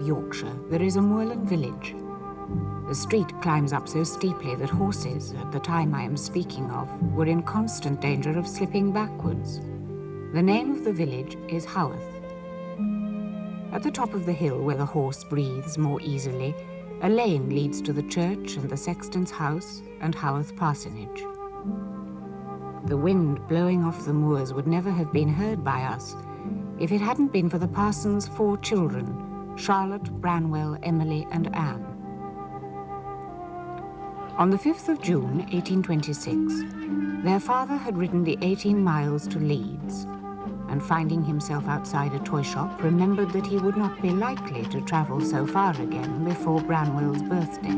Yorkshire, there is a moorland village. The street climbs up so steeply that horses, at the time I am speaking of, were in constant danger of slipping backwards. The name of the village is Haworth. At the top of the hill where the horse breathes more easily, a lane leads to the church and the sexton's house and Haworth parsonage. The wind blowing off the moors would never have been heard by us if it hadn't been for the parson's 4 children, Charlotte, Branwell, Emily and Anne. On the 5th of June, 1826, their father had ridden the 18 miles to Leeds, and finding himself outside a toy shop, remembered that he would not be likely to travel so far again before Branwell's birthday.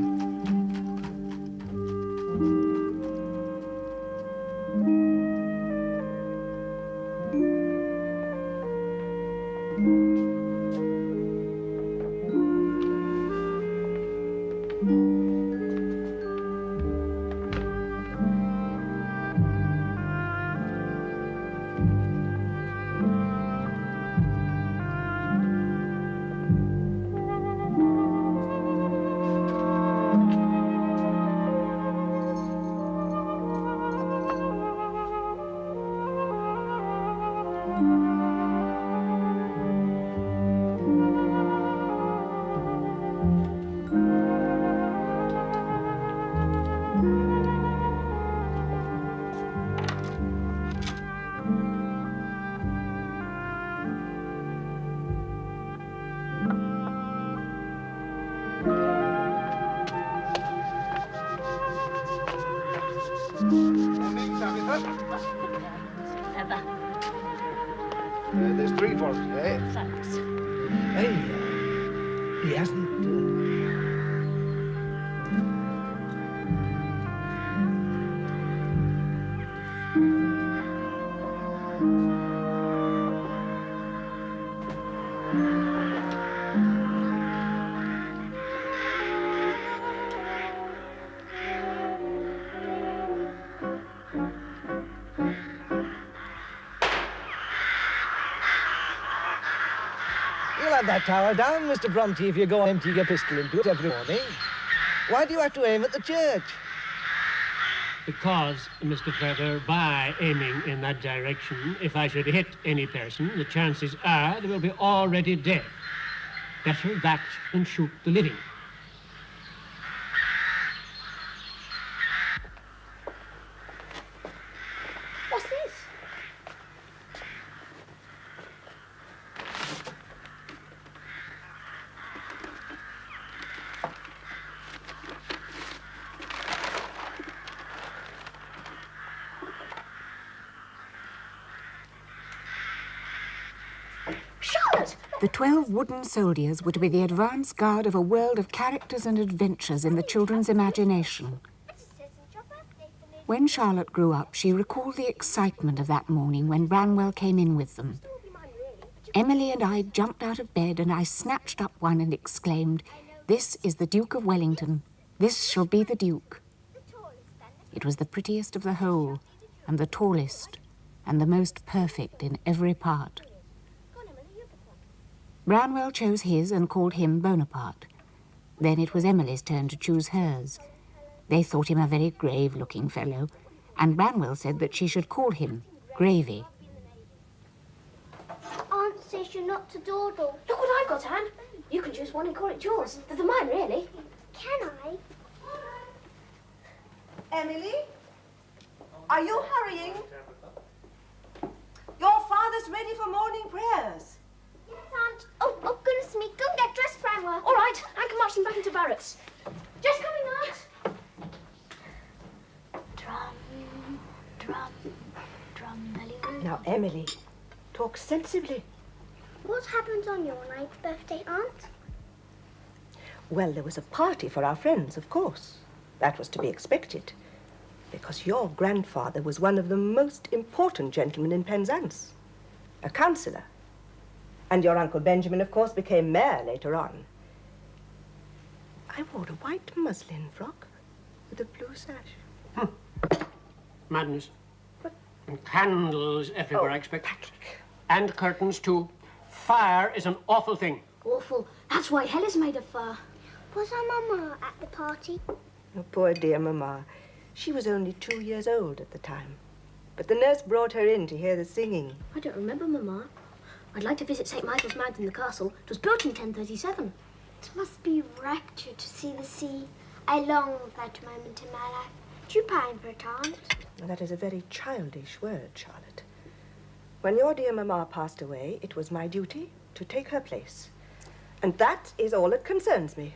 There's 3 for us today. Thanks. Hey, he hasn't... You'll have that tower down, Mr. Brontë, if you go emptying your pistol into it every morning. Why do you have to aim at the church? Because, Mr. Feather, by aiming in that direction, if I should hit any person, the chances are they will be already dead. Better that than shoot the living. What's this? Charlotte! The 12 wooden soldiers were to be the advance guard of a world of characters and adventures in the children's imagination. When Charlotte grew up, she recalled the excitement of that morning when Branwell came in with them. Emily and I jumped out of bed and I snatched up one and exclaimed, "This is the Duke of Wellington. This shall be the Duke." It was the prettiest of the whole, and the tallest, and the most perfect in every part. Branwell chose his and called him Bonaparte. Then it was Emily's turn to choose hers. They thought him a very grave-looking fellow, and Branwell said that she should call him Gravy. Aunt says you're not to dawdle. Look what I've got, Anne. You can choose one and call it yours. They're mine, really. Can I? Emily, are you hurrying? Your father's ready for morning prayers. Yes, Aunt. Oh, goodness me. Go and get dressed, Branwell. All right, Anne can march them back into barracks. Just coming, Aunt. Drum, drum, drum, hallelujah. Now, Emily, talk sensibly. What happened on your 9th birthday, Aunt? Well, there was a party for our friends, of course. That was to be expected, because your grandfather was one of the most important gentlemen in Penzance, a councillor. And your Uncle Benjamin, of course, became mayor later on. I wore a white muslin frock with a blue sash. Madness. What? And candles everywhere, Oh, I expect. Patrick. And curtains, too. Fire is an awful thing. Awful. That's why hell is made of fur. Was our Mama at the party? Oh, poor dear Mamma. She was only 2 years old at the time. But the nurse brought her in to hear the singing. I don't remember, Mamma. I'd like to visit St. Michael's Mount in the castle. It was built in 1037. It must be rapture to see the sea. I long for that moment in my life. Do you pine for it, Aunt? That is a very childish word, Charlotte. When your dear Mamma passed away, it was my duty to take her place. And that is all that concerns me.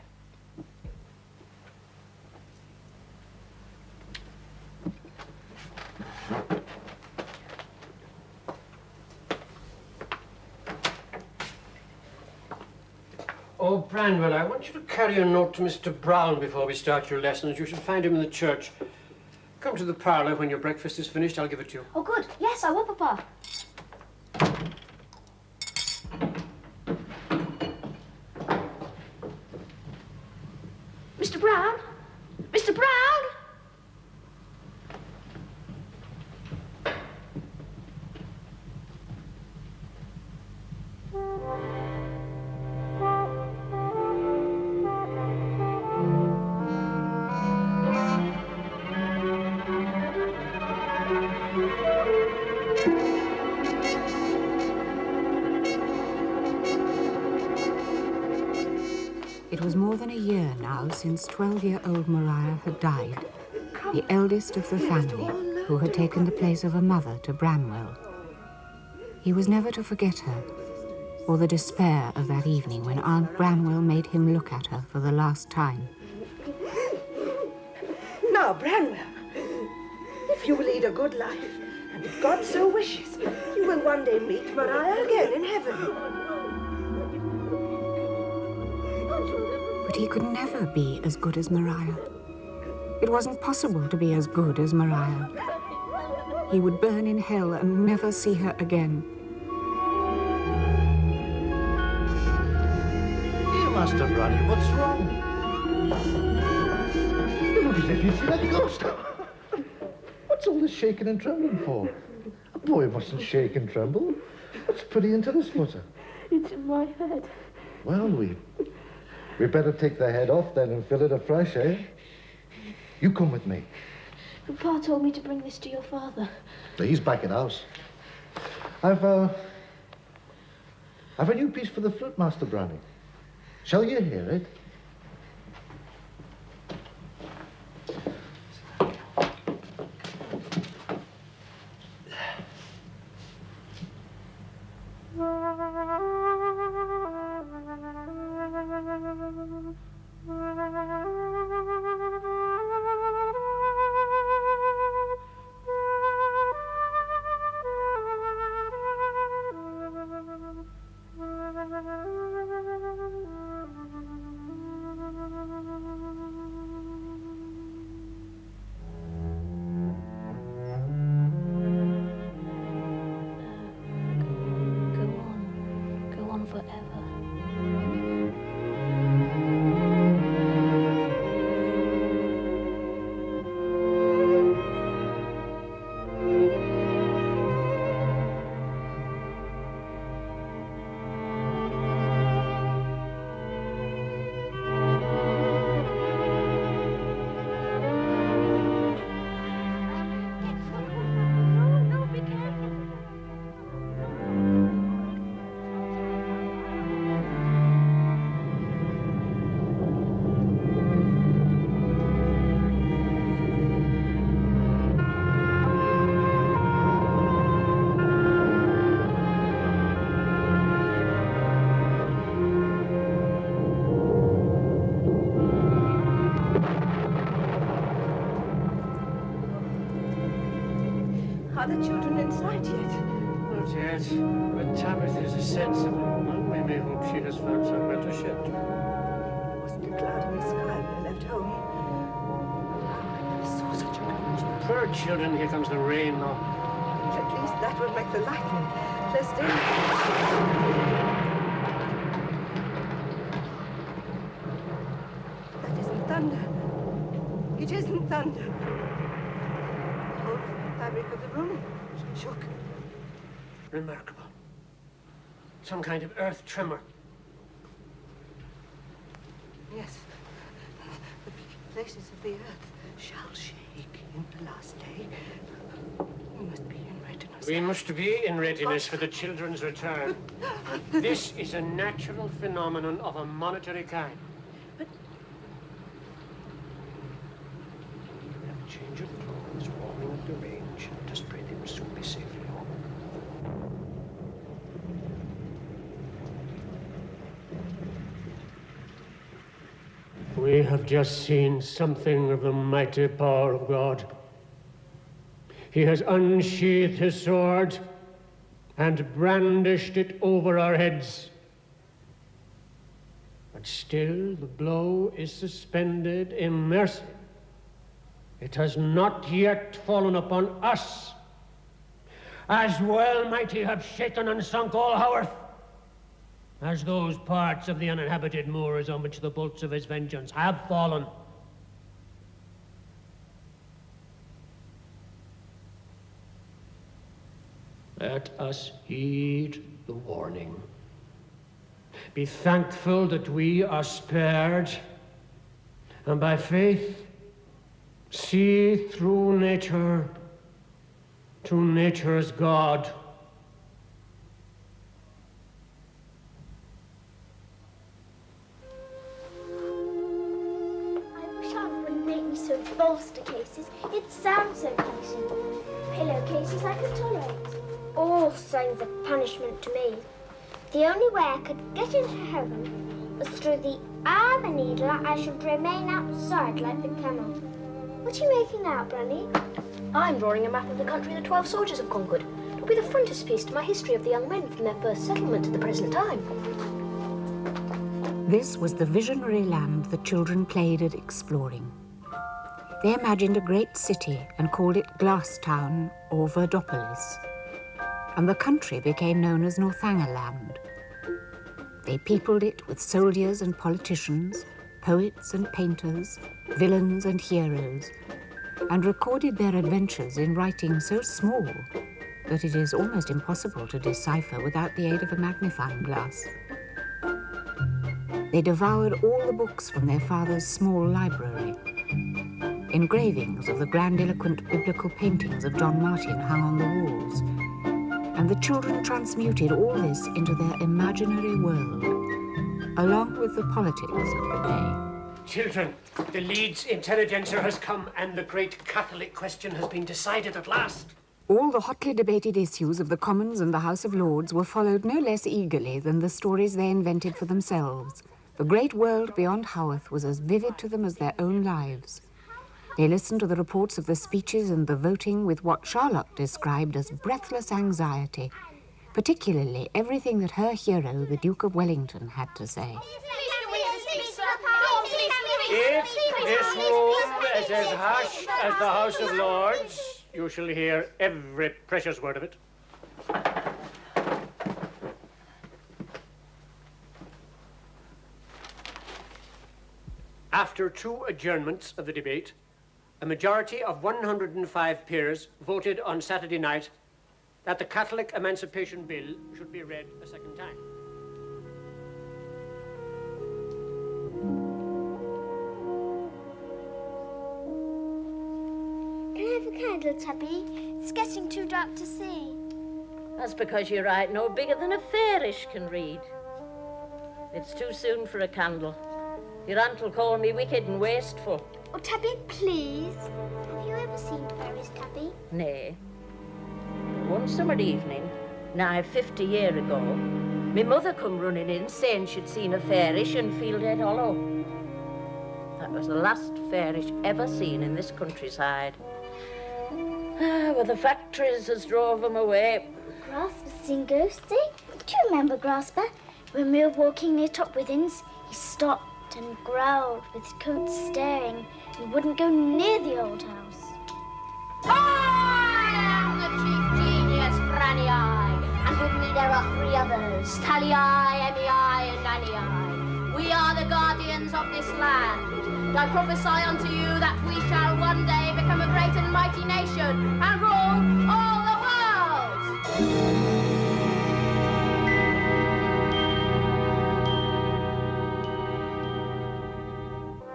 Oh, Branwell, I want you to carry a note to Mr. Brown before we start your lessons. You should find him in the church. Come to the parlour when your breakfast is finished. I'll give it to you. Oh, good. Yes, I will, Papa. Mr. Brown? Mr. Brown? It was more than a year now since 12-year-old Maria had died, the eldest of the family, who had taken the place of a mother to Branwell. He was never to forget her, or the despair of that evening when Aunt Branwell made him look at her for the last time. Now, Branwell, if you lead a good life, and if God so wishes, you will one day meet Maria again in heaven. But he could never be as good as Maria. It wasn't possible to be as good as Maria. He would burn in hell and never see her again. Here, Master Branwell, what's wrong? You look as if you'd seen a ghost. What's all this shaking and trembling for? A boy mustn't shake and tremble. What's putting into this flutter? It's in my head. Well, we better take the head off then and fill it afresh, eh? You come with me. Papa told me to bring this to your father. He's back in house. I've a new piece for the flute, Master Branwell. Shall you hear it? Go on forever. Are the children inside yet? Not yet, but Tabitha is a sensible woman. We may hope she has found somewhere to shelter. There wasn't a cloud in the sky when I left home. I never saw such a cloud. Poor children, here comes the rain now. At least that would make the lightning less dangerous. That isn't thunder. It isn't thunder. The whole fabric of the room shook. Remarkable. Some kind of earth tremor. Yes. The places of the earth shall shake in the last day. We must be in readiness. We must be in readiness for the children's return. This is a natural phenomenon of a monetary kind. But... Have a change of clothes, warming up the range, and just pray they will soon be safely home. We have just seen something of the mighty power of God. He has unsheathed his sword and brandished it over our heads. But still the blow is suspended in mercy. It has not yet fallen upon us. As well might he have shaken and sunk all Haworth, as those parts of the uninhabited moors on which the bolts of his vengeance have fallen. Let us heed the warning. Be thankful that we are spared, and by faith see through nature to nature's God. So bolster cases, it sounds so decent. Pillow cases I could tolerate. All signs of punishment to me. The only way I could get into heaven was through the eye of a needle. I should remain outside like the camel. What are you making out, Brandy? I'm drawing a map of the country the 12 soldiers have conquered. It'll be the frontispiece to my history of the young men from their first settlement to the present time. This was the visionary land the children played at exploring. They imagined a great city and called it Glasstown or Verdopolis, and the country became known as Northangerland. They peopled it with soldiers and politicians, poets and painters, villains and heroes, and recorded their adventures in writing so small that it is almost impossible to decipher without the aid of a magnifying glass. They devoured all the books from their father's small library. Engravings of the grandiloquent biblical paintings of John Martin hung on the walls, and the children transmuted all this into their imaginary world, along with the politics of the day. Children, the Leeds intelligencer has come, and the great Catholic question has been decided at last. All the hotly debated issues of the Commons and the House of Lords were followed no less eagerly than the stories they invented for themselves. The great world beyond Haworth was as vivid to them as their own lives. They listened to the reports of the speeches and the voting with what Charlotte described as breathless anxiety, particularly everything that her hero, the Duke of Wellington, had to say. If this room is as hushed as the House of Lords, you shall hear every precious word of it. After 2 adjournments of the debate, a majority of 105 peers voted on Saturday night that the Catholic Emancipation Bill should be read a second time. Can I have a candle, Tubby? It's getting too dark to see. That's because you're right no bigger than a fairish can read. It's too soon for a candle. Your aunt'll call me wicked and wasteful. Oh, Tubby, please. Have you ever seen fairies, Tubby? Nay. One summer evening, nigh 50 year ago, me mother come running in saying she'd seen a fairish in Fieldhead Hollow. That was the last fairish ever seen in this countryside. Well, the factories has drove them away. Grasper's seen ghosty. Do you remember Grasper? When we were walking near Topwithins, he stopped and growled with his coat staring and wouldn't go near the old house. I am the chief genius, Franny Eye, and with me there are 3 others, Tally Eye, Emmy Eye, and Nanny Eye. We are the guardians of this land. I prophesy unto you that we shall one day become a great and mighty nation and rule all the world.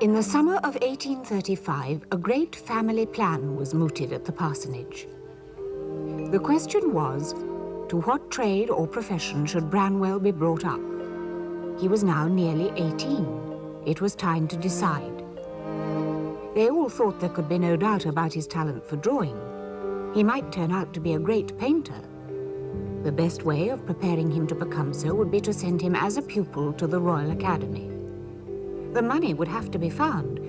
In the summer of 1835, a great family plan was mooted at the parsonage. The question was, to what trade or profession should Branwell be brought up? He was now nearly 18. It was time to decide. They all thought there could be no doubt about his talent for drawing. He might turn out to be a great painter. The best way of preparing him to become so would be to send him as a pupil to the Royal Academy. The money would have to be found,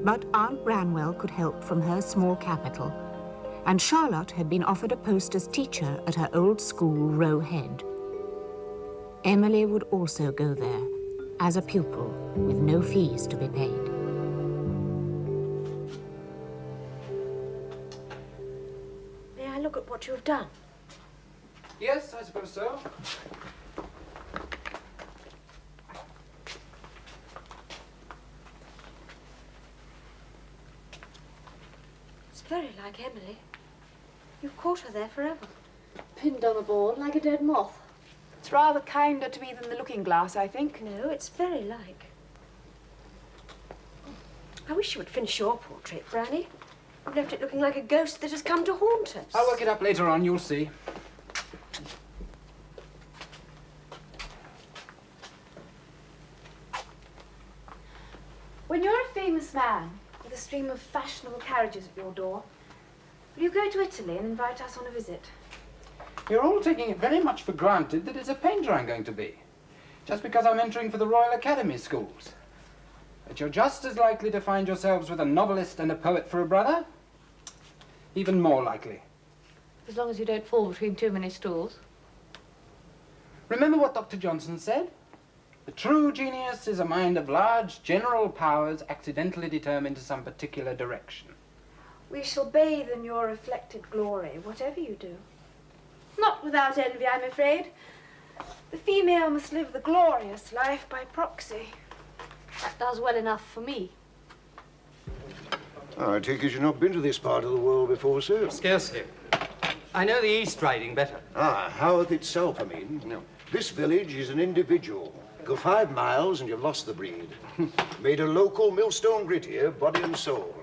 but Aunt Branwell could help from her small capital, and Charlotte had been offered a post as teacher at her old school, Roe Head. Emily would also go there, as a pupil, with no fees to be paid. May I look at what you have done? Yes, I suppose so. It's very like Emily. You've caught her there forever. Pinned on a board like a dead moth. It's rather kinder to me than the looking glass, I think. No, it's very like. I wish you would finish your portrait, Franny. You've left it looking like a ghost that has come to haunt us. I'll work it up later on, you'll see. When you're a famous man with a stream of fashionable carriages at your door, will you go to Italy and invite us on a visit? You're all taking it very much for granted that it's a painter I'm going to be, just because I'm entering for the Royal Academy schools. But you're just as likely to find yourselves with a novelist and a poet for a brother. Even more likely. As long as you don't fall between too many stools. Remember what Dr. Johnson said? The true genius is a mind of large general powers accidentally determined to some particular direction. We shall bathe in your reflected glory, whatever you do. Not without envy, I'm afraid. The female must live the glorious life by proxy. That does well enough for me. Oh, I take it you've not been to this part of the world before, sir? Scarcely. I know the East Riding better. Ah, Haworth itself, I mean. No. This village is an individual. Go 5 miles and you've lost the breed. Made a local millstone grit here, body and soul.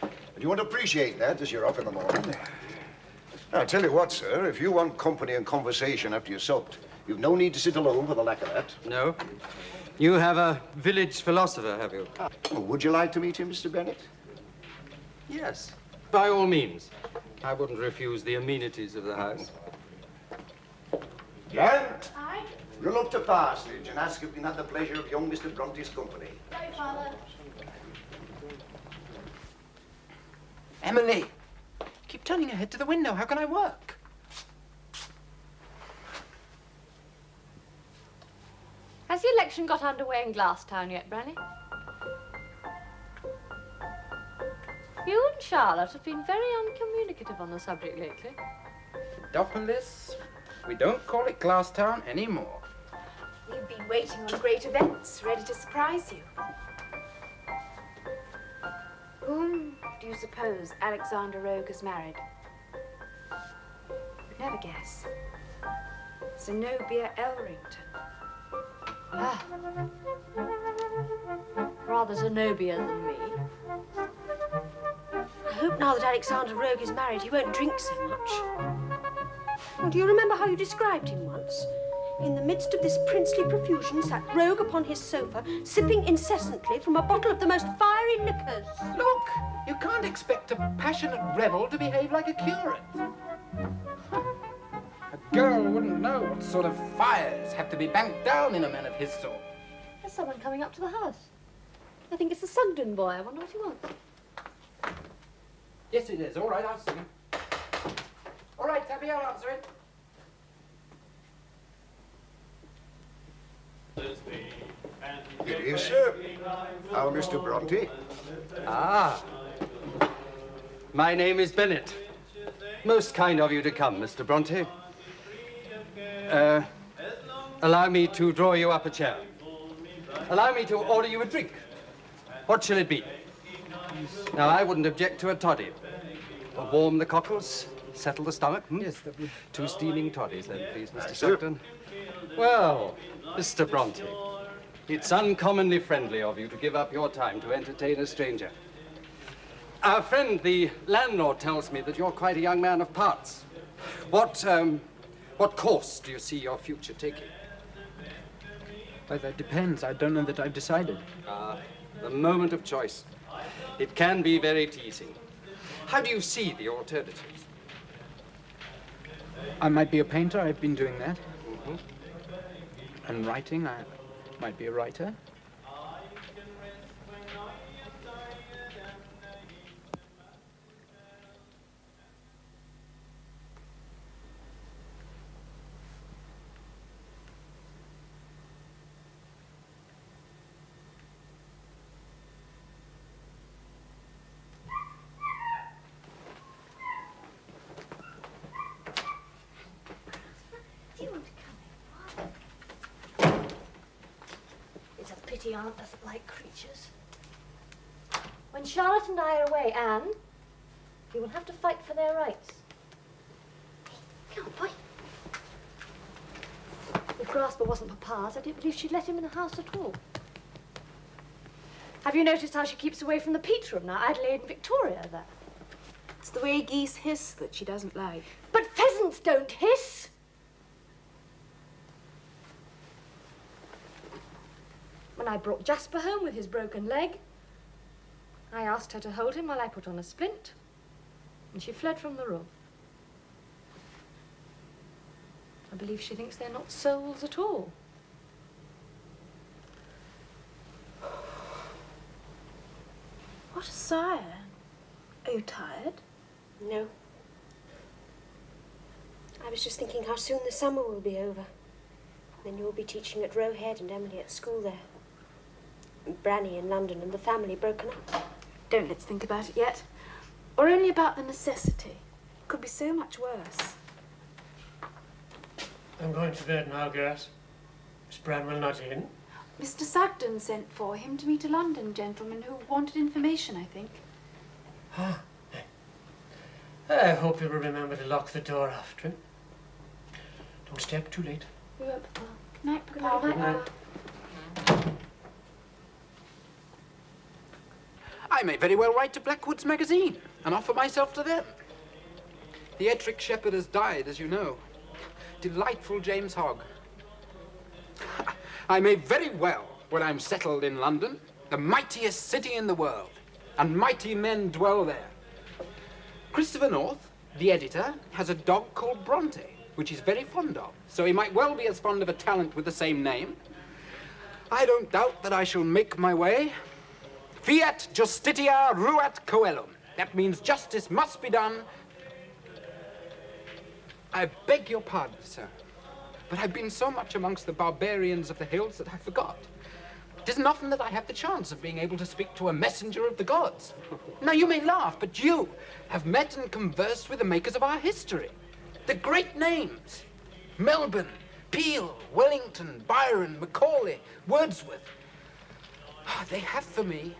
And you want to appreciate that as you're off in the morning. I'll tell you what, sir, if you want company and conversation after you're supped, you've no need to sit alone for the lack of that. No. You have a village philosopher, have you? Well, would you like to meet him, Mr. Bennett? Yes, by all means. I wouldn't refuse the amenities of the house. Jan? Aye? Run up to Parsonage and ask if we can have the pleasure of young Mr. Bronte's company. Right, Father. Emily! Keep turning your head to the window. How can I work? Has the election got underway in Glasstown yet, Branny? You and Charlotte have been very uncommunicative on the subject lately. Dopolis, we don't call it Glasstown anymore. We've been waiting on great events, ready to surprise you. Whom do you suppose Alexander Rogue has married? You'd never guess. Zenobia Elrington. Ah. Rather Zenobia than me. I hope now that Alexander Rogue is married, he won't drink so much. Well, do you remember how you described him once? In the midst of this princely profusion sat Rogue upon his sofa, sipping incessantly from a bottle of the most fiery liquors. Look, you can't expect a passionate rebel to behave like a curate. A girl wouldn't know what sort of fires have to be banked down in a man of his sort. There's someone coming up to the house. I think it's the Sugden boy. I wonder what he wants. Yes, it is. All right, I'll see him. All right, Tappy, I'll answer it. It is, sir. Our Mr. Brontë. Ah. My name is Bennett. Most kind of you to come, Mr. Brontë. Allow me to draw you up a chair. Allow me to order you a drink. What shall it be? Now, I wouldn't object to a toddy. Warm the cockles, settle the stomach. Yes, that would... 2 steaming toddies, then, please, Mr. Sir. Sugden. Well, Mr. Brontë, It's uncommonly friendly of you to give up your time to entertain a stranger. Our friend, the landlord, tells me that you're quite a young man of parts. What course do you see your future taking? Well, that depends. I don't know that I've decided. The moment of choice. It can be very teasing. How do you see the alternatives? I might be a painter. I've been doing that. Mm-hmm. And writing, I might be a writer. Aunt doesn't like creatures. When Charlotte and I are away, Anne, you will have to fight for their rights. Come on, boy. If Grasper wasn't Papa's, I don't believe she'd let him in the house at all. Have you noticed how she keeps away from the peat room now? Adelaide and Victoria are there. It's the way geese hiss that she doesn't like. But pheasants don't hiss. When I brought Jasper home with his broken leg, I asked her to hold him while I put on a splint, and she fled from the room. I believe she thinks they're not souls at all. What a sigh. Are you tired? No. I was just thinking how soon the summer will be over. Then you'll be teaching at Roe Head and Emily at school there. And Branny in London and the family broken up. Don't let's think about it yet. Or only about the necessity. It could be so much worse. I'm going to bed now, girls. Is Branwell not in? Mr. Sugden sent for him to meet a London gentleman who wanted information, I think. I hope you will remember to lock the door after him. Don't stay up too late. We won't, Papa. Good night, Papa. Good night. I may very well write to Blackwood's magazine and offer myself to them. The Ettrick shepherd has died, as you know. Delightful James Hogg. I may very well, when I'm settled in London, the mightiest city in the world, and mighty men dwell there. Christopher North, the editor, has a dog called Brontë, which he's very fond of, so he might well be as fond of a talent with the same name. I don't doubt that I shall make my way. Fiat justitia ruat coelum. That means justice must be done. I beg your pardon, sir, but I've been so much amongst the barbarians of the hills that I forgot. It isn't often that I have the chance of being able to speak to a messenger of the gods. Now, you may laugh, but you have met and conversed with the makers of our history. The great names. Melbourne, Peel, Wellington, Byron, Macaulay, Wordsworth. They have for me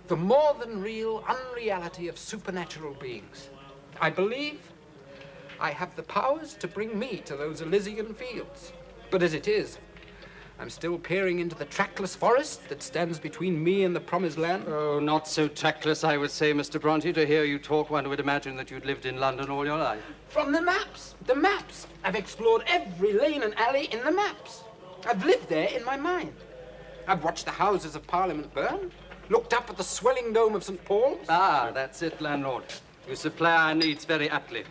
the more than real unreality of supernatural beings. I believe I have the powers to bring me to those Elysian fields. But as it is, I'm still peering into the trackless forest that stands between me and the promised land. Oh, not so trackless, I would say, Mr. Brontë. To hear you talk, one would imagine that you'd lived in London all your life. From the maps. I've explored every lane and alley in the maps. I've lived there in my mind. I've watched the Houses of Parliament burn, looked up at the swelling dome of St. Paul's. Ah, that's it, landlord. You supply our needs very aptly.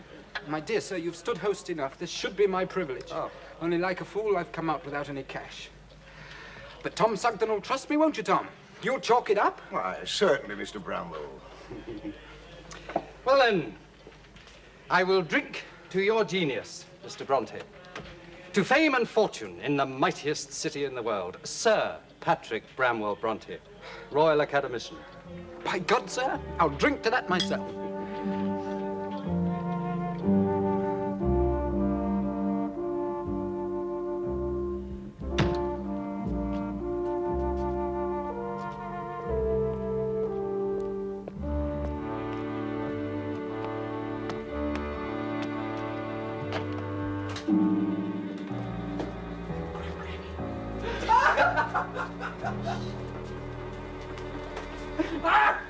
My dear sir, you've stood host enough. This should be my privilege. Oh. Only like a fool, I've come out without any cash. But Tom Sugden will trust me, won't you, Tom? You'll chalk it up? Why, certainly, Mr. Branwell. Well, then, I will drink to your genius, Mr. Brontë. To fame and fortune in the mightiest city in the world, Sir Patrick Bramwell Brontë, Royal Academician. By God, sir, I'll drink to that myself.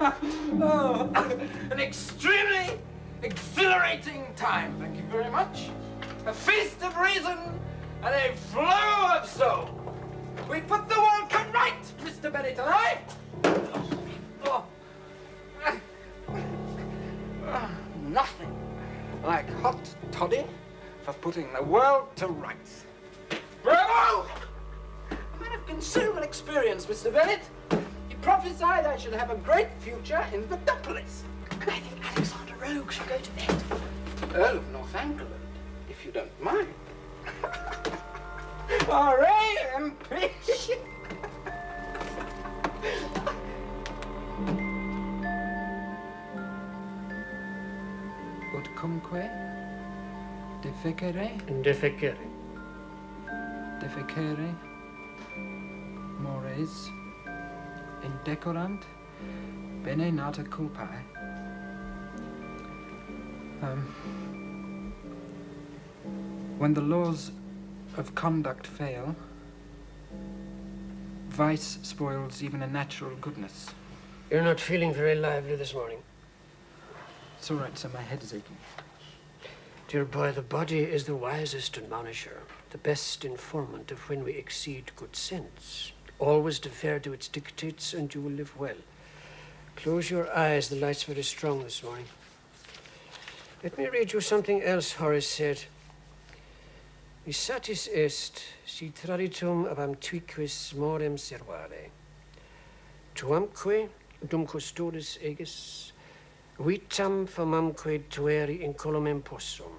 Oh, an extremely exhilarating time, thank you very much. A feast of reason and a flow of soul. We put the world to right, Mr. Bennett and I. Oh. Nothing like hot toddy for putting the world to rights. Bravo! A man of considerable experience, Mr. Bennett. He prophesied I should have a great future in Victopolis. I think Alexander Rogue should go to bed. Earl of Northumberland, if you don't mind. R.A.M.P. Utcumque defecere mores indecorant bene nata culpae. When the laws of conduct fail, vice spoils even a natural goodness. You're not feeling very lively this morning. It's all right, sir. My head is aching. Dear boy, the body is the wisest admonisher, the best informant of when we exceed good sense. Always defer to its dictates and you will live well. Close your eyes. The light's very strong this morning. Let me read you something else Horace said. Missatis est si traditum abamtuiquis morem servare. Tuamque dum custodes egis vitam famamque tueri incolumem possum.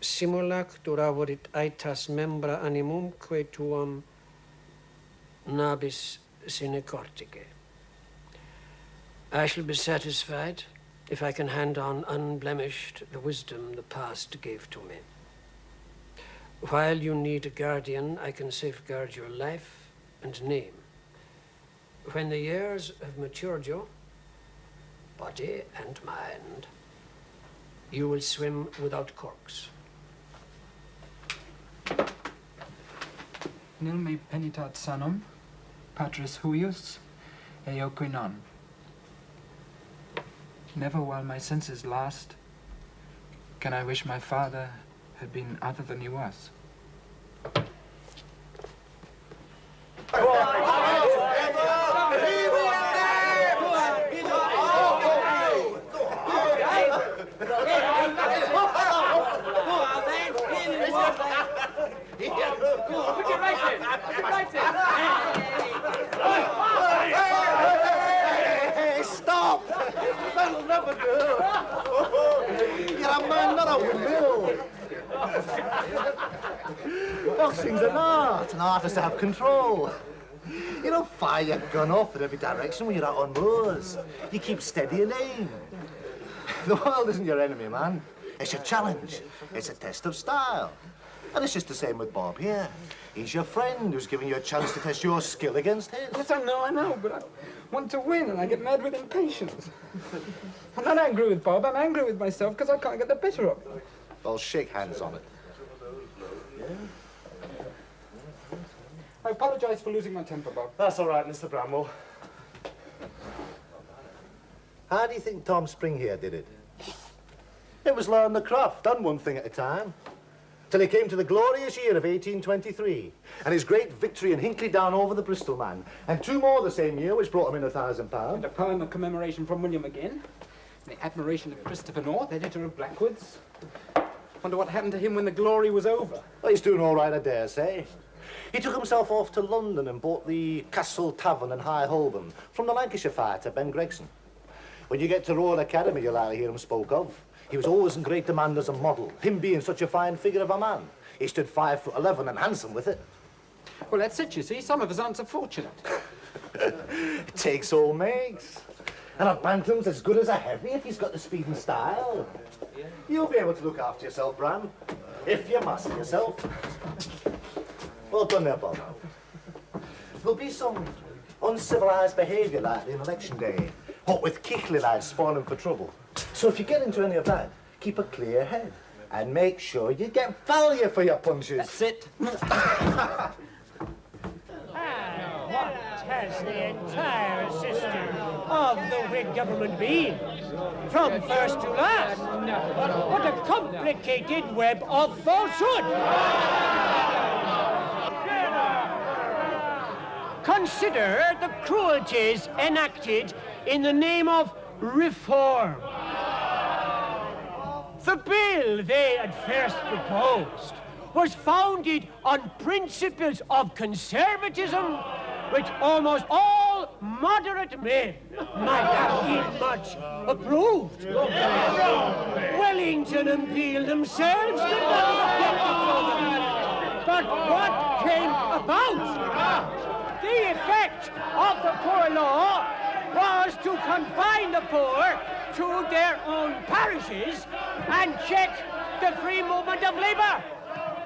Simulac duravorit aetas membra animumque tuam nabis sine cortige. I shall be satisfied if I can hand on unblemished the wisdom the past gave to me. While you need a guardian, I can safeguard your life and name. When the years have matured you, body and mind, you will swim without corks. Nil me penitat sanum, patris huius, eoque non. Never while my senses last can I wish my father had been other than he was. Hey, stop! That'll never do. You're a man, not a windmill. Boxing's an art is to have control. You don't fire your gun off in every direction when you're out on moors. You keep steady and aim. The world isn't your enemy, man. It's your challenge. It's a test of style. And it's just the same with Bob here. He's your friend who's giving you a chance to test your skill against his. Yes, I know, but I want to win and I get mad with impatience. I'm not angry with Bob, I'm angry with myself because I can't get the better of it. Well, shake hands on it. I apologize for losing my temper, Bob. That's all right, Mr. Branwell. How do you think Tom Spring here did it? It was learn the craft, done one thing at a time. Till he came to the glorious year of 1823, and his great victory in Hinckley Down over the Bristol man, and two more the same year, which brought him in £1,000. And a poem of commemoration from William again. The admiration of Christopher North, editor of Blackwoods. Wonder what happened to him when the glory was over. Well, he's doing all right, I dare say. He took himself off to London and bought the Castle Tavern in High Holborn from the Lancashire fighter, Ben Gregson. When you get to Royal Academy, you'll likely hear him spoke of. He was always in great demand as a model, him being such a fine figure of a man. He stood 5'11" and handsome with it. Well, that's it, you see. Some of us aren't so fortunate. It takes all makes. And a bantam's as good as a heavy if he's got the speed and style. You'll be able to look after yourself, Bran, if you master yourself. Well done there, Bob. There'll be some uncivilized behaviour likely on election day, what with Kickley lads spawning for trouble. So if you get into any of that, keep a clear head and make sure you get value for your punches. That's it. What has the entire system have the Whig government been? From first to last. What a complicated web of falsehood! Consider the cruelties enacted in the name of reform. The bill they at first proposed was founded on principles of conservatism which almost all moderate men might have been much approved. Wellington and Peel themselves could not have objected to them. But what came about? The effect of the poor law was to confine the poor to their own parishes and check the free movement of labour.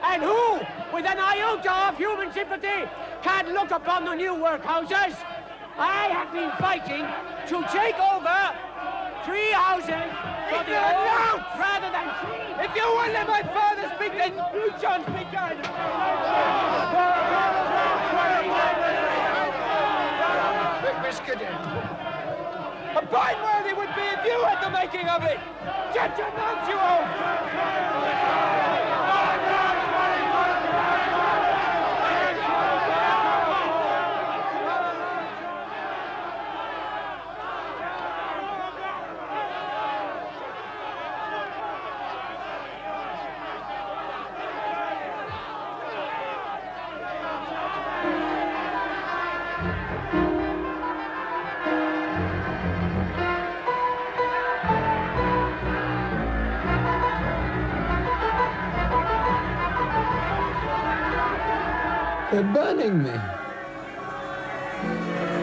And who, with an iota of human sympathy, can look upon the new workhouses? I have been fighting to take over 3 houses for the old rather than 3. If you won't let my father speak, then you shan't speak either. A fine world it would be if you had the making of it! Shut your mouth, you old! They're burning me.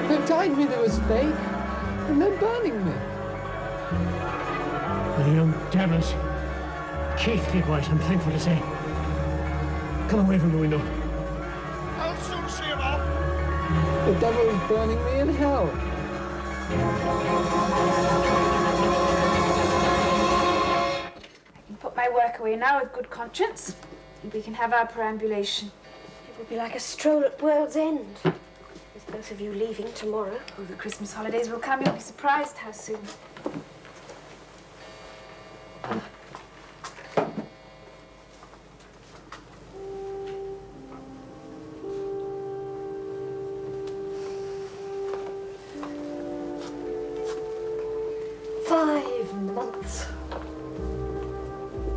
They've tied me to a stake, and they're burning me. The young devils. Keith, keep quiet, I'm thankful to say. Come away from the window. I'll soon see him off. The devil is burning me in hell. I can put my work away now with good conscience, and we can have our perambulation. It will be like a stroll at World's End, with both of you leaving tomorrow. Oh, the Christmas holidays will come. You'll be surprised how soon.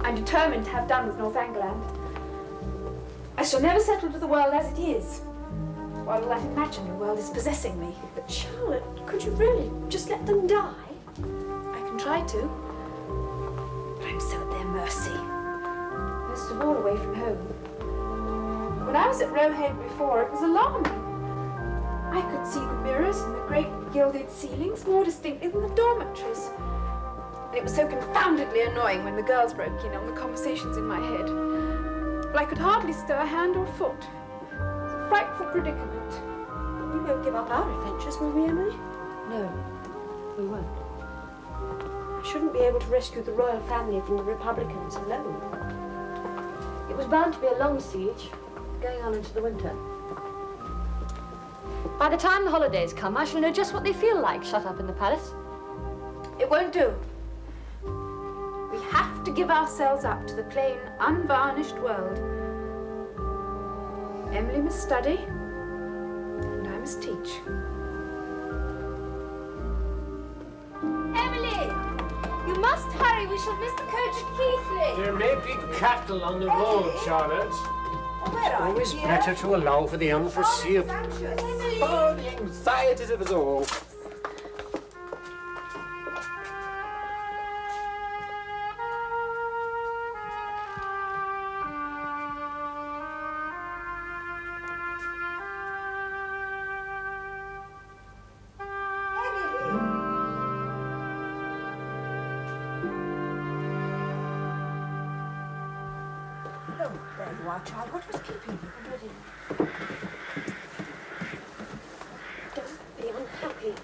I'm determined to have done with Northangland. I shall never settle to the world as it is, while that imaginary world is possessing me. But Charlotte, could you really just let them die? I can try to, but I'm so at their mercy. Most of all away from home. When I was at Rowhead before, it was alarming. I could see the mirrors and the great gilded ceilings more distinctly than the dormitories. And it was so confoundedly annoying when the girls broke in on the conversations in my head. But I could hardly stir hand or foot. It's a frightful predicament. We won't give up our adventures, will we, Emily? No, we won't. I shouldn't be able to rescue the royal family from the Republicans alone. It was bound to be a long siege, going on into the winter. By the time the holidays come, I shall know just what they feel like shut up in the palace. It won't do. We have to give ourselves up to the plain, unvarnished world. Emily must study, and I must teach. Emily! You must hurry, we shall miss the coach at Keighley. There may be cattle on the road, Charlotte. Where are Always you, better to allow for the unforeseeable. Oh, the anxieties of us all. There you are, child. What was keeping you? Don't be unhappy.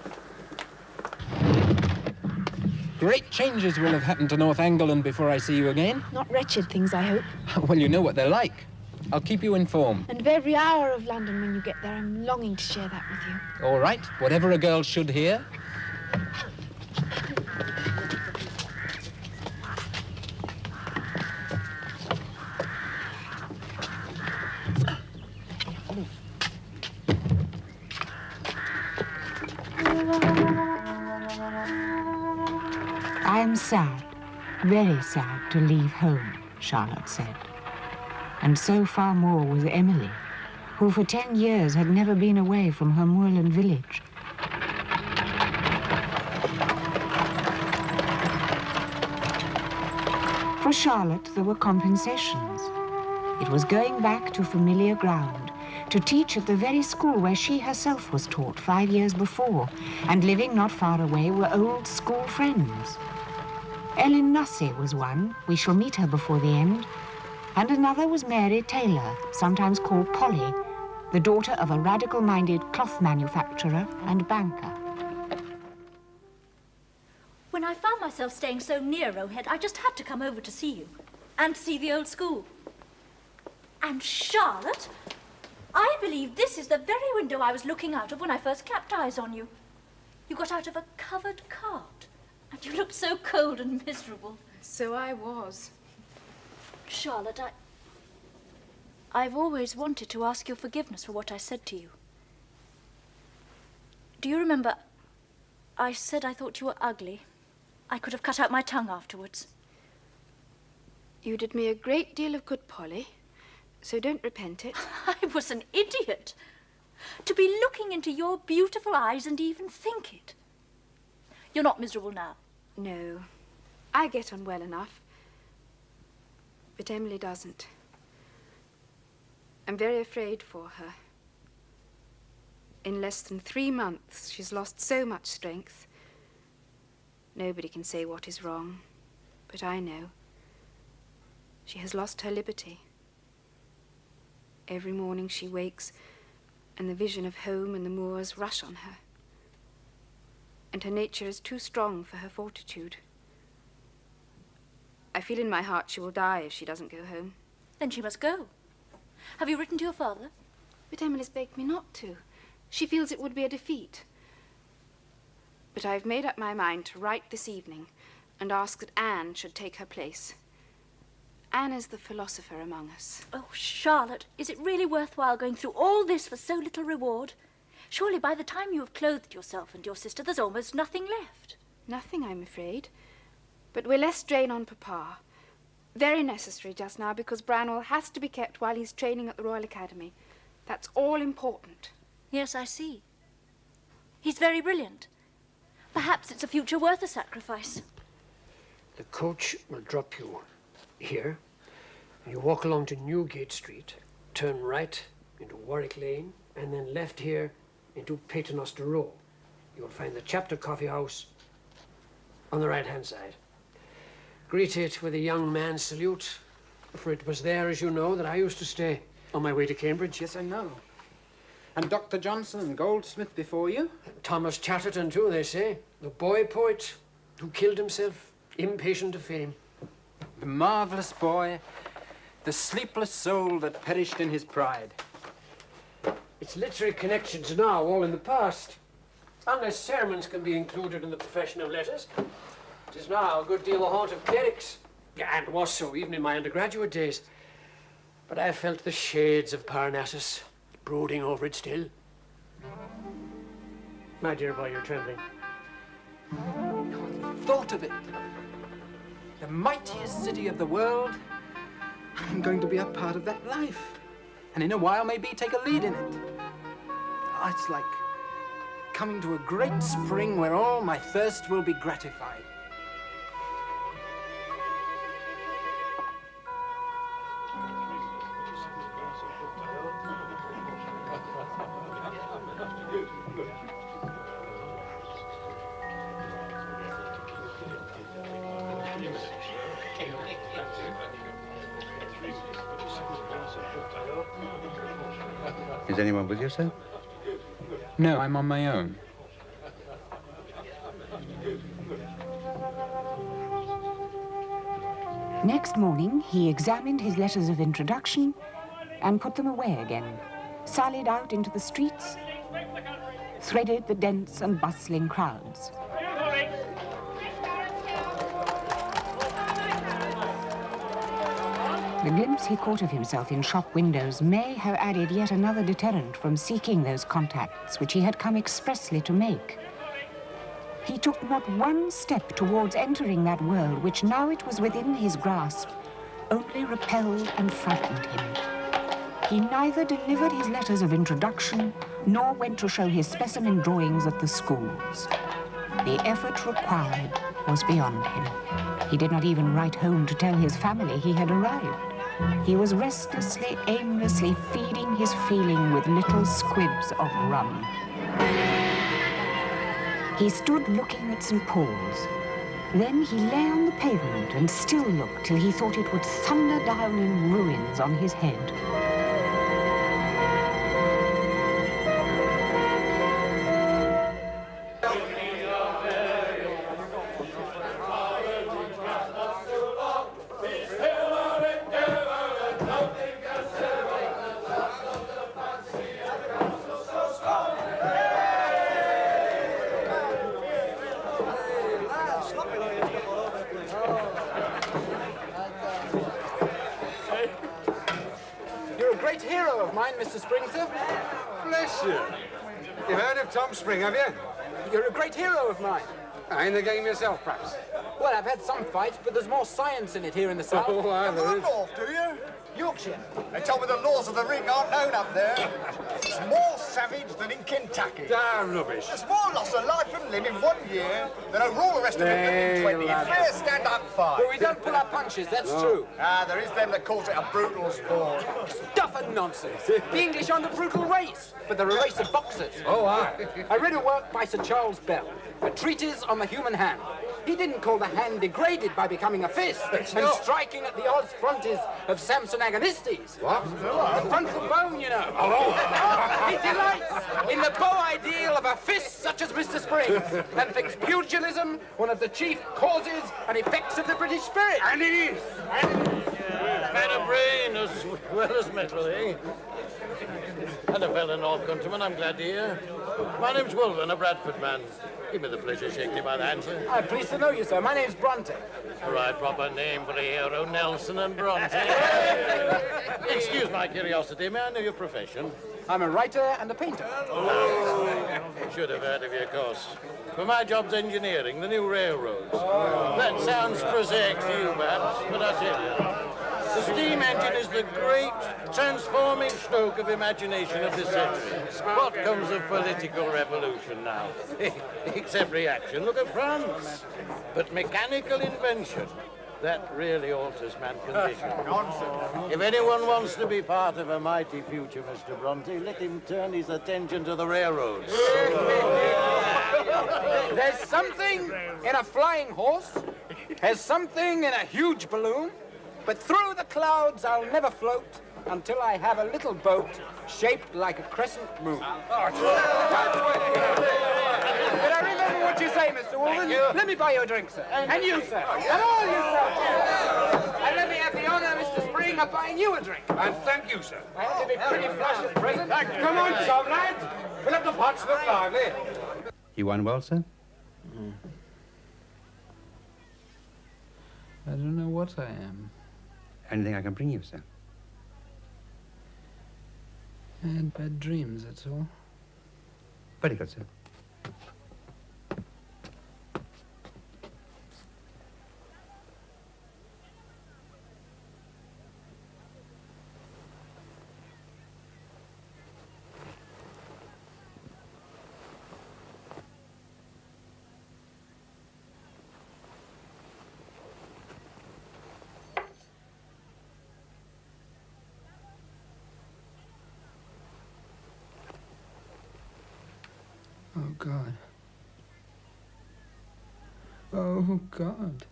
Great changes will have happened to Northangland before I see you again. Not wretched things, I hope. Well, you know what they're like. I'll keep you informed. And of every hour of London when you get there, I'm longing to share that with you. All right, whatever a girl should hear. I am sad, very sad to leave home, Charlotte said. And so far more was Emily, who for 10 years had never been away from her moorland village. For Charlotte, there were compensations. It was going back to familiar ground, to teach at the very school where she herself was taught 5 years before, and living not far away were old school friends. Ellen Nussey was one, we shall meet her before the end, and another was Mary Taylor, sometimes called Polly, the daughter of a radical-minded cloth manufacturer and banker. When I found myself staying so near Roe Head, I just had to come over to see you and see the old school. And Charlotte, I believe this is the very window I was looking out of when I first clapped eyes on you. You got out of a covered cart, and you looked so cold and miserable. So I was. Charlotte, I've always wanted to ask your forgiveness for what I said to you. Do you remember, I said I thought you were ugly. I could have cut out my tongue afterwards. You did me a great deal of good, Polly, so don't repent it. I was an idiot. To be looking into your beautiful eyes and even think it. You're not miserable now? No. I get on well enough. But Emily doesn't. I'm very afraid for her. In less than 3 months, she's lost so much strength. Nobody can say what is wrong, but I know. She has lost her liberty. Every morning she wakes, and the vision of home and the moors rush on her. And her nature is too strong for her fortitude. I feel in my heart she will die if she doesn't go home. Then she must go. Have you written to your father? But Emily's begged me not to. She feels it would be a defeat. But I've made up my mind to write this evening and ask that Anne should take her place. Anne is the philosopher among us. Oh, Charlotte, is it really worthwhile going through all this for so little reward? Surely by the time you have clothed yourself and your sister, there's almost nothing left. Nothing, I'm afraid. But we're less strain on Papa. Very necessary just now, because Branwell has to be kept while he's training at the Royal Academy. That's all important. Yes, I see. He's very brilliant. Perhaps it's a future worth a sacrifice. The coach will drop you here. You walk along to Newgate Street, turn right into Warwick Lane, and then left here into Paternoster Row. You'll find the chapter coffee house on the right-hand side. Greet it with a young man's salute, for it was there, as you know, that I used to stay on my way to Cambridge. Yes, I know. And Dr. Johnson and Goldsmith before you? Thomas Chatterton, too, they say. The boy poet who killed himself, impatient of fame. The marvellous boy, the sleepless soul that perished in his pride. Its literary connections now all in the past. Unless sermons can be included in the profession of letters. It is now a good deal the haunt of clerics, and was so even in my undergraduate days. But I felt the shades of Parnassus brooding over it still. My dear boy, you're trembling. Thought of it. The mightiest city of the world. I'm going to be a part of that life. And in a while, maybe take a lead in it. Oh, it's like coming to a great spring where all my thirst will be gratified. Is anyone with you, sir? No, I'm on my own. Next morning, he examined his letters of introduction and put them away again, sallied out into the streets, threaded the dense and bustling crowds. The glimpse he caught of himself in shop windows may have added yet another deterrent from seeking those contacts which he had come expressly to make. He took not one step towards entering that world which, now it was within his grasp, only repelled and frightened him. He neither delivered his letters of introduction nor went to show his specimen drawings at the schools. The effort required was beyond him. He did not even write home to tell his family he had arrived. He was restlessly, aimlessly feeding his feeling with little squibs of rum. He stood looking at St. Paul's. Then he lay on the pavement and still looked till he thought it would thunder down in ruins on his head. Mr. Springthorpe? Bless you. You've heard of Tom Spring, have you? You're a great hero of mine. In the game yourself, perhaps? Well, I've had some fights, but there's more science in it here in the south. Oh, I From the north, do you? Yorkshire. They tell me the laws of the ring aren't known up there. It's more savage than in Kentucky. Damn rubbish. There's more loss of life and limb in 1 year than over all the rest of England in 20 in fair stand-up fight. But we don't pull our punches, that's true. There is them that calls it a brutal sport. Stuff and nonsense. The English aren't a brutal race, but they're a race of boxers. Oh, aye. I read a work by Sir Charles Bell, a treatise on the human hand. He didn't call the hand degraded by becoming a fist and striking at the odds frontis of Samson Agonistes. What? The frontal bone, you know. He delights in the beau ideal of a fist such as Mr. Spring and thinks pugilism one of the chief causes and effects of the British spirit. And it is. Man of brain as well as metal, eh? And a fellow North Countryman, I'm glad to hear. My name's Wolven, a Bradford man. Give me the pleasure of shaking you by the hand, sir. I'm pleased to know you, sir. My name's Brontë. The right proper name for a hero, Nelson and Brontë. Excuse my curiosity, may I know your profession? I'm a writer and a painter. Should have heard of you, of course. But my job's engineering, the new railroads. That sounds prosaic to you, perhaps, but I tell you, the steam engine is the great transforming stroke of imagination of this century. What comes of political revolution now? Except reaction. Look at France. But mechanical invention, that really alters man's condition. If anyone wants to be part of a mighty future, Mr. Brontë, let him turn his attention to the railroads. There's something in a flying horse. There's something in a huge balloon. But through the clouds I'll never float until I have a little boat shaped like a crescent moon. But I remember what you say, Mr. Wolven. Let me buy you a drink, sir. And you, sir. And all you, sir. And let me have the honor, Mr. Spring, of buying you a drink. And thank you, sir. I have to be pretty flush at present. Come on, some lad. Fill up the pots, look lively. You won well, sir? I don't know what I am. Anything I can bring you, sir? I had bad dreams, that's all. Very good, sir. Oh, God. Oh, God.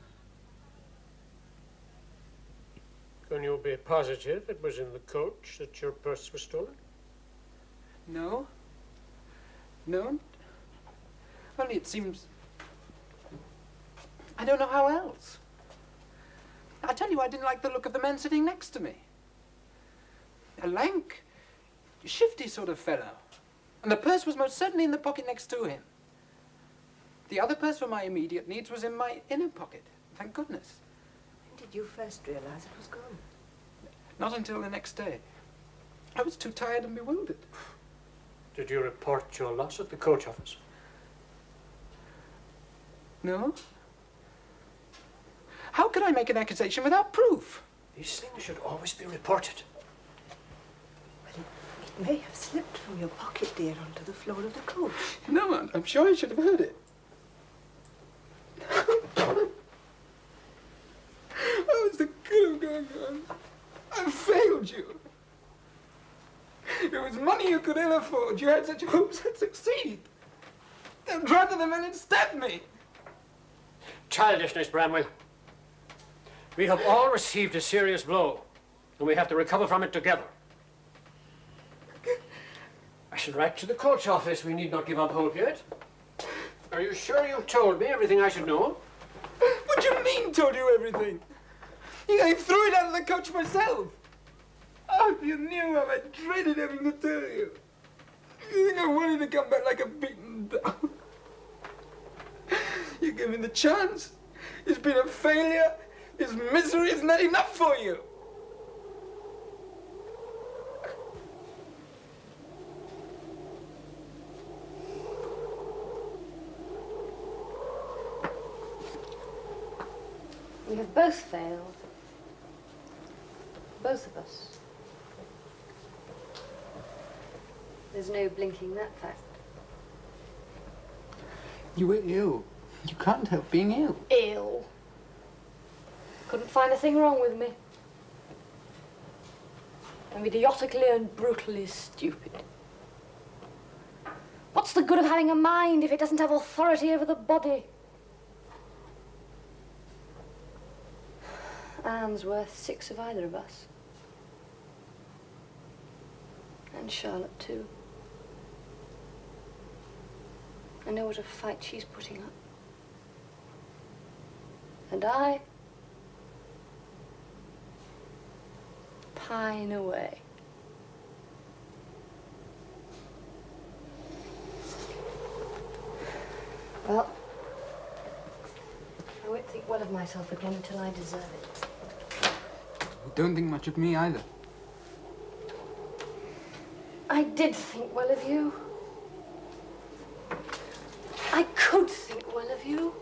Can you be positive it was in the coach that your purse was stolen? No. No. Only it seems... I don't know how else. I tell you, I didn't like the look of the man sitting next to me. A lank, shifty sort of fellow. And the purse was most certainly in the pocket next to him. The other purse for my immediate needs was in my inner pocket. Thank goodness. When did you first realize it was gone? Not until the next day. I was too tired and bewildered. Did you report your loss at the coach office? No. How could I make an accusation without proof? These things should always be reported. It may have slipped from your pocket, dear, onto the floor of the coach. No, I'm sure I should have heard it. What was the good of going on? I failed you. It was money you could ill afford. You had such hopes I'd succeed. Then rather than men instead me. Childishness, Branwell. We have all received a serious blow, and we have to recover from it together. I shall write to the coach office. We need not give up hope yet. Are you sure you've told me everything I should know? What do you mean, told you everything? I threw it out of the coach myself. Oh, if you knew how I dreaded having to tell you. You think I wanted to come back like a beaten dog? You gave me the chance. It's been a failure. This misery is not enough for you. We have both failed. Both of us. There's no blinking that fact. You were ill. You can't help being ill. Ill? Couldn't find a thing wrong with me. I'm idiotically and brutally stupid. What's the good of having a mind if it doesn't have authority over the body? Anne's worth 6 of either of us. And Charlotte, too. I know what a fight she's putting up. And I pine away. Well, I won't think well of myself again until I deserve it. Don't think much of me either. I did think well of you. I could think well of you.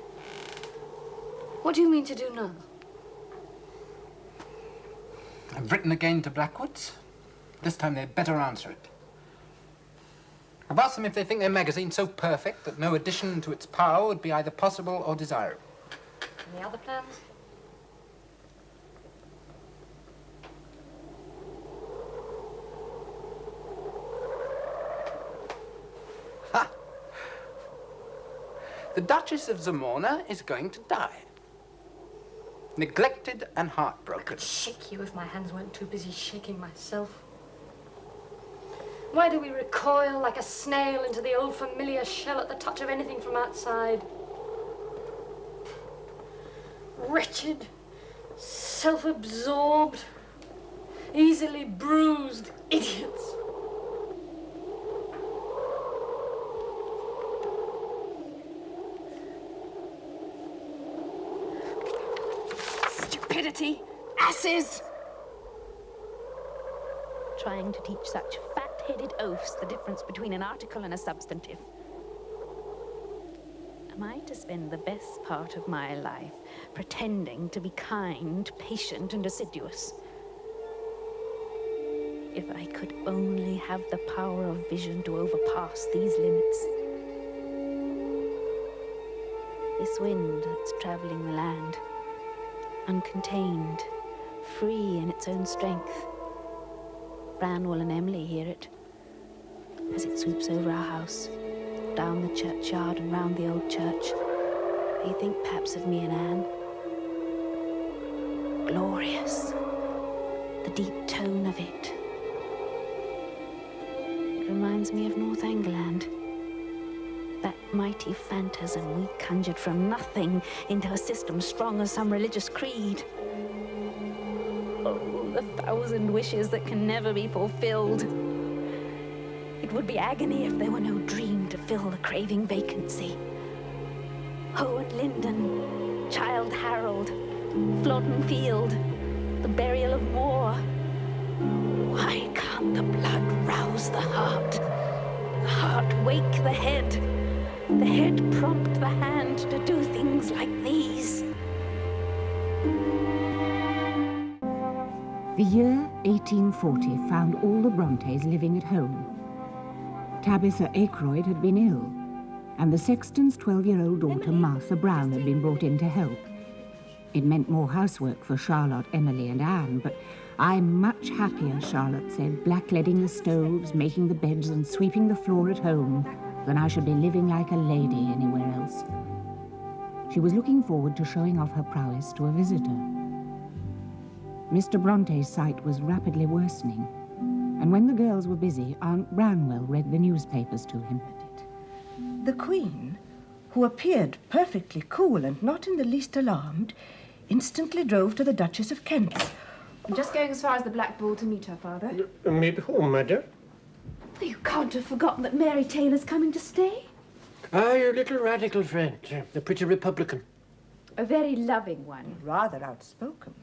What do you mean to do now? I've written again to Blackwood's. This time they'd better answer it. I've asked them if they think their magazine's so perfect that no addition to its power would be either possible or desirable. Any other plans? Ha! The Duchess of Zamorna is going to die. Neglected and heartbroken. I could shake you if my hands weren't too busy shaking myself. Why do we recoil like a snail into the old familiar shell at the touch of anything from outside? Wretched, self-absorbed, easily bruised idiots. Stupidity! Asses! Trying to teach such fat-headed oafs the difference between an article and a substantive. Am I to spend the best part of my life pretending to be kind, patient, and assiduous? If I could only have the power of vision to overpass these limits. This wind that's traveling the land, uncontained, free in its own strength. Branwell and Emily hear it as it sweeps over our house, down the churchyard and round the old church. They think perhaps of me and Anne. Glorious. The deep tone of it. It reminds me of Northangleland. That mighty phantasm we conjured from nothing into a system strong as some religious creed. Oh, the 1,000 wishes that can never be fulfilled. It would be agony if there were no dream to fill the craving vacancy. Howard Linden, Childe Harold, Flodden Field, the burial of Moore, Why can't the blood rouse the heart wake the head prompt the hand to do things like these? The year 1840 found all the Brontes living at home. Tabitha Aykroyd had been ill, and the sexton's 12-year-old daughter, Martha Brown, had been brought in to help. It meant more housework for Charlotte, Emily, and Anne, but I'm much happier, Charlotte said, blackleading the stoves, making the beds, and sweeping the floor at home, than I should be living like a lady anywhere else. She was looking forward to showing off her prowess to a visitor. Mr. Bronte's sight was rapidly worsening, and when the girls were busy, Aunt Branwell read the newspapers to him. The Queen, who appeared perfectly cool and not in the least alarmed, instantly drove to the Duchess of Kent's. I'm just going as far as the Black Bull to meet her, Father. Meet whom, madam? You can't have forgotten that Mary Taylor's coming to stay. Ah, your little radical friend, the pretty Republican. A very loving one. Rather outspoken,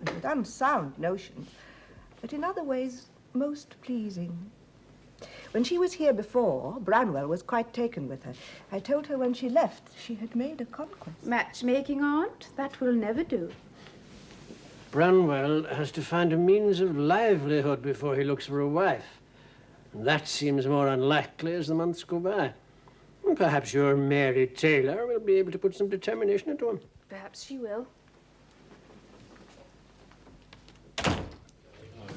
and with unsound notions, but in other ways most pleasing. When she was here before, Branwell was quite taken with her. I told her when she left she had made a conquest. Matchmaking, Aunt? That will never do. Branwell has to find a means of livelihood before he looks for a wife. And that seems more unlikely as the months go by. And perhaps your Mary Taylor will be able to put some determination into him. Perhaps she will.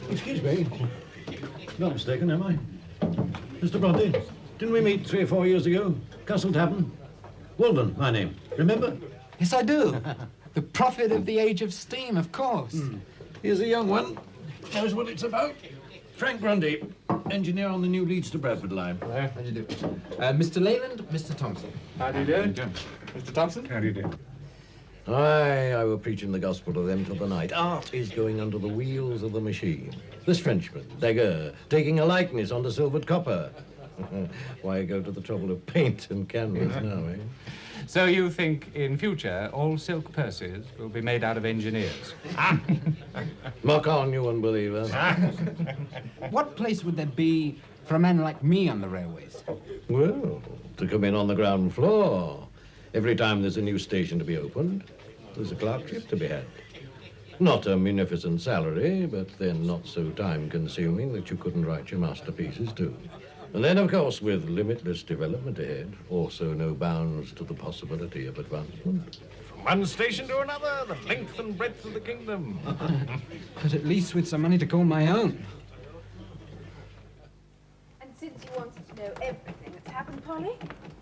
Excuse me. Not mistaken, am I? Mr. Brontë, didn't we meet 3 or 4 years ago? Castle Tavern? Walden, my name. Remember? Yes, I do. The prophet of the age of steam, of course. Here's a young one. Knows what it's about. Frank Grundy, engineer on the new Leeds to Bradford line. How do you do? Mr. Leyland, Mr. Thompson. How do you do? Mr. Thompson? How do you do? Aye, I were preaching the gospel to them till the night. Art is going under the wheels of the machine. This Frenchman, Daguerre, taking a likeness on the silvered copper. Why go to the trouble of paint and canvas now, eh? So you think in future all silk purses will be made out of engineers? Mock on, you unbeliever. What place would there be for a man like me on the railways? Well, to come in on the ground floor. Every time there's a new station to be opened, there's a clerkship to be had. Not a munificent salary, but then not so time-consuming that you couldn't write your masterpieces too. And then, of course, with limitless development ahead, also no bounds to the possibility of advancement. From one station to another, the length and breadth of the kingdom. But at least with some money to call my own. And since you wanted to know everything that's happened, Polly,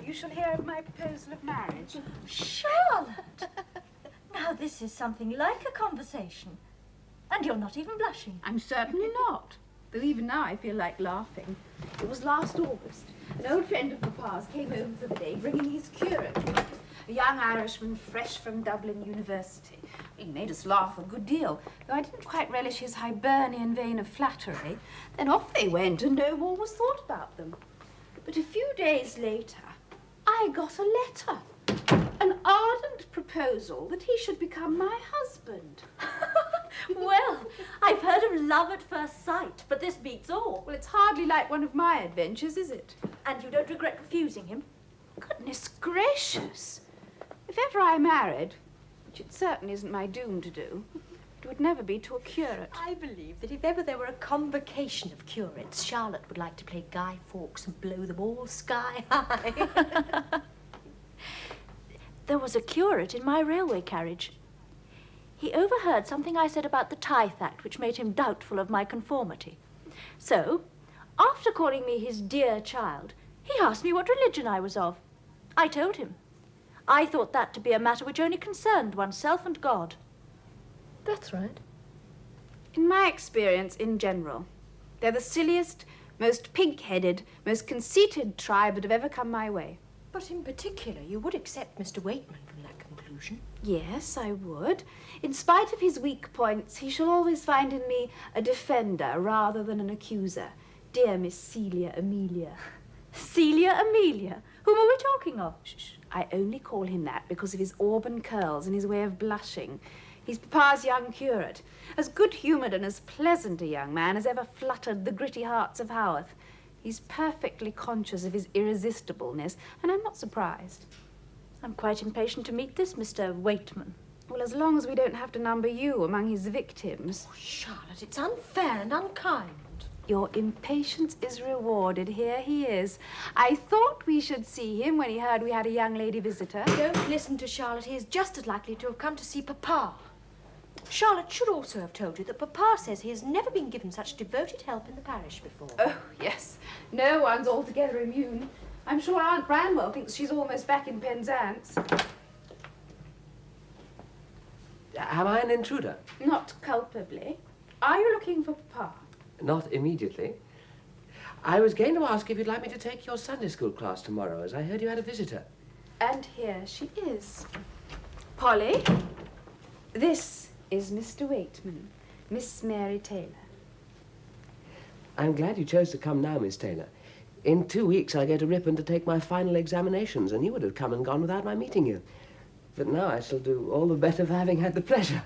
you shall hear of my proposal of marriage. Charlotte! Now this is something like a conversation. And you're not even blushing. I'm certainly not. Though even now I feel like laughing. It was last August. An old friend of Papa's came over for the day, bringing his curate with him. A young Irishman fresh from Dublin University. He made us laugh a good deal, though I didn't quite relish his Hibernian vein of flattery. Then off they went, and no more was thought about them. But a few days later, I got a letter. An ardent proposal that he should become my husband. Well, I've heard of love at first sight, but this beats all. Well, it's hardly like one of my adventures, is it? And you don't regret refusing him? Goodness gracious. If ever I married, which it certainly isn't my doom to do, it would never be to a curate. I believe that if ever there were a convocation of curates, Charlotte would like to play Guy Fawkes and blow them all sky high. There was a curate in my railway carriage. He overheard something I said about the Tithe Act, which made him doubtful of my conformity. So, after calling me his dear child, he asked me what religion I was of. I told him. I thought that to be a matter which only concerned oneself and God. That's right. In my experience, in general, they're the silliest, most pig-headed, most conceited tribe that have ever come my way. But in particular, you would accept Mr. Waitman from that conclusion. Yes, I would. In spite of his weak points, he shall always find in me a defender rather than an accuser. Dear Miss Celia Amelia. Celia Amelia? Whom are we talking of? Shh. I only call him that because of his auburn curls and his way of blushing. He's Papa's young curate, as good-humoured and as pleasant a young man as ever fluttered the gritty hearts of Haworth. He's perfectly conscious of his irresistibleness, and I'm not surprised. I'm quite impatient to meet this Mr. Waitman. Well, as long as we don't have to number you among his victims. Oh, Charlotte, it's unfair and unkind. Your impatience is rewarded. Here he is. I thought we should see him when he heard we had a young lady visitor. Don't listen to Charlotte. He is just as likely to have come to see Papa. Charlotte should also have told you that Papa says he has never been given such devoted help in the parish before. Oh, yes. No one's altogether immune. I'm sure Aunt Branwell thinks she's almost back in Penzance. Am I an intruder? Not culpably. Are you looking for Papa? Not immediately. I was going to ask if you'd like me to take your Sunday school class tomorrow, as I heard you had a visitor. And here she is. Polly, this is Mr. Waitman, Miss Mary Taylor. I'm glad you chose to come now, Miss Taylor. In 2 weeks, I go to Ripon to take my final examinations, and you would have come and gone without my meeting you. But now I shall do all the better for having had the pleasure.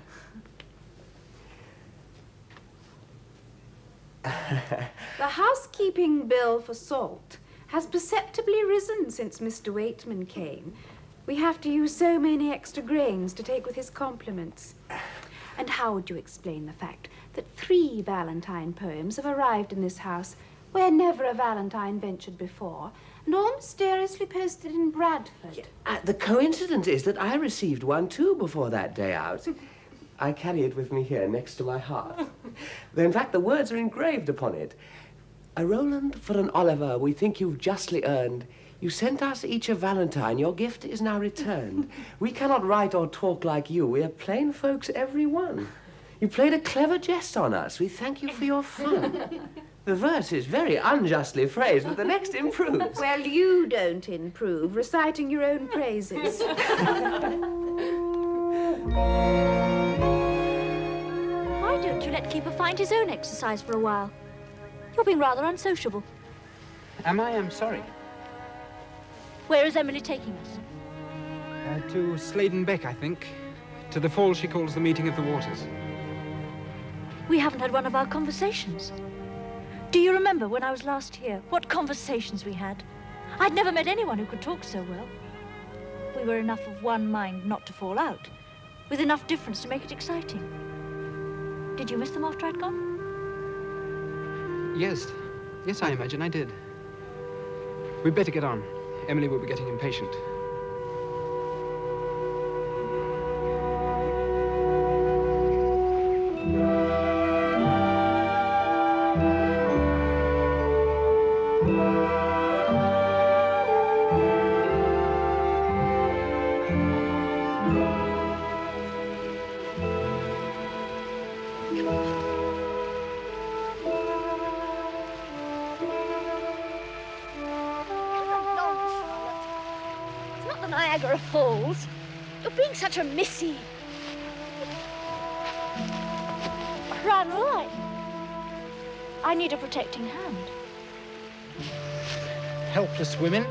The housekeeping bill for salt has perceptibly risen since Mr. Waitman came. We have to use so many extra grains to take with his compliments. And how would you explain the fact that 3 Valentine poems have arrived in this house where never a Valentine ventured before, and all mysteriously posted in Bradford? The coincidence is that I received one too before that day out. I carry it with me here next to my heart. In fact, the words are engraved upon it. A Roland for an Oliver we think you've justly earned. You sent us each a Valentine, your gift is now returned. We cannot write or talk like you, we are plain folks every one. You played a clever jest on us, we thank you for your fun. The verse is very unjustly phrased, but the next improves. Well, you don't improve, reciting your own praises. Why don't you let Keeper find his own exercise for a while? You're being rather unsociable. Am I? I'm sorry. Where is Emily taking us? To Sladen Beck, I think. To the fall she calls the meeting of the waters. We haven't had one of our conversations. Do you remember when I was last here, what conversations we had? I'd never met anyone who could talk so well. We were enough of one mind not to fall out, with enough difference to make it exciting. Did you miss them after I'd gone? Yes. Yes, I imagine I did. We'd better get on. Emily will be getting impatient. Niagara Falls. You're being such a missy. Branwell, I need a protecting hand. Helpless women.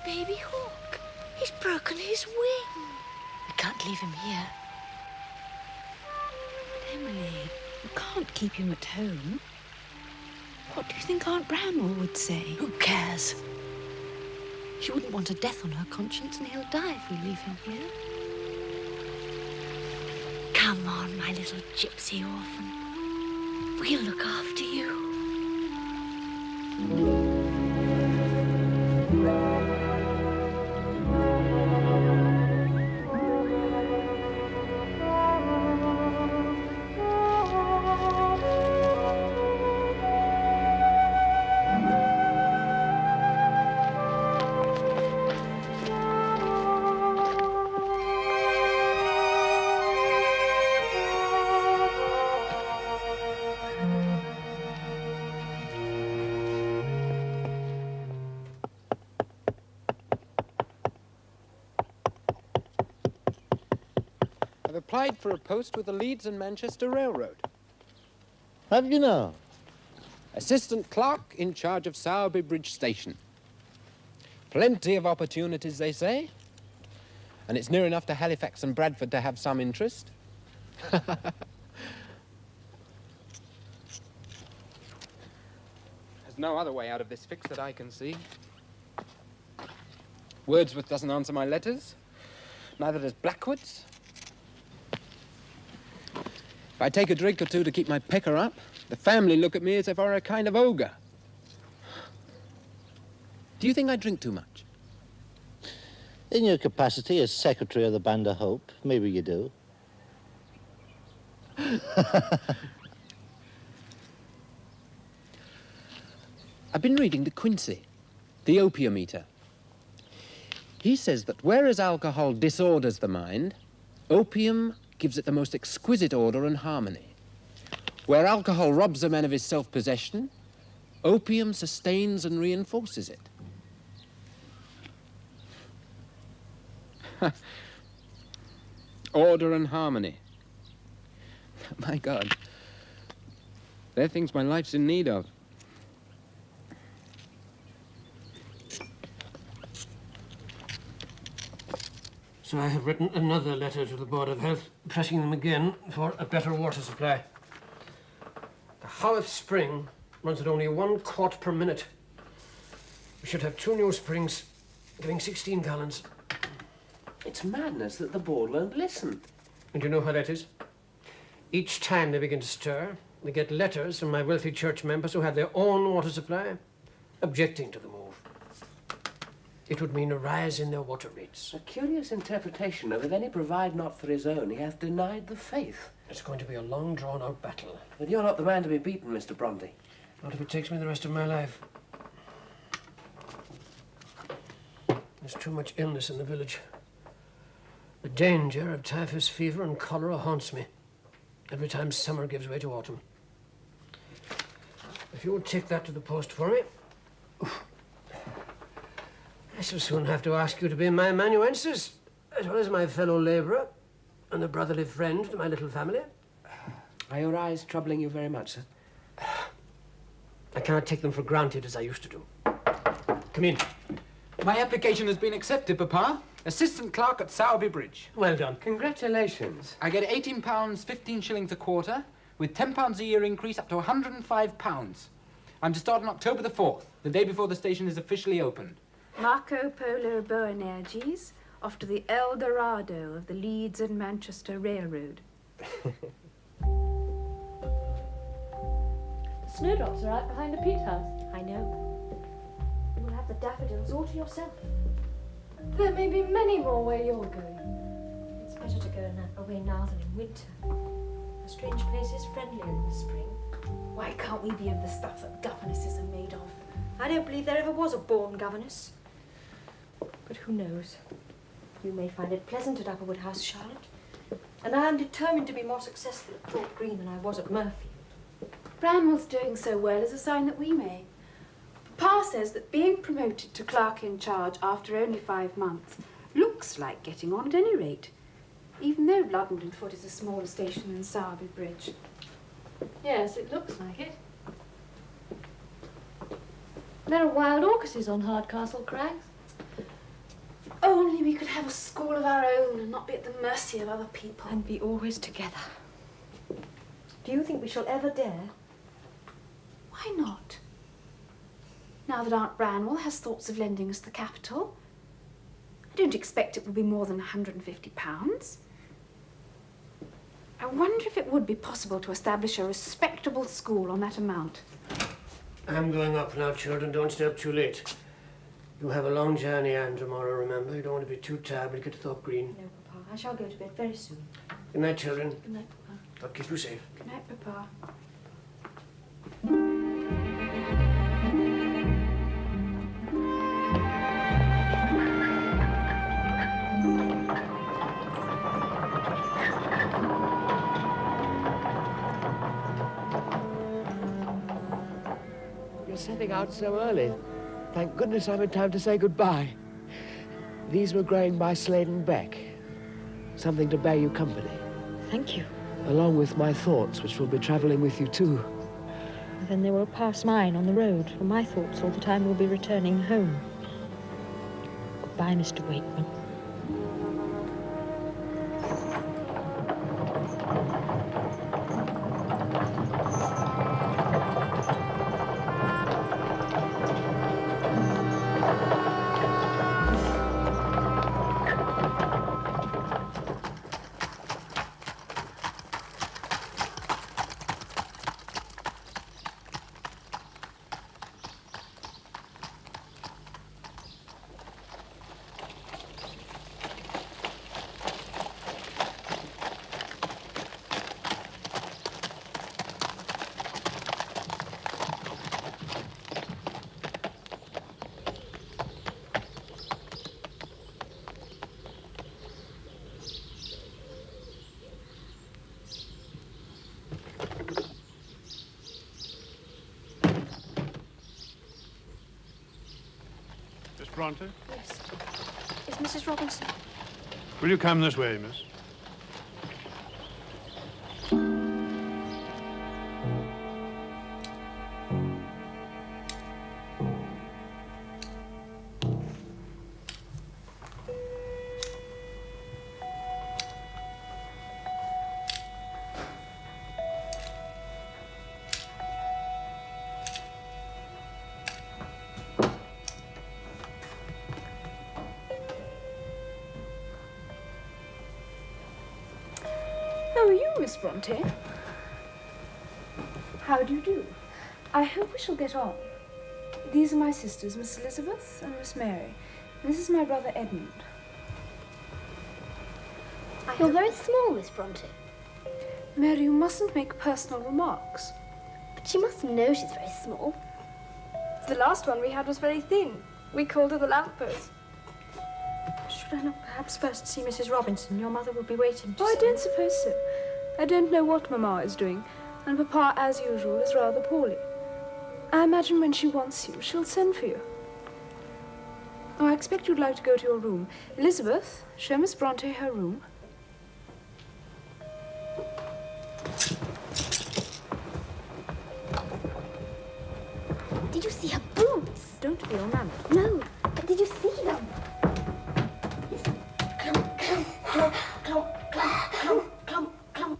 Baby hawk. He's broken his wing. We can't leave him here. But Emily, you can't keep him at home. What do you think Aunt Branwell would say? Who cares? She wouldn't want a death on her conscience, and he'll die if we leave him here. Come on, my little gypsy orphan. We'll look after you. applied for a post with the Leeds and Manchester Railroad. Have you now? Assistant clerk in charge of Sowerby Bridge Station. Plenty of opportunities, they say. And it's near enough to Halifax and Bradford to have some interest. There's no other way out of this fix that I can see. Wordsworth doesn't answer my letters. Neither does Blackwood's. If I take a drink or two to keep my pecker up, the family look at me as if I were a kind of ogre. Do you think I drink too much? In your capacity as secretary of the Band of Hope, maybe you do. I've been reading De Quincey, the opium eater. He says that whereas alcohol disorders the mind, opium gives it the most exquisite order and harmony. Where alcohol robs a man of his self-possession, opium sustains and reinforces it. Order and harmony. My God, they're things my life's in need of. So I have written another letter to the Board of Health, pressing them again for a better water supply. The Haworth spring runs at only 1 quart per minute. We should have 2 new springs, giving 16 gallons. It's madness that the board won't listen. And you know how that is? Each time they begin to stir, they get letters from my wealthy church members who have their own water supply, objecting to the move. It would mean a rise in their water rates. A curious interpretation of if any provide not for his own, he hath denied the faith. It's going to be a long, drawn-out battle. But you're not the man to be beaten, Mr. Brontë. Not if it takes me the rest of my life. There's too much illness in the village. The danger of typhus fever and cholera haunts me every time summer gives way to autumn. If you would take that to the post for me, I shall soon have to ask you to be my amanuensis, as well as my fellow labourer and a brotherly friend to my little family. Are your eyes troubling you very much, sir? I cannot take them for granted as I used to do. Come in. My application has been accepted, Papa. Assistant clerk at Sowerby Bridge. Well done. Congratulations. I get £18, 15 shillings a quarter, with £10 a year increase up to £105. I'm to start on October the 4th, the day before the station is officially opened. Marco Polo Boanerges, off to the El Dorado of the Leeds and Manchester Railroad. The snowdrops are out behind the peat house. I know. You will have the daffodils all to yourself. There may be many more where you're going. It's better to go away now than in winter. A strange place is friendlier in the spring. Why can't we be of the stuff that governesses are made of? I don't believe there ever was a born governess. But who knows? You may find it pleasant at Upperwood House, Charlotte. And I am determined to be more successful at Thorpe Green than I was at Murphy. Branwell's doing so well is a sign that we may. Papa says that being promoted to clerk in charge after only 5 months looks like getting on at any rate, even though Ludden Foot is a smaller station than Sowerby Bridge. Yes, it looks like it. There are wild orchises on Hardcastle Crags. Only we could have a school of our own and not be at the mercy of other people. And be always together. Do you think we shall ever dare? Why not? Now that Aunt Branwell has thoughts of lending us the capital, I don't expect it will be more than £150. I wonder if it would be possible to establish a respectable school on that amount. I'm going up now, children. Don't stay up too late. You have a long journey, Anne, tomorrow, remember? You don't want to be too tired when you get to Thorpe Green. No, Papa. I shall go to bed very soon. Good night, children. Good night, Papa. God keep you safe. Good night, Papa. You're setting out so early. Thank goodness I'm in time to say goodbye. These were growing by Slade and Beck. Something to bear you company. thank you. Along with my thoughts, which will be travelling with you too. Then they will pass mine on the road, for my thoughts all the time will be returning home. Goodbye, Mr. Wakeman. Brontë? Yes. Is Mrs. Robinson? Will you come this way, miss? How are you, Miss Brontë? How do you do? I hope we shall get on. These are my sisters, Miss Elizabeth and Miss Mary. This is my brother Edmund. You're very small, Miss Brontë. Mary, you mustn't make personal remarks. But she must know she's very small. The last one we had was very thin. We called her the lamppost. Should I not perhaps first see Mrs. Robinson? Your mother will be waiting to I see don't me. suppose so. I don't know what Mamma is doing, and Papa, as usual, is rather poorly. I imagine when she wants you, she'll send for you. Oh, I expect you'd like to go to your room. Elizabeth, show Miss Brontë her room. Did you see her boots? Don't be enamoured. No, but did you see them? Clump, clump, clump, clump, clump, clump, clump, clump.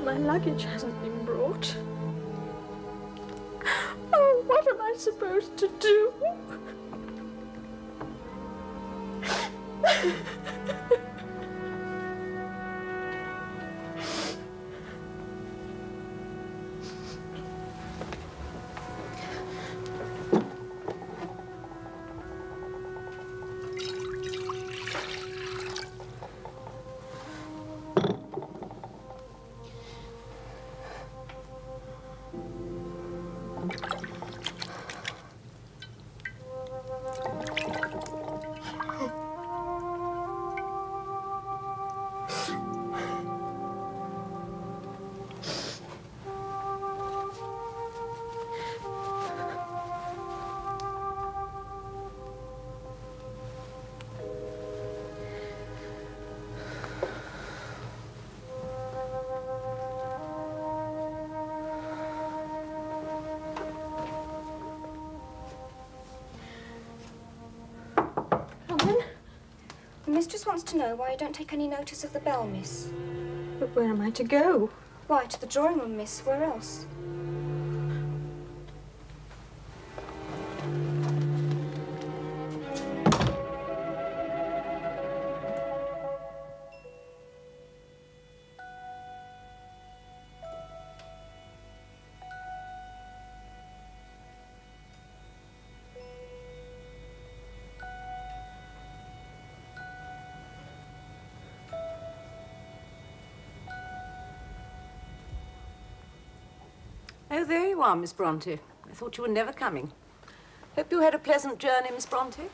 My luggage hasn't been brought. Oh, what am I supposed to do? The mistress wants to know why you don't take any notice of the bell, miss. But where am I to go? Why, to the drawing room, miss. Where else? there you are, Miss Brontë. I thought you were never coming. Hope you had a pleasant journey, Miss Brontë.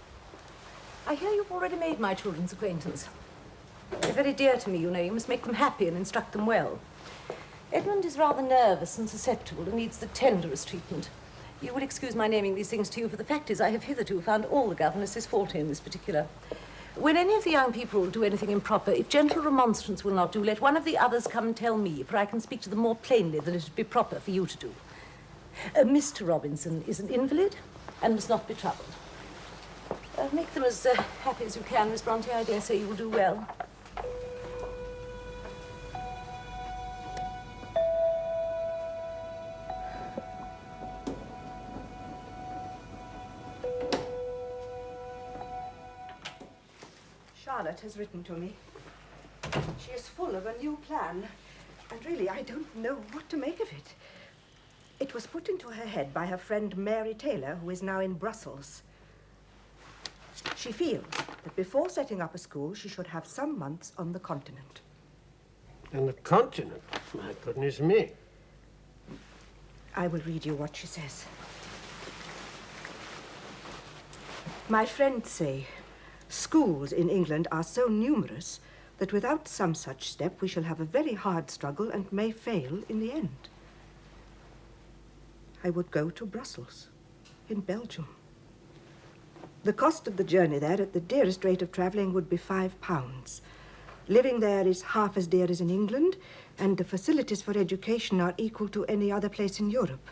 I hear you've already made my children's acquaintance. They're very dear to me, you know. You must make them happy and instruct them well. Edmund is rather nervous and susceptible and needs the tenderest treatment. You will excuse my naming these things to you, for the fact is I have hitherto found all the governesses faulty in this particular. When any of the young people do anything improper, if gentle remonstrance will not do, let one of the others come and tell me, for I can speak to them more plainly than it would be proper for you to do. Mr. Robinson is an invalid and must not be troubled. Make them as happy as you can, Miss Brontë. I dare say you will do well. Charlotte has written to me. She is full of a new plan, and really I don't know what to make of it. It was put into her head by her friend Mary Taylor, who is now in Brussels. She feels that before setting up a school, she should have some months on the continent. On the continent? My goodness me. I will read you what she says. My friends say schools in England are so numerous that without some such step we shall have a very hard struggle and may fail in the end. I would go to Brussels, in Belgium. The cost of the journey there at the dearest rate of travelling would be £5. Living there is half as dear as in England, and the facilities for education are equal to any other place in Europe.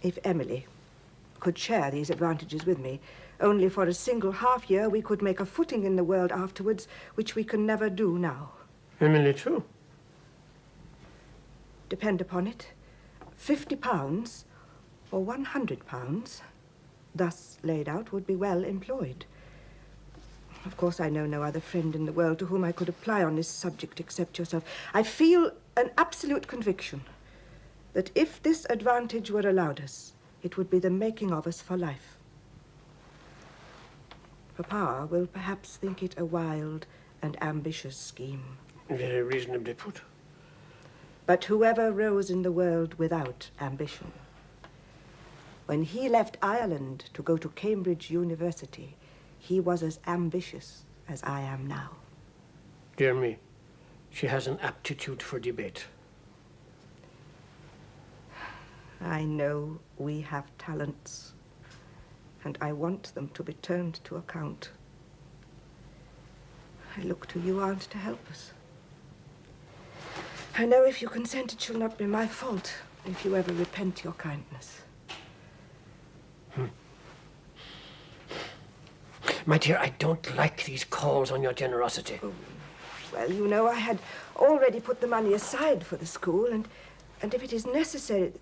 If Emily could share these advantages with me, only for a single half year we could make a footing in the world afterwards, which we can never do now. Emily too? Depend upon it, £50 or £100, thus laid out, would be well employed. Of course, I know no other friend in the world to whom I could apply on this subject except yourself. I feel an absolute conviction that if this advantage were allowed us, it would be the making of us for life. Papa will perhaps think it a wild and ambitious scheme. Very reasonably put. But whoever rose in the world without ambition, when he left Ireland to go to Cambridge University, he was as ambitious as I am now. Dear me, she has an aptitude for debate. I know we have talents, and I want them to be turned to account. I look to you, Aunt, to help us. I know if you consent, it shall not be my fault if you ever repent your kindness. My dear, I don't like these calls on your generosity. Oh, well, you know, I had already put the money aside for the school, and if it is necessary...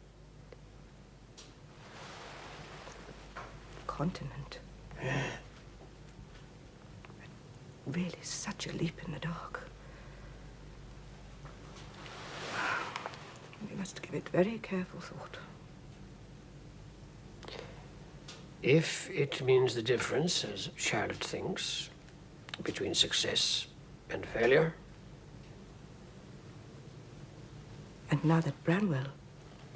Continent. Really such a leap in the dark. We must give it very careful thought. If it means the difference, as Charlotte thinks, between success and failure. And now that Branwell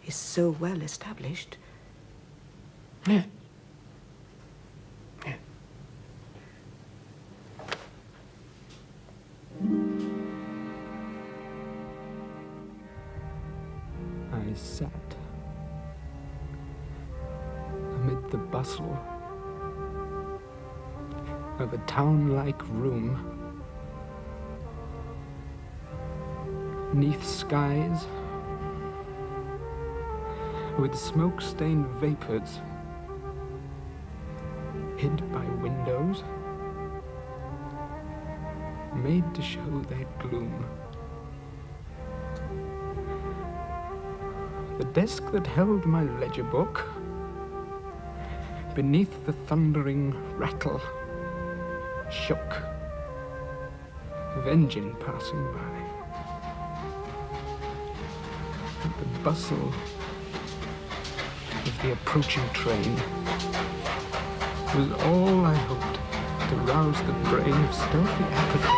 is so well established... Yeah. I sat amid the bustle of a town-like room, 'neath skies with smoke-stained vapors, hid by windows, made to show their gloom. The desk that held my ledger book, beneath the thundering rattle, shook, of engine passing by. And the bustle of the approaching train was all I hoped to rouse the brain of stealthy apathy.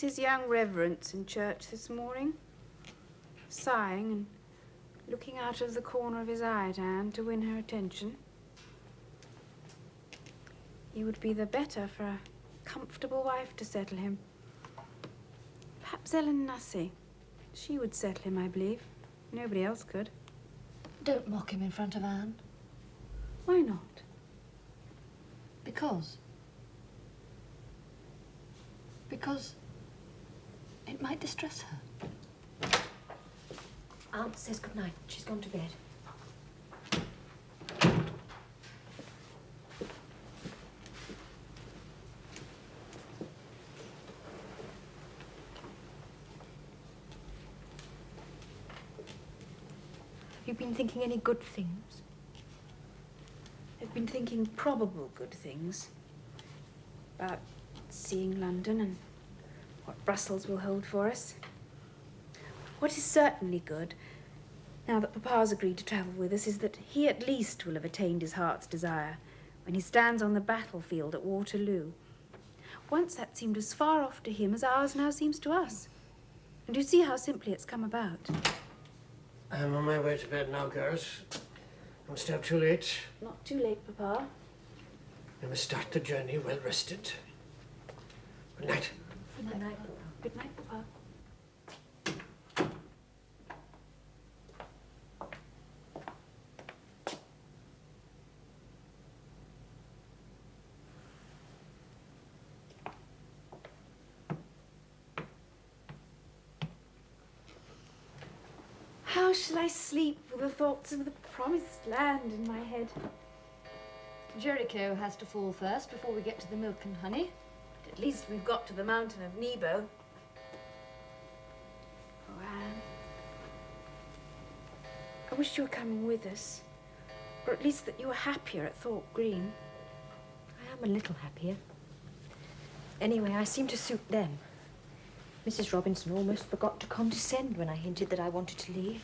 his young reverence in church this morning, sighing and looking out of the corner of his eye at Anne to win her attention. He would be the better for a comfortable wife to settle him. Perhaps Ellen Nussey. She would settle him, I believe. Nobody else could. Don't mock him in front of Anne. Why not? Because it might distress her. Aunt says good night. She's gone to bed. Have you been thinking any good things? I've been thinking probable good things. About seeing London and what Brussels will hold for us. What is certainly good, now that Papa's agreed to travel with us, is that he at least will have attained his heart's desire when he stands on the battlefield at Waterloo. Once that seemed as far off to him as ours now seems to us. And you see how simply it's come about. I'm on my way to bed now, girls. Don't stay up too late. Not too late, Papa. We must start the journey well rested. Good night. Good night. Good night, Papa. How shall I sleep with the thoughts of the promised land in my head? Jericho has to fall first before we get to the milk and honey. But at least we've got to the mountain of Nebo. Oh, Anne. I wish you were coming with us. Or at least that you were happier at Thorpe Green. I am a little happier. Anyway, I seem to suit them. Mrs. Robinson almost forgot to condescend when I hinted that I wanted to leave.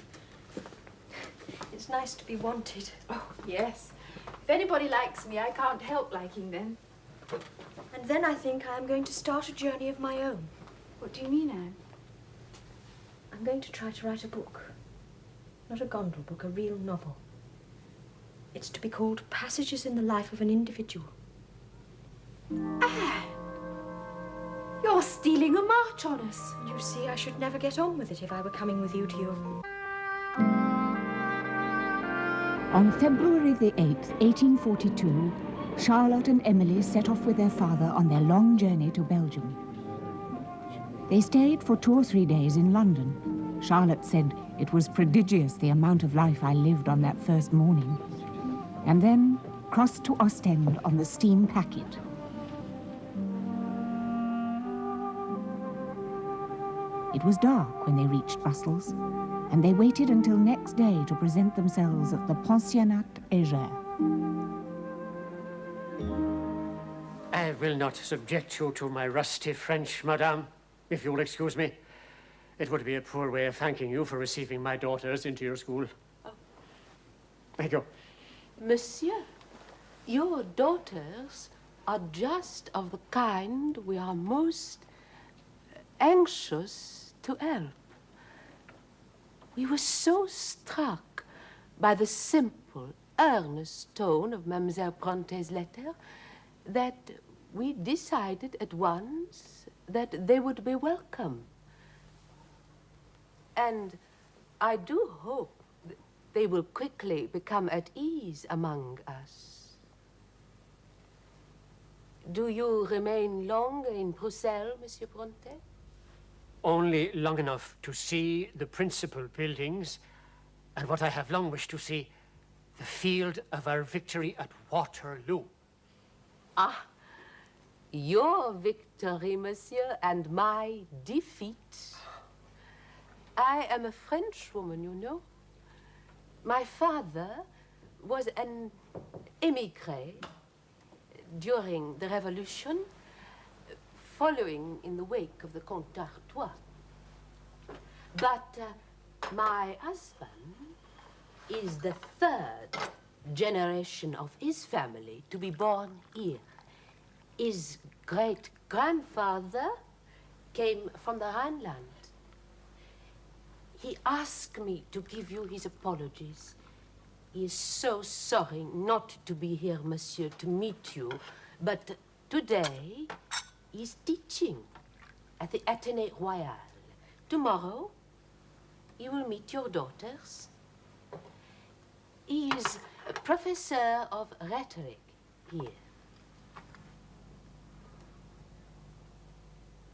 It's nice to be wanted. Oh, yes. If anybody likes me, I can't help liking them. And then I think I am going to start a journey of my own. What do you mean, Anne? I'm going to try to write a book. Not a gondel book, a real novel. It's to be called Passages in the Life of an Individual. Anne! You're stealing a march on us. You see, I should never get on with it if I were coming with you to your... On February the 8th, 1842, Charlotte and Emily set off with their father on their long journey to Belgium. They stayed for 2 or 3 days in London. Charlotte said it was prodigious the amount of life I lived on that first morning, and then crossed to Ostend on the steam packet. It was dark when they reached Brussels, and they waited until next day to present themselves at the Pensionnat Heger. I will not subject you to my rusty French, madame, if you'll excuse me. It would be a poor way of thanking you for receiving my daughters into your school. Oh. Thank you. Monsieur, your daughters are just of the kind we are most anxious to help. We were so struck by the simple, earnest tone of Mademoiselle Brontë's letter that we decided at once that they would be welcome. And I do hope that they will quickly become at ease among us. Do you remain long in Brussels, Monsieur Brontë? Only long enough to see the principal buildings and what I have long wished to see, the field of our victory at Waterloo. Ah, your victory, monsieur, and my defeat. I am a Frenchwoman, you know. My father was an émigré during the Revolution, following in the wake of the Comte d'Artois. But my husband is the 3rd generation of his family to be born here. His great-grandfather came from the Rhineland. He asked me to give you his apologies. He is so sorry not to be here, monsieur, to meet you. But today, he's teaching at the Athénée Royal. Tomorrow, he will meet your daughters. He is a professor of rhetoric here.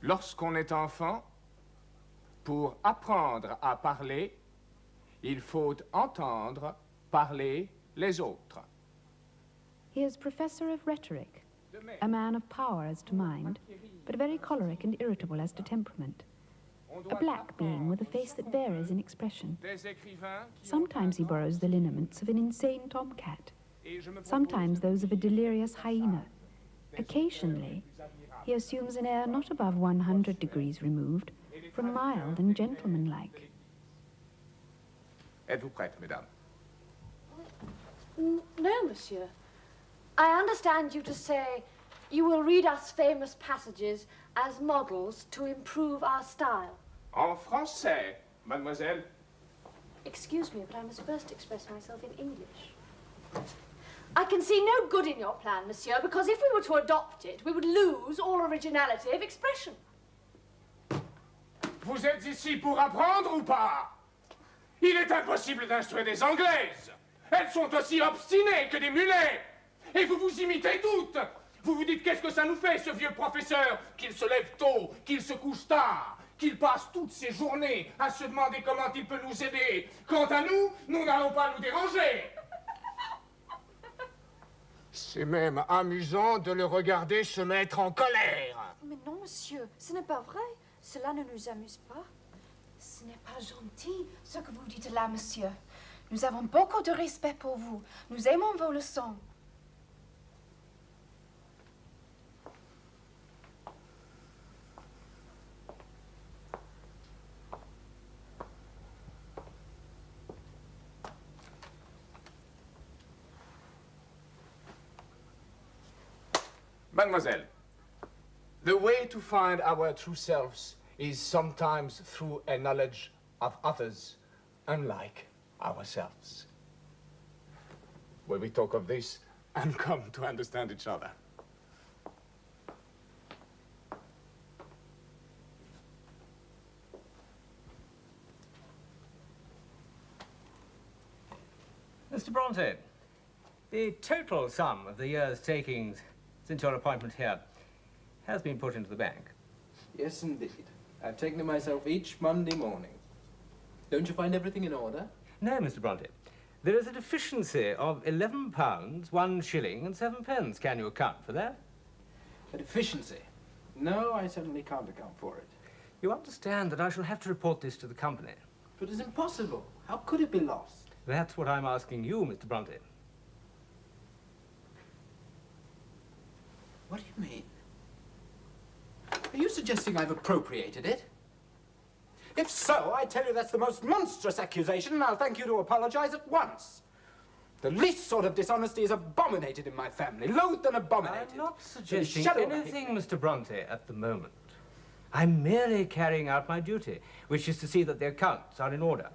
Lorsqu'on est enfant, pour apprendre à parler, il faut entendre parler les autres. He is professor of rhetoric, a man of power as to mind, but very choleric and irritable as to temperament. A black being with a face that varies in expression. Sometimes he borrows the lineaments of an insane tomcat, sometimes those of a delirious hyena. Occasionally, he assumes an air not above 100 degrees removed from mild and gentlemanlike. Êtes-vous prête, mesdames? No, monsieur. I understand you to say you will read us famous passages as models to improve our style. En français, mademoiselle. Excuse me, but I must first express myself in English. I can see no good in your plan, monsieur, because if we were to adopt it, we would lose all originality of expression. Vous êtes ici pour apprendre ou pas? Il est impossible d'instruire des Anglaises. Elles sont aussi obstinées que des mulets. Et vous vous imitez toutes. Vous vous dites qu'est-ce que ça nous fait, ce vieux professeur, qu'il se lève tôt, qu'il se couche tard, qu'il passe toutes ses journées à se demander comment il peut nous aider. Quant à nous, nous n'allons pas nous déranger. C'est même amusant de le regarder se mettre en colère. Mais non, monsieur, ce n'est pas vrai. Cela ne nous amuse pas. Ce n'est pas gentil, ce que vous dites là, monsieur. Nous avons beaucoup de respect pour vous. Nous aimons vos leçons. Mademoiselle, the way to find our true selves is sometimes through a knowledge of others, unlike ourselves. When we talk of this and come to understand each other. Mr. Brontë, the total sum of the year's takings since your appointment here has been put into the bank. Yes, indeed. I've taken it myself each Monday morning. Don't you find everything in order? No, Mr. Brontë. There is a deficiency of £11, 1 shilling and 7 pence. Can you account for that? A deficiency? No, I certainly can't account for it. You understand that I shall have to report this to the company. But it's impossible. How could it be lost? That's what I'm asking you, Mr. Brontë. What do you mean? Are you suggesting I've appropriated it? If so, I tell you that's the most monstrous accusation, and I'll thank you to apologize at once. The least sort of dishonesty is abominated in my family, loathed and abominated. I'm not suggesting anything, Mr. Brontë, at the moment. I'm merely carrying out my duty, which is to see that the accounts are in order.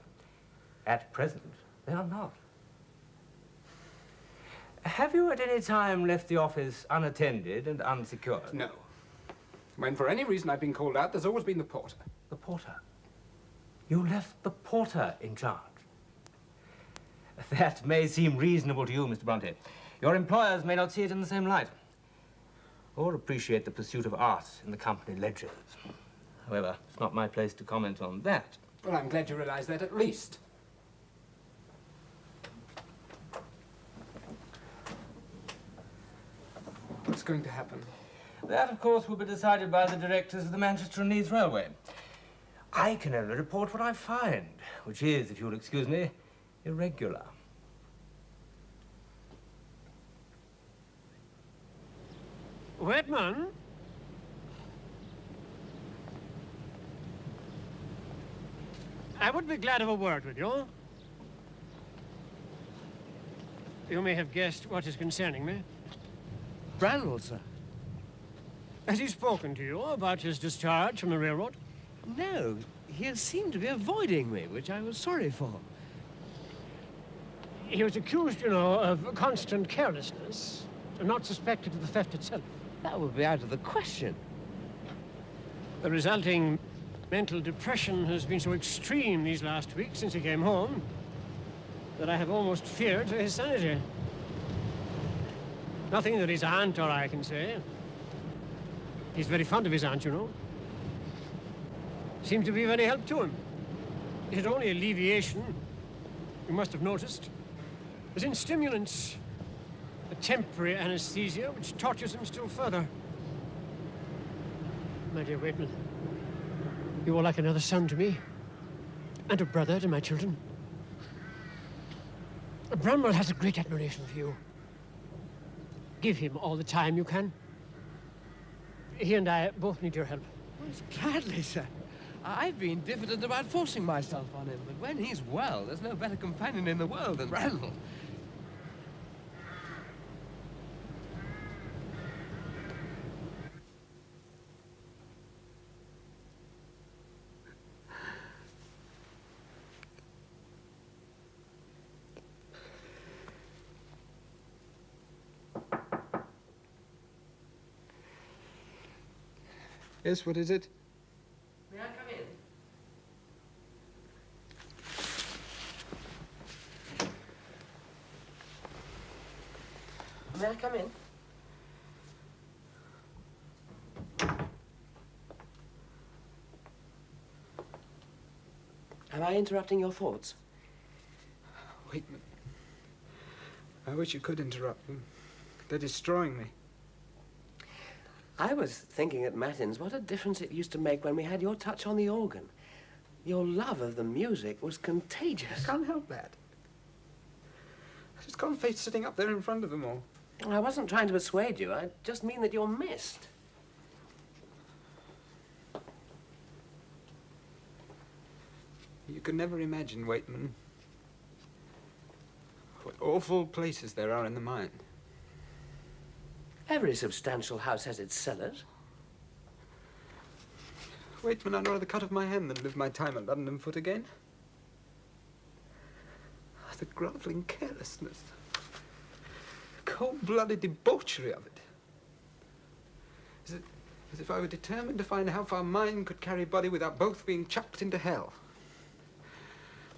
At present, they are not. Have you at any time left the office unattended and unsecured? No. When for any reason I've been called out, there's always been the porter. The porter? You left the porter in charge? That may seem reasonable to you, Mr. Brontë. Your employers may not see it in the same light, or appreciate the pursuit of art in the company ledgers. However, it's not my place to comment on that. Well, I'm glad you realize that at least. What's going to happen? That, of course, will be decided by the directors of the Manchester and Leeds Railway. I can only report what I find, which is, if you'll excuse me, irregular. Wetman? I would be glad of a word with you. You may have guessed what is concerning me. Branwell, sir. Has he spoken to you about his discharge from the railroad? No, he has seemed to be avoiding me, which I was sorry for. He was accused, you know, of constant carelessness, and not suspected of the theft itself. That would be out of the question. The resulting mental depression has been so extreme these last weeks since he came home that I have almost feared for his sanity. Nothing that his aunt or I can say. He's very fond of his aunt, you know. Seems to be of any help to him. His only alleviation, you must have noticed, is in stimulants, a temporary anesthesia which tortures him still further. My dear Waitman, you are like another son to me, and a brother to my children. Branwell has a great admiration for you. Give him all the time you can. He and I both need your help. Most gladly, sir. I've been diffident about forcing myself on him, but when he's well, there's no better companion in the world than Branwell. Yes, what is it? May I come in? May I come in? Am I interrupting your thoughts? Waitman, I wish you could interrupt them. They're destroying me. I was thinking at Matins what a difference it used to make when we had your touch on the organ. Your love of the music was contagious. I can't help that. I just can't face sitting up there in front of them all. I wasn't trying to persuade you. I just mean that you're missed. You can never imagine, Waitman, what awful places there are in the mine. Every substantial house has its cellars. Waitman, I'd rather cut off my hand than live my time at London Foot again. The grovelling carelessness, cold-blooded debauchery of it. As if I were determined to find how far mind could carry body without both being chucked into hell.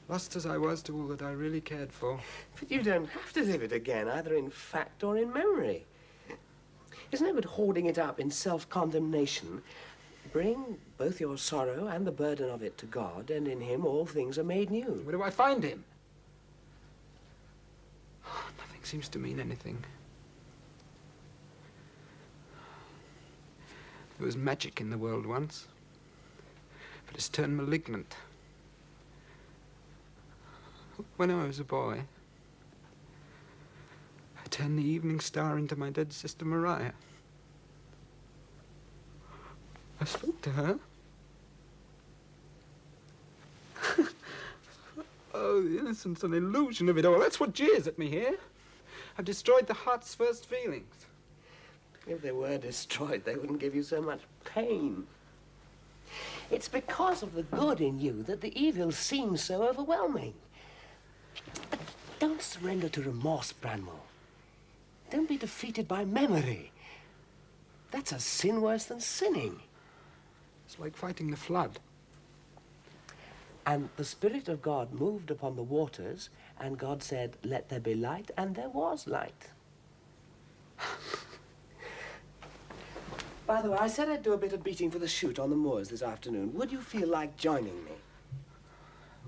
Lost as I was to all that I really cared for. But you don't have to live it again, either in fact or in memory. It's no good hoarding it up in self-condemnation. Bring both your sorrow and the burden of it to God, and in him all things are made new. Where do I find him? Nothing seems to mean anything. There was magic in the world once, but it's turned malignant. When I was a boy, I turned the evening star into my dead sister Maria. I spoke to her. Oh, the innocence and illusion of it all. That's what jeers at me here. I've destroyed the heart's first feelings. If they were destroyed, they wouldn't give you so much pain. It's because of the good in you that the evil seems so overwhelming. Don't surrender to remorse, Branwell. Don't be defeated by memory. That's a sin worse than sinning. It's like fighting the flood. And the Spirit of God moved upon the waters, and God said, "Let there be light," and there was light. By the way, I said I'd do a bit of beating for the shoot on the moors this afternoon. Would you feel like joining me?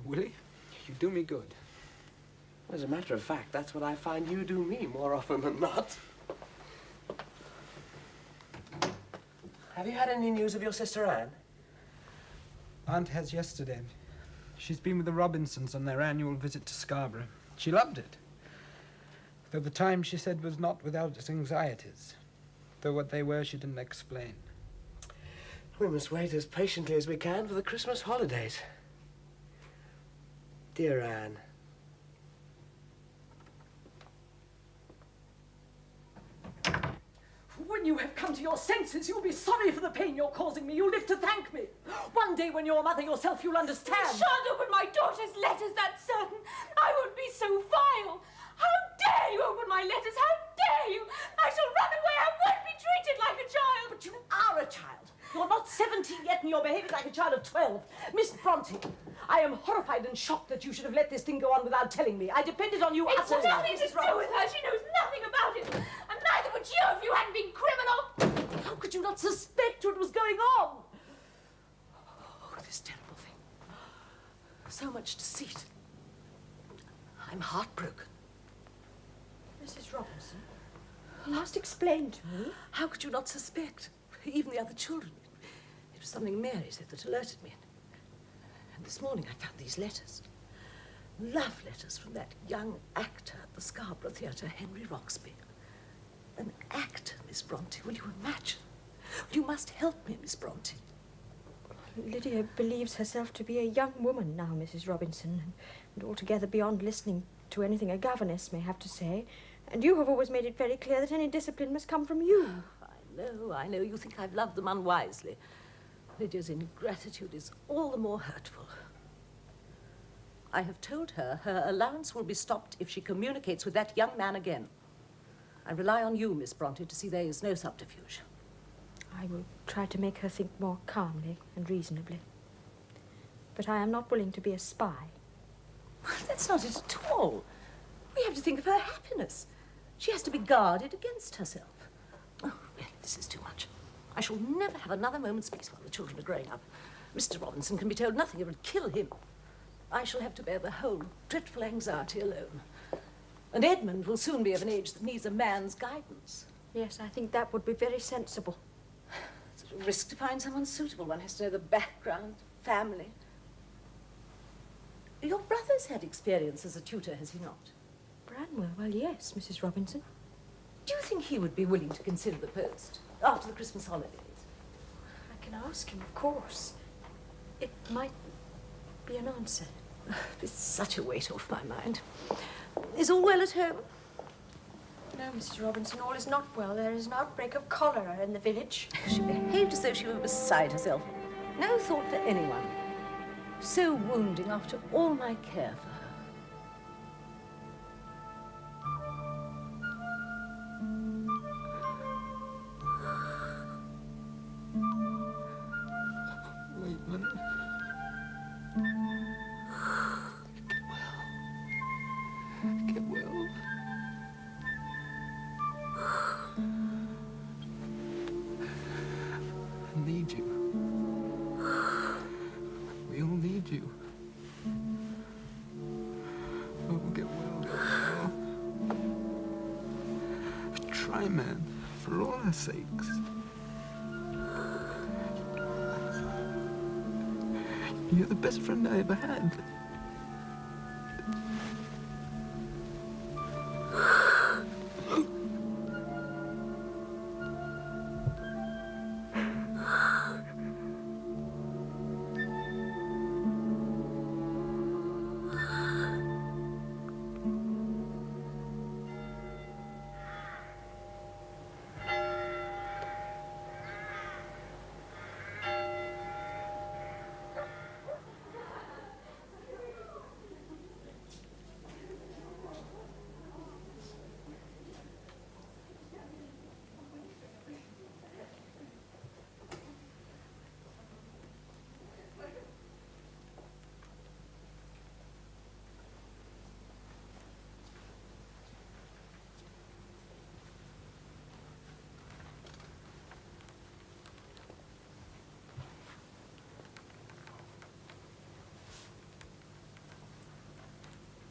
Willie, you do me good. As a matter of fact, that's what I find you do me more often than not. Have you had any news of your sister Anne? Aunt has yesterday. She's been with the Robinsons on their annual visit to Scarborough. She loved it. Though the time, she said, was not without its anxieties. Though what they were, she didn't explain. We must wait as patiently as we can for the Christmas holidays. Dear Anne. Who When you have come to your senses, you'll be sorry for the pain you're causing me. You'll live to thank me. One day when you're a mother yourself, you'll understand. You shan't open my daughter's letters, that's certain. I won't be so vile. How dare you open my letters? How dare you? I shall run away. I won't be treated like a child. But you are a child. You're not 17 yet, and you're behaving like a child of 12. Miss Brontë, I am horrified and shocked that you should have let this thing go on without telling me. I depended on you It's utterly. nothing to do with her. She knows nothing about it. And neither would you if you hadn't been criminal. How could you not suspect what was going on? Oh, this terrible thing. So much deceit. I'm heartbroken. Mrs. Robinson, you must explain to me. How could you not suspect? Even the other children. It was something Mary said that alerted me. And this morning I found these letters. Love letters from that young actor at the Scarborough Theatre, Henry Roxby. An actor, Miss Brontë, will you imagine? You must help me, Miss Brontë. Lydia believes herself to be a young woman now, Mrs. Robinson, and altogether beyond listening to anything a governess may have to say. And you have always made it very clear that any discipline must come from you. I know. You think I've loved them unwisely. Lydia's ingratitude is all the more hurtful. I have told her her allowance will be stopped if she communicates with that young man again. I rely on you, Miss Brontë, to see there is no subterfuge. I will try to make her think more calmly and reasonably. But I am not willing to be a spy. That's not it at all. We have to think of her happiness. She has to be guarded against herself. Oh, really, this is too much. I shall never have another moment's peace while the children are growing up. Mr. Robinson can be told nothing. It would kill him. I shall have to bear the whole dreadful anxiety alone. And Edmund will soon be of an age that needs a man's guidance. Yes, I think that would be very sensible. It's a risk to find someone suitable. One has to know the background, family. Your brother's had experience as a tutor, has he not? Branwell, well, yes, Mrs. Robinson. Do you think he would be willing to consider the post after the Christmas holidays? I can ask him, of course. It might be an answer. It's such a weight off my mind. Is all well at home? No, Mrs. Robinson, all is not well. There is an outbreak of cholera in the village. She behaved as though she were beside herself. No thought for anyone. So wounding after all my care for her. Waitman. Get well. I need you. We all need you. Oh, get well. Try, man, for all our sakes. You're the best friend I ever had.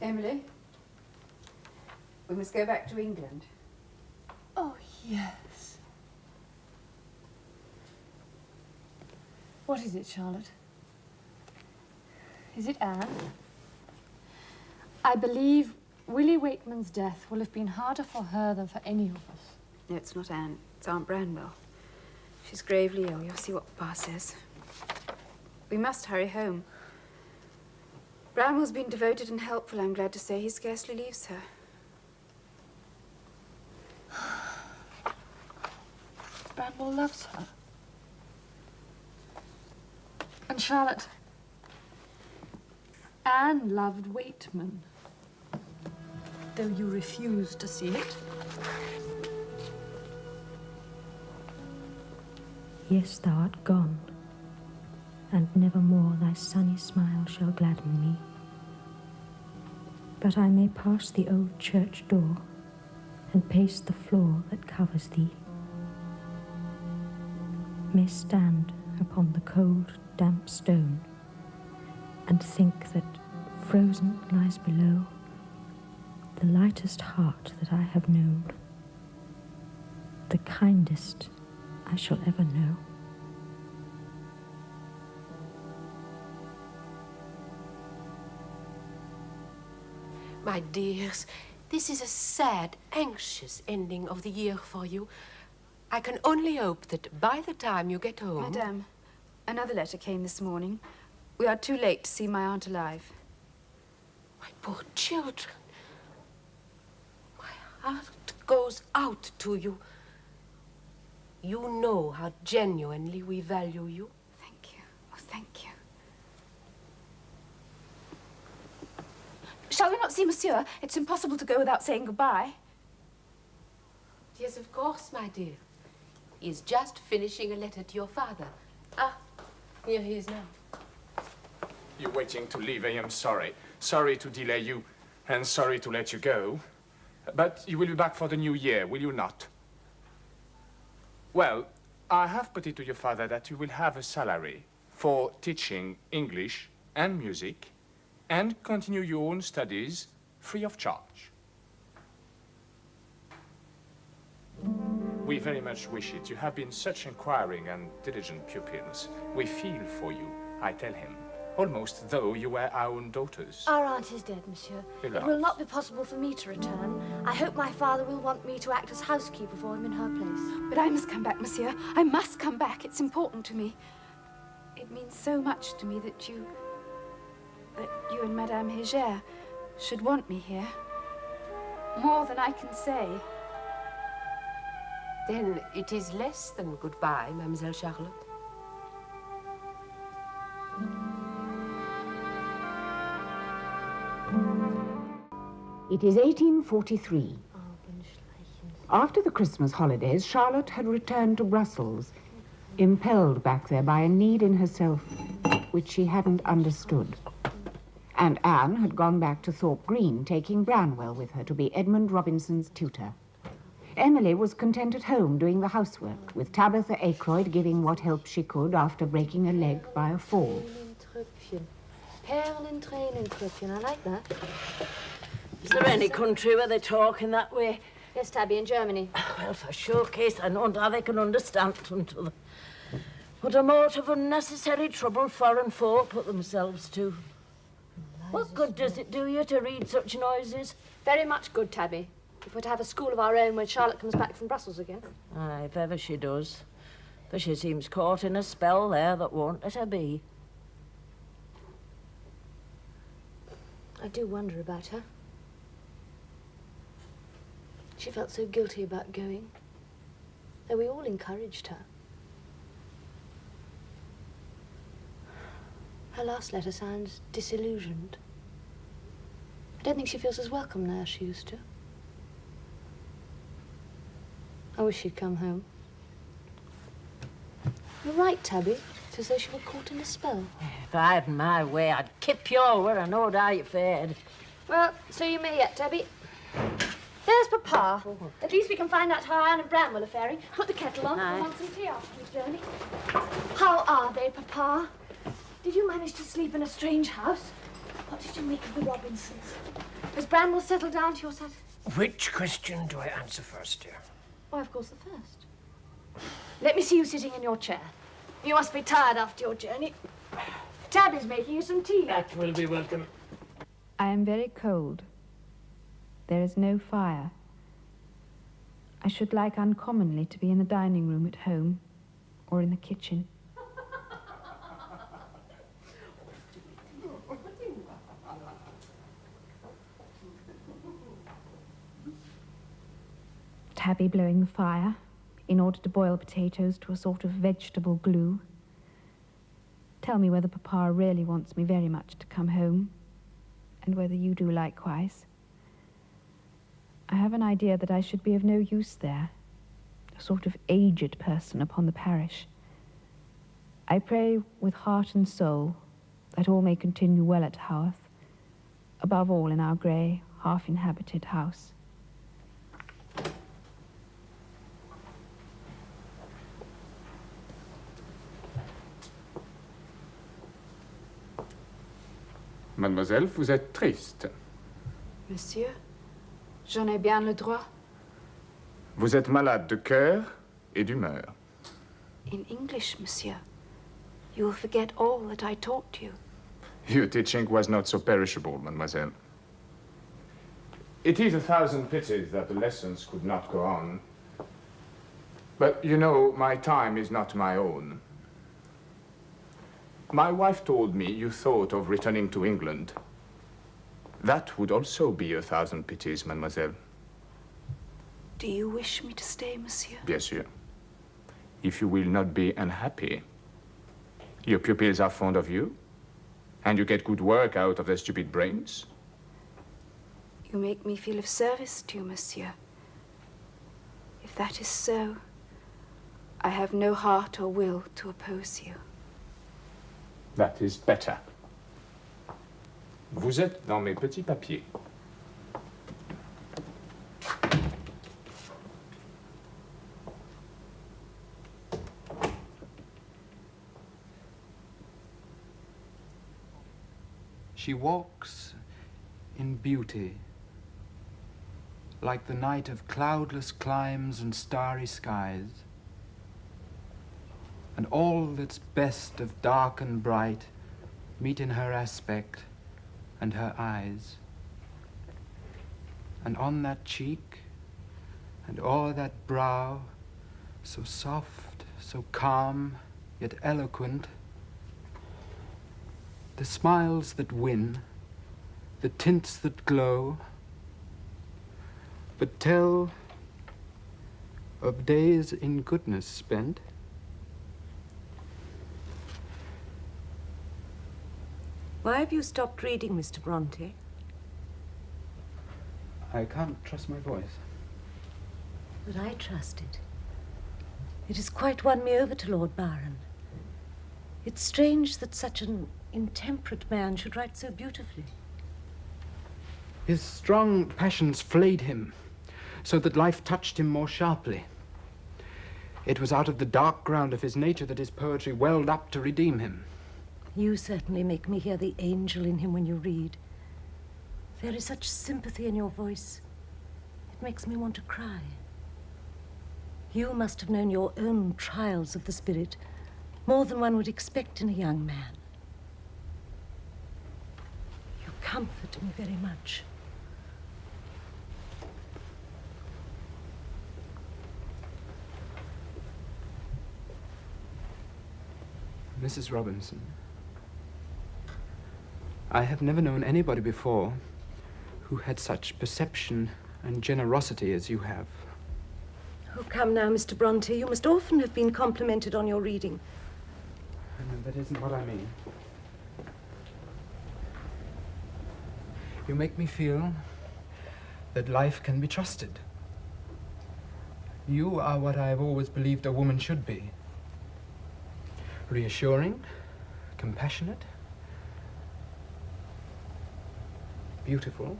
Emily, we must go back to England. Oh, yes. What is it, Charlotte? Is it Anne? I believe Willie Wakeman's death will have been harder for her than for any of us. No, it's not Anne. It's Aunt Branwell. She's gravely ill. You'll see what Papa says. We must hurry home. Branwell's been devoted and helpful, I'm glad to say. He scarcely leaves her. Paul loves her. And Charlotte... Anne loved Waitman, though you refused to see it. Yes, thou art gone, and nevermore thy sunny smile shall gladden me. But I may pass the old church door and pace the floor that covers thee, may stand upon the cold, damp stone and think that frozen lies below the lightest heart that I have known, the kindest I shall ever know. My dears, this is a sad, anxious ending of the year for you. I can only hope that by the time you get home... Madame, another letter came this morning. We are too late to see my aunt alive. My poor children. My heart goes out to you. You know how genuinely we value you. Thank you. Oh, thank you. Shall we not see Monsieur? It's impossible to go without saying goodbye. Yes, of course, my dear. He is just finishing a letter to your father. Ah, here he is now. You're waiting to leave. I am sorry. Sorry to delay you, and sorry to let you go. But you will be back for the new year, will you not? Well, I have put it to your father that you will have a salary for teaching English and music and continue your own studies free of charge. We very much wish it. You have been such inquiring and diligent pupils. We feel for you, I tell him, almost though you were our own daughters. Our aunt is dead, monsieur. Hélas. It will not be possible for me to return. I hope my father will want me to act as housekeeper for him in her place. But I must come back, monsieur. I must come back. It's important to me. It means so much to me that you and Madame Hégère should want me here. More than I can say. Then it is less than goodbye, Mademoiselle Charlotte. It is 1843. After the Christmas holidays, Charlotte had returned to Brussels, impelled back there by a need in herself which she hadn't understood. And Anne had gone back to Thorpe Green, taking Branwell with her to be Edmund Robinson's tutor. Emily was content at home doing the housework, with Tabitha Aykroyd giving what help she could after breaking a leg by a fall. I like that. Is there any country where they talk in that way? Yes, Tabby, in Germany. Well, for showcase, I know how they can understand until they put a mote of unnecessary trouble foreign folk put themselves to. What good does it do you to read such noises? Very much good, Tabby. If we're to have a school of our own when Charlotte comes back from Brussels again. Aye, if ever she does. For she seems caught in a spell there that won't let her be. I do wonder about her. She felt so guilty about going, though we all encouraged her. Her last letter sounds disillusioned. I don't think she feels as welcome now as she used to. I wish she'd come home. You're right, Tabby. It's as though she were caught in a spell. If I had my way, I'd kip you over. I know how you fared. Well, so you may yet, Tabby. There's Papa. At least we can find out how Anne and Branwell are faring. Put the kettle on. Aye. We'll want some tea after the journey. How are they, Papa? Did you manage to sleep in a strange house? What did you make of the Robinsons? Has Branwell settled down to your satisfaction? Which question do I answer first, dear? Why, of course, the first. Let me see you sitting in your chair. You must be tired after your journey. Tabby's making you some tea. That will be welcome. I am very cold. There is no fire. I should like uncommonly to be in the dining room at home or in the kitchen. Tabby blowing the fire, in order to boil potatoes to a sort of vegetable glue. Tell me whether Papa really wants me very much to come home, and whether you do likewise. I have an idea that I should be of no use there, a sort of aged person upon the parish. I pray with heart and soul that all may continue well at Haworth, above all in our grey, half-inhabited house. Mademoiselle, vous êtes triste. Monsieur, j'en ai bien le droit. Vous êtes malade de cœur et d'humeur. In English, monsieur, you will forget all that I taught you. Your teaching was not so perishable, mademoiselle. It is 1,000 pities that the lessons could not go on. But, you know, my time is not my own. My wife told me you thought of returning to England. That would also be 1,000 pities, mademoiselle. Do you wish me to stay, monsieur? Bien sûr. If you will not be unhappy. Your pupils are fond of you, and you get good work out of their stupid brains. You make me feel of service to you, monsieur. If that is so, I have no heart or will to oppose you. That is better. Vous êtes dans mes petits papiers. She walks in beauty, like the night of cloudless climes and starry skies. And all that's best of dark and bright meet in her aspect and her eyes. And on that cheek and o'er that brow, so soft, so calm, yet eloquent, the smiles that win, the tints that glow, but tell of days in goodness spent. Why have you stopped reading, Mr. Brontë? I can't trust my voice. But I trust it. It has quite won me over to Lord Byron. It's strange that such an intemperate man should write so beautifully. His strong passions flayed him, so that life touched him more sharply. It was out of the dark ground of his nature that his poetry welled up to redeem him. You certainly make me hear the angel in him when you read. There is such sympathy in your voice. It makes me want to cry. You must have known your own trials of the spirit more than one would expect in a young man. You comfort me very much. Mrs. Robinson, I have never known anybody before who had such perception and generosity as you have. Oh, come now, Mr. Brontë. You must often have been complimented on your reading. That isn't what I mean. You make me feel that life can be trusted. You are what I have always believed a woman should be. Reassuring, compassionate, beautiful.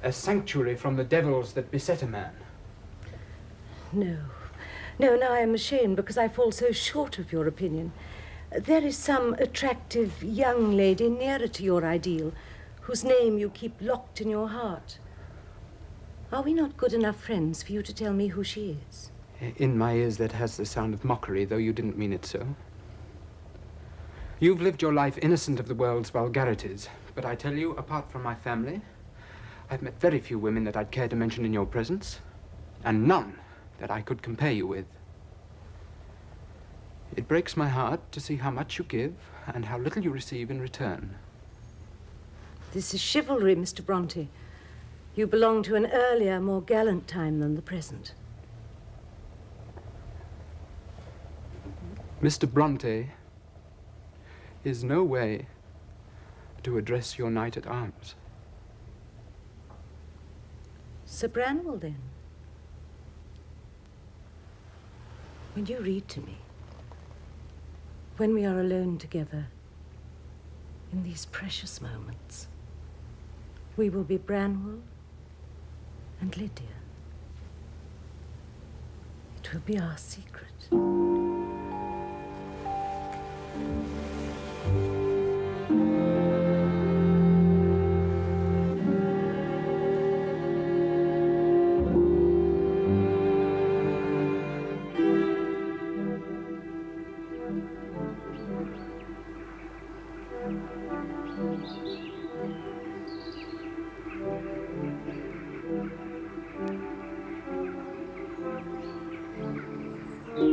A sanctuary from the devils that beset a man. No. No, now I am ashamed because I fall so short of your opinion. There is some attractive young lady nearer to your ideal, whose name you keep locked in your heart. Are we not good enough friends for you to tell me who she is? In my ears that has the sound of mockery, though you didn't mean it so. You've lived your life innocent of the world's vulgarities, but I tell you, apart from my family, I've met very few women that I'd care to mention in your presence, and none that I could compare you with. It breaks my heart to see how much you give and how little you receive in return. This is chivalry, Mr. Brontë. You belong to an earlier, more gallant time than the present. Mr. Brontë is no way to address your knight at arms. Sir Branwell, then. When you read to me, when we are alone together, in these precious moments, we will be Branwell and Lydia. It will be our secret.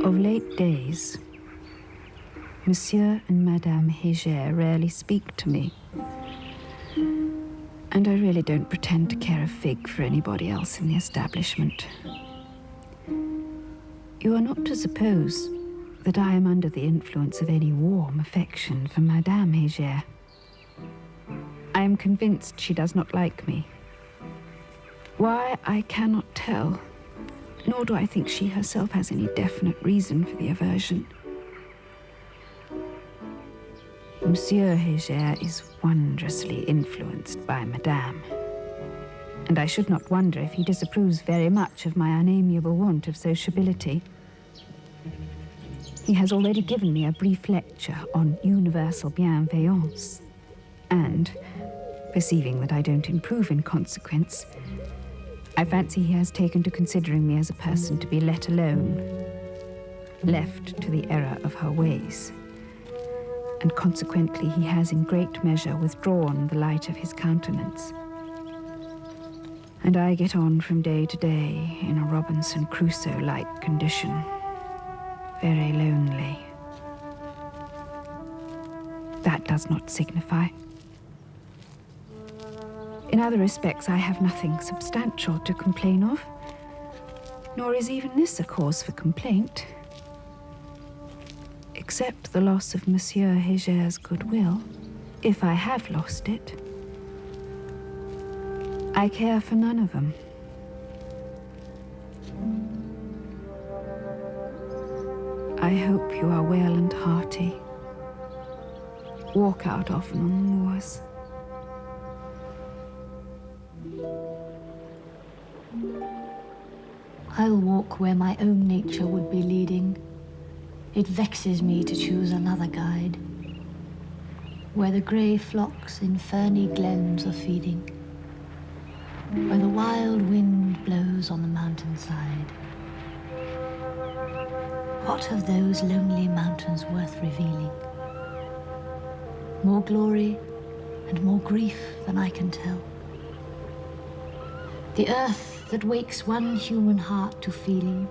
Of late days, Monsieur and Madame Heger rarely speak to me. And I really don't pretend to care a fig for anybody else in the establishment. You are not to suppose that I am under the influence of any warm affection for Madame Heger. I am convinced she does not like me. Why, I cannot tell. Nor do I think she herself has any definite reason for the aversion. Monsieur Heger is wondrously influenced by Madame, and I should not wonder if he disapproves very much of my unamiable want of sociability. He has already given me a brief lecture on universal bienveillance, and, perceiving that I don't improve in consequence, I fancy he has taken to considering me as a person to be let alone, left to the error of her ways. And consequently he has in great measure withdrawn the light of his countenance. And I get on from day to day in a Robinson Crusoe-like condition, very lonely. That does not signify. In other respects, I have nothing substantial to complain of, nor is even this a cause for complaint, except the loss of Monsieur Heger's goodwill, if I have lost it. I care for none of them. I hope you are well and hearty. Walk out often on the moors. I'll walk where my own nature would be leading. It vexes me to choose another guide. Where the grey flocks in ferny glens are feeding. Where the wild wind blows on the mountainside. What of those lonely mountains worth revealing? More glory and more grief than I can tell. The earth that wakes one human heart to feeling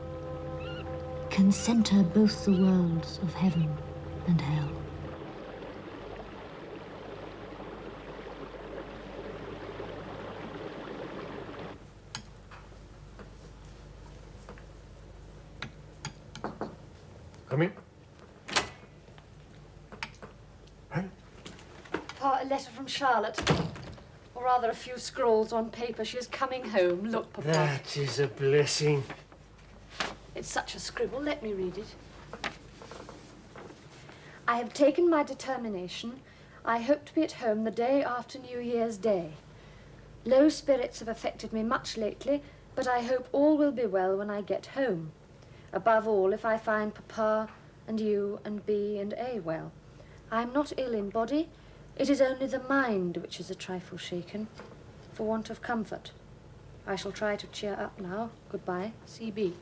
can centre both the worlds of heaven and hell. Come in. Pa, a letter from Charlotte. Or rather, a few scrawls on paper. She is coming home. Look, Papa. That is a blessing. It's such a scribble. Let me read it. I have taken my determination. I hope to be at home the day after New Year's Day. Low spirits have affected me much lately, but I hope all will be well when I get home. Above all, if I find Papa and you and B and A well. I am not ill in body. It is only the mind which is a trifle shaken, for want of comfort. I shall try to cheer up now. Goodbye, C.B.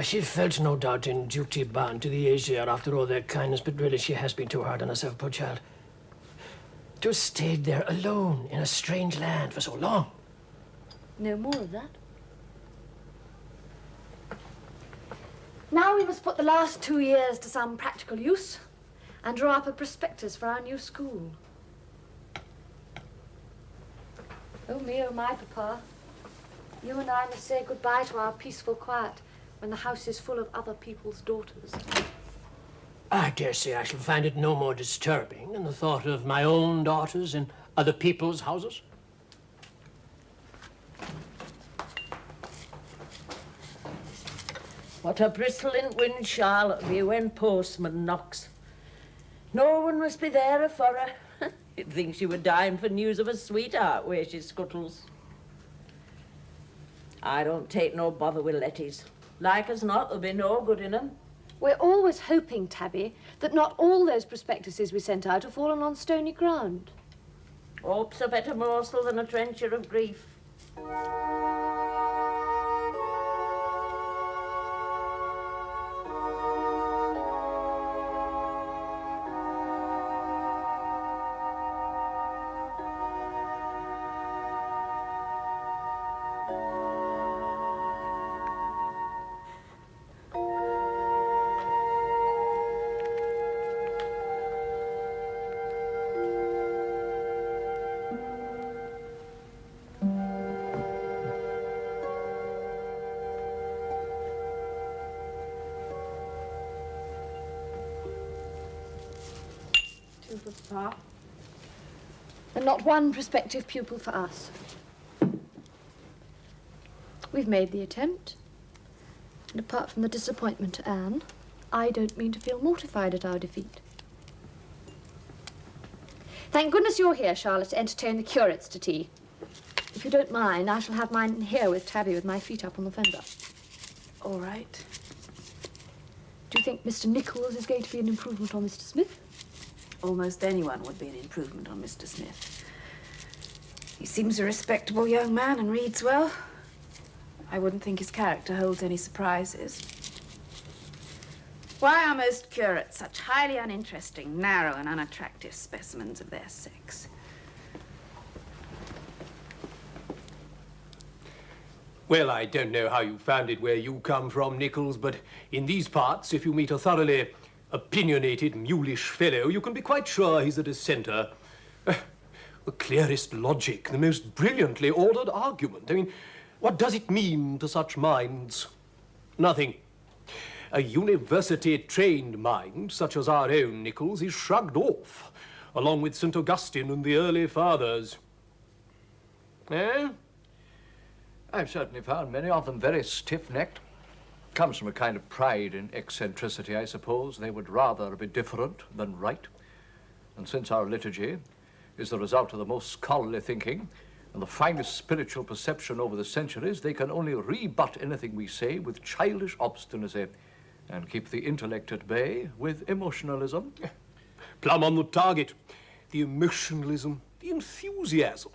She felt no doubt in duty bound to the Heger after all their kindness, but really she has been too hard on herself, poor child. To have stayed there alone in a strange land for so long. No more of that. Now we must put the last 2 years to some practical use and draw up a prospectus for our new school. Oh me, oh my, Papa. You and I must say goodbye to our peaceful quiet when the house is full of other people's daughters. I dare say I shall find it no more disturbing than the thought of my own daughters in other people's houses. What a bristling wind Charlotte be when postman knocks. No one must be there for her. You'd think she were dying for news of a sweetheart where she scuttles. I don't take no bother with letties. Like as not, there'll be no good in 'em. We're always hoping, Tabby, that not all those prospectuses we sent out have fallen on stony ground. Hope's a better morsel than a trencher of grief. For Papa. And not one prospective pupil for us. We've made the attempt. And apart from the disappointment to Anne, I don't mean to feel mortified at our defeat. Thank goodness you're here, Charlotte, to entertain the curates to tea. If you don't mind, I shall have mine here with Tabby with my feet up on the fender. All right. Do you think Mr. Nichols is going to be an improvement on Mr. Smith? Almost anyone would be an improvement on Mr. Smith. He seems a respectable young man and reads well. I wouldn't think his character holds any surprises. Why are most curates such highly uninteresting, narrow and unattractive specimens of their sex? Well, I don't know how you found it where you come from, Nichols, but in these parts, if you meet a thoroughly opinionated, mulish fellow, you can be quite sure he's a dissenter. The clearest logic, the most brilliantly ordered argument. I mean, what does it mean to such minds? Nothing. A university-trained mind, such as our own, Nichols, is shrugged off, along with St. Augustine and the early fathers. Eh? I've certainly found many of them very stiff-necked. Comes from a kind of pride in eccentricity, I suppose. They would rather be different than right. And since our liturgy is the result of the most scholarly thinking and the finest spiritual perception over the centuries, they can only rebut anything we say with childish obstinacy and keep the intellect at bay with emotionalism. Plumb on the target. The emotionalism, the enthusiasm.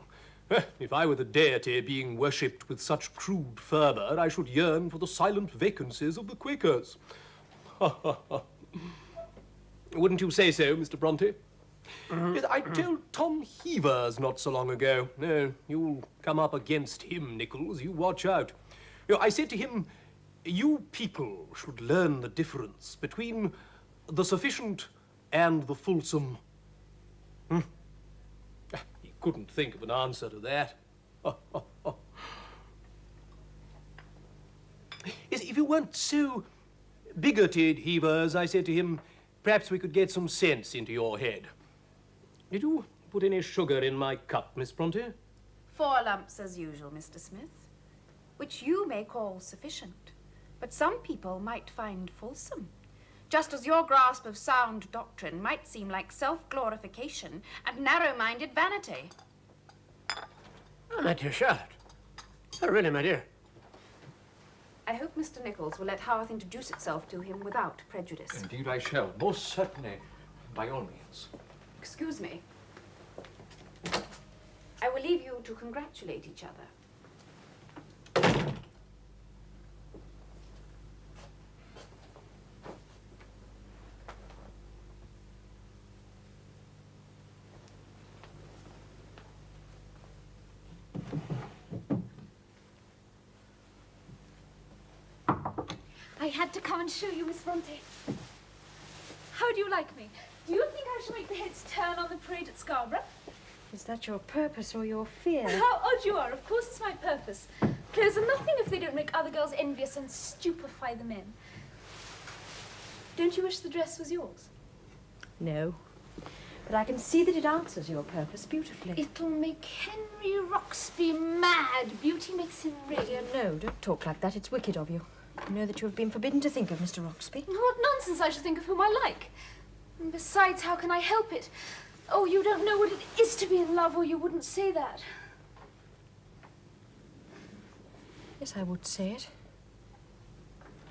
If I were the deity being worshipped with such crude fervour, I should yearn for the silent vacancies of the Quakers. Wouldn't you say so, Mr. Brontë? Yes, I told Tom Heavers not so long ago. No, you'll come up against him, Nichols. You watch out. You know, I said to him, you people should learn the difference between the sufficient and the fulsome. He couldn't think of an answer to that. Yes, if you weren't so bigoted, Heavers, I said to him, perhaps we could get some sense into your head. Did you put any sugar in my cup, Miss Brontë? 4 lumps as usual, Mr. Smith, which you may call sufficient, but some people might find fulsome. Just as your grasp of sound doctrine might seem like self-glorification and narrow-minded vanity. Oh, my dear Charlotte. Oh, really, my dear. I hope Mr. Nichols will let Haworth introduce itself to him without prejudice. Indeed I shall, most certainly, by all means. Excuse me. I will leave you to congratulate each other. I had to come and show you, Miss Brontë. How do you like me? Do you think I shall make the heads turn on the parade at Scarborough? Is that your purpose or your fear? How odd you are. Of course it's my purpose. clothes are nothing if they don't make other girls envious and stupefy the men. Don't you wish the dress was yours? No. But I can see that it answers your purpose beautifully. It'll make Henry Roxby mad. Beauty makes him rave. Dear, no, don't talk like that. It's wicked of you. You know that you have been forbidden to think of Mr. Roxby. What nonsense! I should think of whom I like. And besides, how can I help it? Oh, you don't know what it is to be in love, or you wouldn't say that. Yes, I would say it.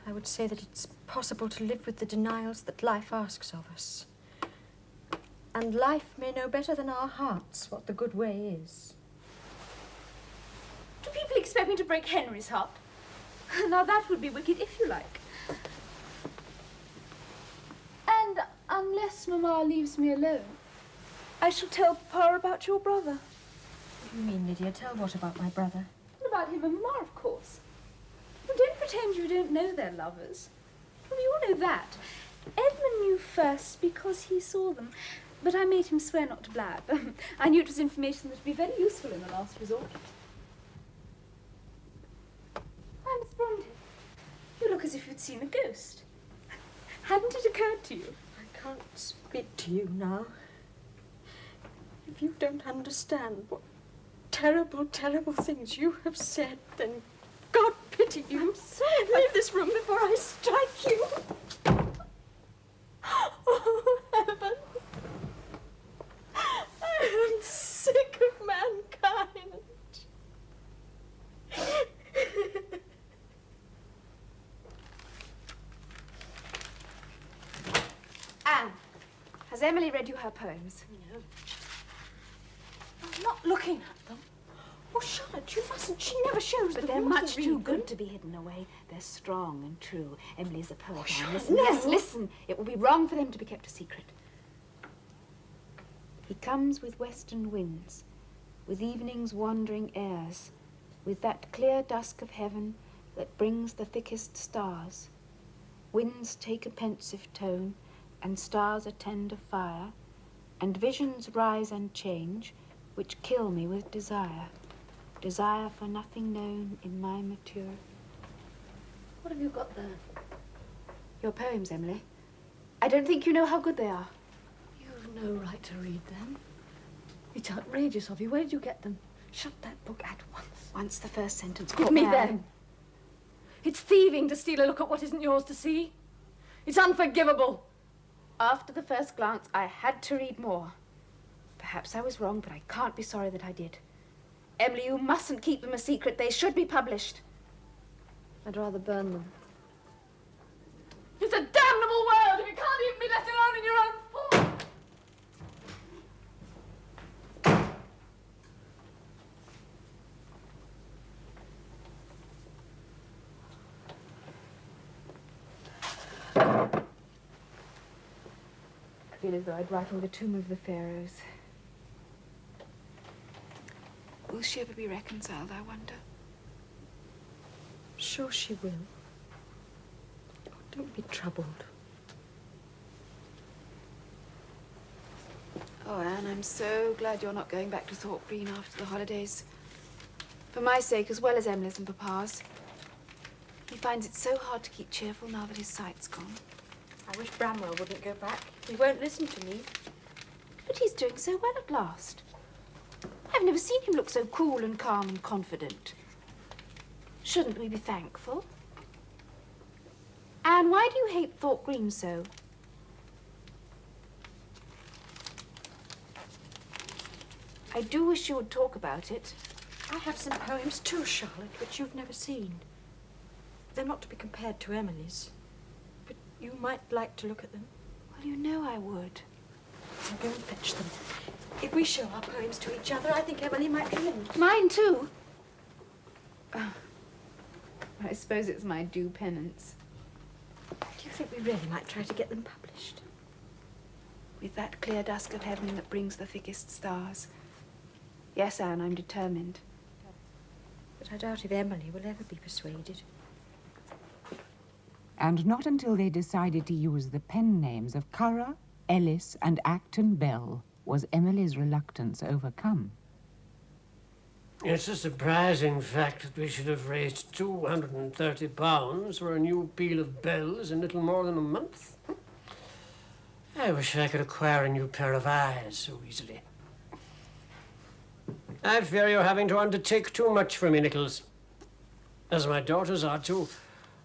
I would say that it's possible to live with the denials that life asks of us. And life may know better than our hearts what the good way is. Do people expect me to break Henry's heart? Now that would be wicked, if you like. And unless Mamma leaves me alone, I shall tell Papa about your brother. What do you mean, Lydia? Tell what about my brother? About him and Mamma, of course. Well, don't pretend you don't know they're lovers. Well, you all know that. Edmund knew first because he saw them, but I made him swear not to blab. I knew it was information that would be very useful in the last resort. Hi, Miss Brontë. You look as if you'd seen a ghost. Hadn't it occurred to you? I can't speak to you now. If you don't understand what terrible, terrible things you have said, then God pity you. I'm sorry. Leave this room before I strike you. Oh, heaven. I am sick of mankind. Anne, has Emily read you her poems? No. I'm not looking at them. Oh, Charlotte, you mustn't. She never shows But them. they're You much mustn't too read good them. to be hidden away. They're strong and true. Emily's a poet. Oh, Anne. Charlotte, Listen, no. yes, listen. It will be wrong for them to be kept a secret. He comes with western winds, with evening's wandering airs, with that clear dusk of heaven that brings the thickest stars. Winds take a pensive tone, and stars a tender fire, and visions rise and change, which kill me with desire. Desire for nothing known in my mature. What have you got there? Your poems, Emily. I don't think you know how good they are. You've no right to read them. It's outrageous of you. Where did you get them? Shut that book at once. Once the first sentence Give caught me my eye. them. It's thieving to steal a look at what isn't yours to see. It's unforgivable. After the first glance, I had to read more. Perhaps I was wrong, but I can't be sorry that I did. Emily, you mustn't keep them a secret. They should be published. I'd rather burn them. It's a damnable world if you can't even be left alone in your own form. I feel as though I'd write on the tomb of the pharaohs. Will she ever be reconciled, I wonder? Sure she will. Oh, don't be troubled. Oh, Anne, I'm so glad you're not going back to Thorpe Green after the holidays. For my sake, as well as Emily's and Papa's. He finds it so hard to keep cheerful now that his sight's gone. I wish Branwell wouldn't go back. He won't listen to me. But he's doing so well at last. I've never seen him look so cool and calm and confident. Shouldn't we be thankful? Anne, why do you hate Thorpe Green so? I do wish you would talk about it. I have some poems too, Charlotte, which you've never seen. They're not to be compared to Emily's. But you might like to look at them. Well, you know I would. I'll go and fetch them. If we show our poems to each other, I think Emily might relent. Mine too. Oh, I suppose it's my due penance. Do you think we really might try to get them published? With that clear dusk of heaven that brings the thickest stars. Yes, Anne, I'm determined. But I doubt if Emily will ever be persuaded. And not until they decided to use the pen names of Currer, Ellis, and Acton Bell was Emily's reluctance overcome. It's a surprising fact that we should have raised £230 for a new peal of bells in little more than a month. I wish I could acquire a new pair of eyes so easily. I fear you're having to undertake too much for me, Nichols. As my daughters are too,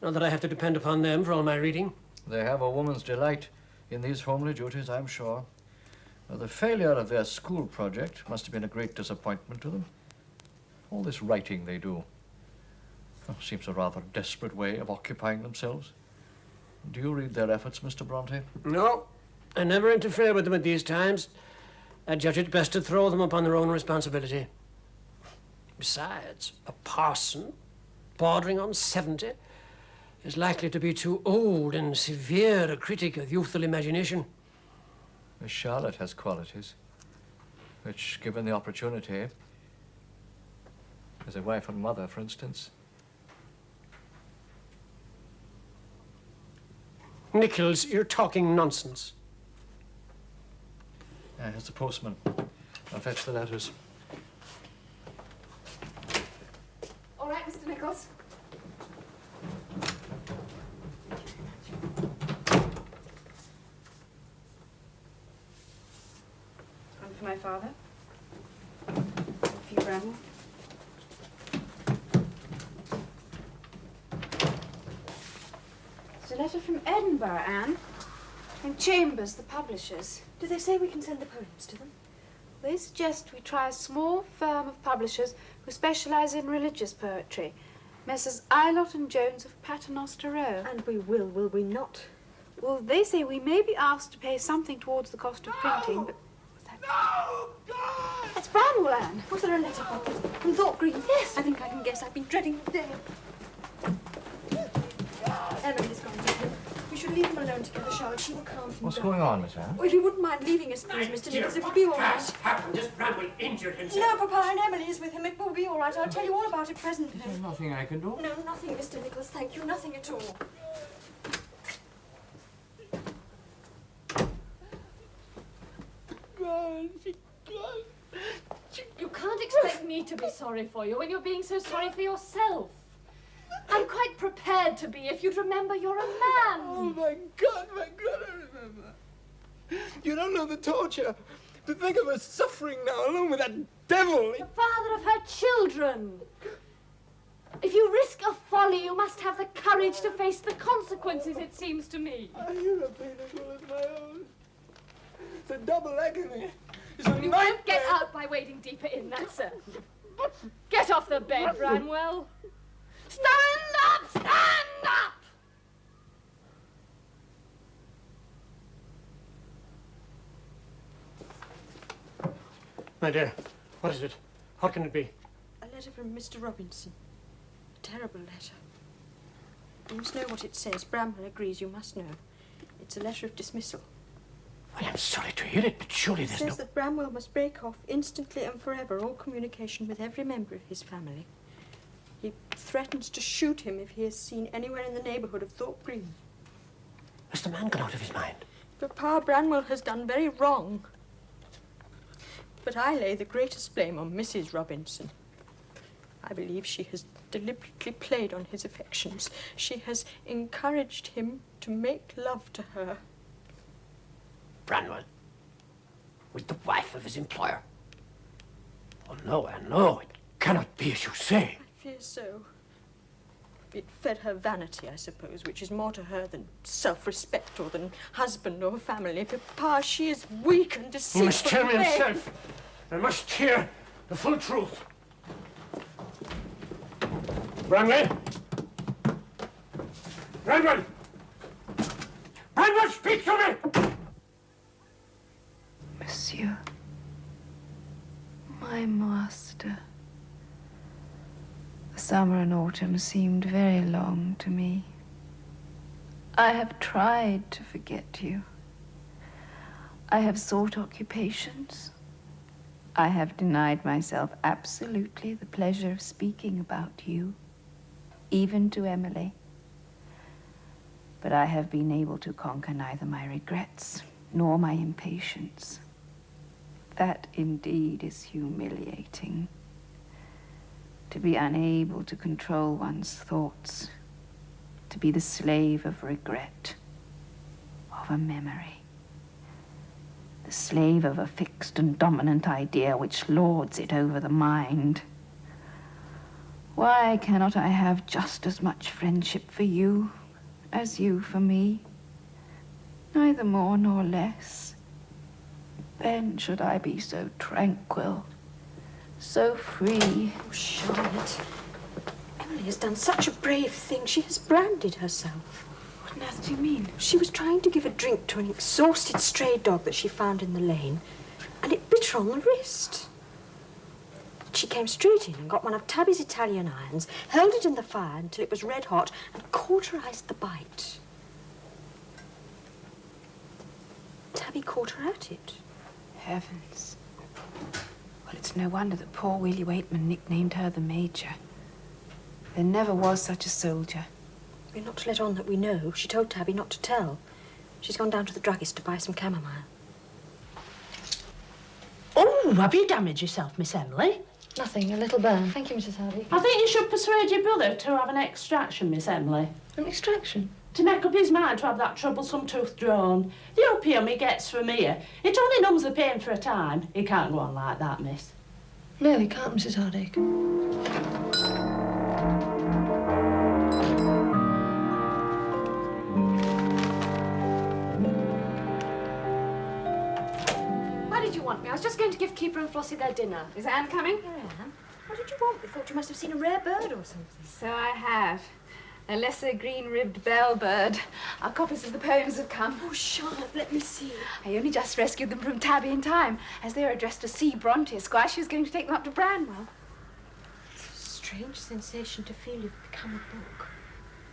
not that I have to depend upon them for all my reading. They have a woman's delight in these homely duties, I'm sure. Well, the failure of their school project must have been a great disappointment to them. All this writing they do seems a rather desperate way of occupying themselves. Do you read their efforts, Mr. Brontë? No, I never interfere with them at these times. I judge it best to throw them upon their own responsibility. Besides, a parson, bordering on 70, is likely to be too old and severe a critic of youthful imagination. Miss Charlotte has qualities which, given the opportunity, as a wife and mother, for instance. Nichols, you're talking nonsense. Here's the postman. I'll fetch the letters. All right, Mr. Nichols. One for my father. One for you, Branwell. It's a letter from Edinburgh, Anne. From Chambers, the publishers. Do they say we can send the poems to them? They suggest we try a small firm of publishers who specialize in religious poetry. Messrs. Ilott and Jones of Paternoster Row. And we will we not? Well, they say we may be asked to pay something towards the cost of printing, but... What's that? No! God! That's Branwell, Anne. Was there a letter from Thorpe Green? Yes. I think I can guess. I've been dreading the day. Emily's gone to him. We should leave them alone together, Charlotte. She will calm him What's down. going on, Miss Anne? Oh, if you wouldn't mind leaving us, please, Mr. Nichols, it will be all right. Happened. Just Branwell injured himself. No, Papa, and Emily is with him. It will be all right. I'll tell you all about it presently. There's nothing I can do. No, nothing, Mr. Nichols. Thank you. Nothing at all. You can't expect me to be sorry for you when you're being so sorry for yourself. I'm quite prepared to be if you'd remember you're a man. Oh, my God, I remember. You don't know the torture. To think of her suffering now alone with that devil. The father of her children. If you risk a folly, you must have the courage to face the consequences, it seems to me. You're a pinnacle of my own. It's a double agony. It's a You won't get out by wading deeper in, that's certain. Get off the bed, Branwell. Stand up! Stand up! My dear, what is it? What can it be? A letter from Mr. Robinson. A terrible letter. You must know what it says. Bramwell agrees you must know. It's a letter of dismissal. I am sorry to hear it, but surely It there's says that Bramwell must break off instantly and forever all communication with every member of his family. He threatens to shoot him if he is seen anywhere in the neighbourhood of Thorpe Green. Has the man gone out of his mind? Papa, Branwell has done very wrong. But I lay the greatest blame on Mrs. Robinson. I believe she has deliberately played on his affections. She has encouraged him to make love to her. Branwell, with the wife of his employer. Oh, no, Anne, no, it cannot be as you say. I fear so. It fed her vanity, I suppose, which is more to her than self-respect or than husband or family. Papa, she is weak and deceitful. You must tell me himself. I must hear the full truth. Branwell! Branwell! Branwell, speak to me! Monsieur, my master. The summer and autumn seemed very long to me. I have tried to forget you. I have sought occupations. I have denied myself absolutely the pleasure of speaking about you, even to Emily. But I have been able to conquer neither my regrets nor my impatience. That indeed is humiliating. To be unable to control one's thoughts. To be the slave of regret. Of a memory. The slave of a fixed and dominant idea which lords it over the mind. Why cannot I have just as much friendship for you as you for me? Neither more nor less. Then should I be so tranquil, so free. Oh, Charlotte. Emily has done such a brave thing. She has branded herself. What on earth do you mean? She was trying to give a drink to an exhausted stray dog that she found in the lane, and it bit her on the wrist. She came straight in and got one of Tabby's Italian irons, held it in the fire until it was red hot, and cauterized the bite. Tabby caught her at it. Heavens. Well, it's no wonder that poor Willie Waitman nicknamed her the Major. There never was such a soldier. We're not to let on that we know. She told Tabby not to tell. She's gone down to the druggist to buy some chamomile. Oh, have you damaged yourself, Miss Emily? Nothing, a little burn. Thank you, Mrs. Hardy. I think you should persuade your brother to have an extraction, Miss Emily. An extraction? To make up his mind to have that troublesome tooth drawn. The opium he gets from here, it only numbs the pain for a time. He can't go on like that, miss. No, he can't, Mrs. Hardy. Why did you want me? I was just going to give Keeper and Flossie their dinner. Is Anne coming? Anne? What did you want? We thought you must have seen a rare bird or something. So I have. A lesser green-ribbed bellbird. Our copies of the poems have come. Oh, Charlotte, let me see. I only just rescued them from Tabby in time. As they were addressed to C. Brontë, Esquire, she was going to take them up to Branwell. It's a strange sensation to feel you've become a book.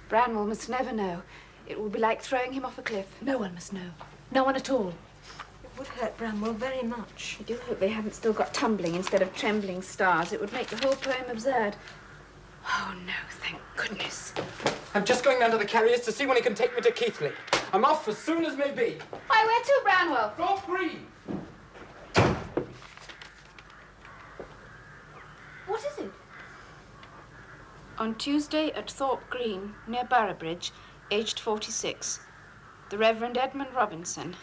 Branwell must never know. It will be like throwing him off a cliff. No one must know. No one at all. It would hurt Branwell very much. I do hope they haven't still got tumbling instead of trembling stars. It would make the whole poem absurd. Oh, no, thank goodness. I'm just going down to the carrier's to see when he can take me to Keighley. I'm off as soon as may be. Why, where to, Branwell? Thorpe Green. What is it? On Tuesday at Thorpe Green, near Boroughbridge, aged 46. The Reverend Edmund Robinson.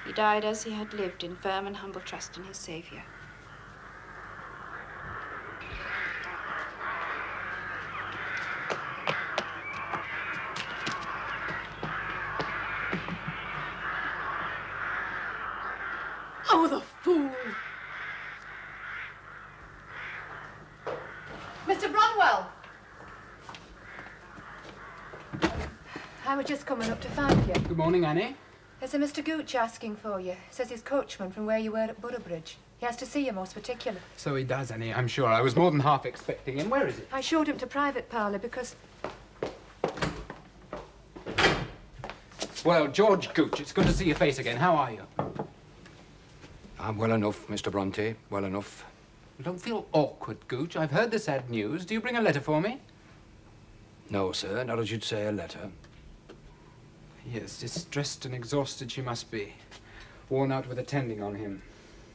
He died as he had lived, in firm and humble trust in his Saviour. Oh, the fool! Mr. Branwell! I was just coming up to find you. Good morning, Annie. There's a Mr. Gooch asking for you. Says he's coachman from where you were at Boroughbridge. He has to see you most particular. So he does, Annie, I'm sure. I was more than half expecting him. Where is he? I showed him to private parlour because... Well, George Gooch, it's good to see your face again. How are you? I'm well enough, Mr. Brontë, well enough. Don't feel awkward, Gooch. I've heard the sad news. Do you bring a letter for me? No, sir, not as you'd say a letter. Yes, distressed and exhausted she must be. Worn out with attending on him.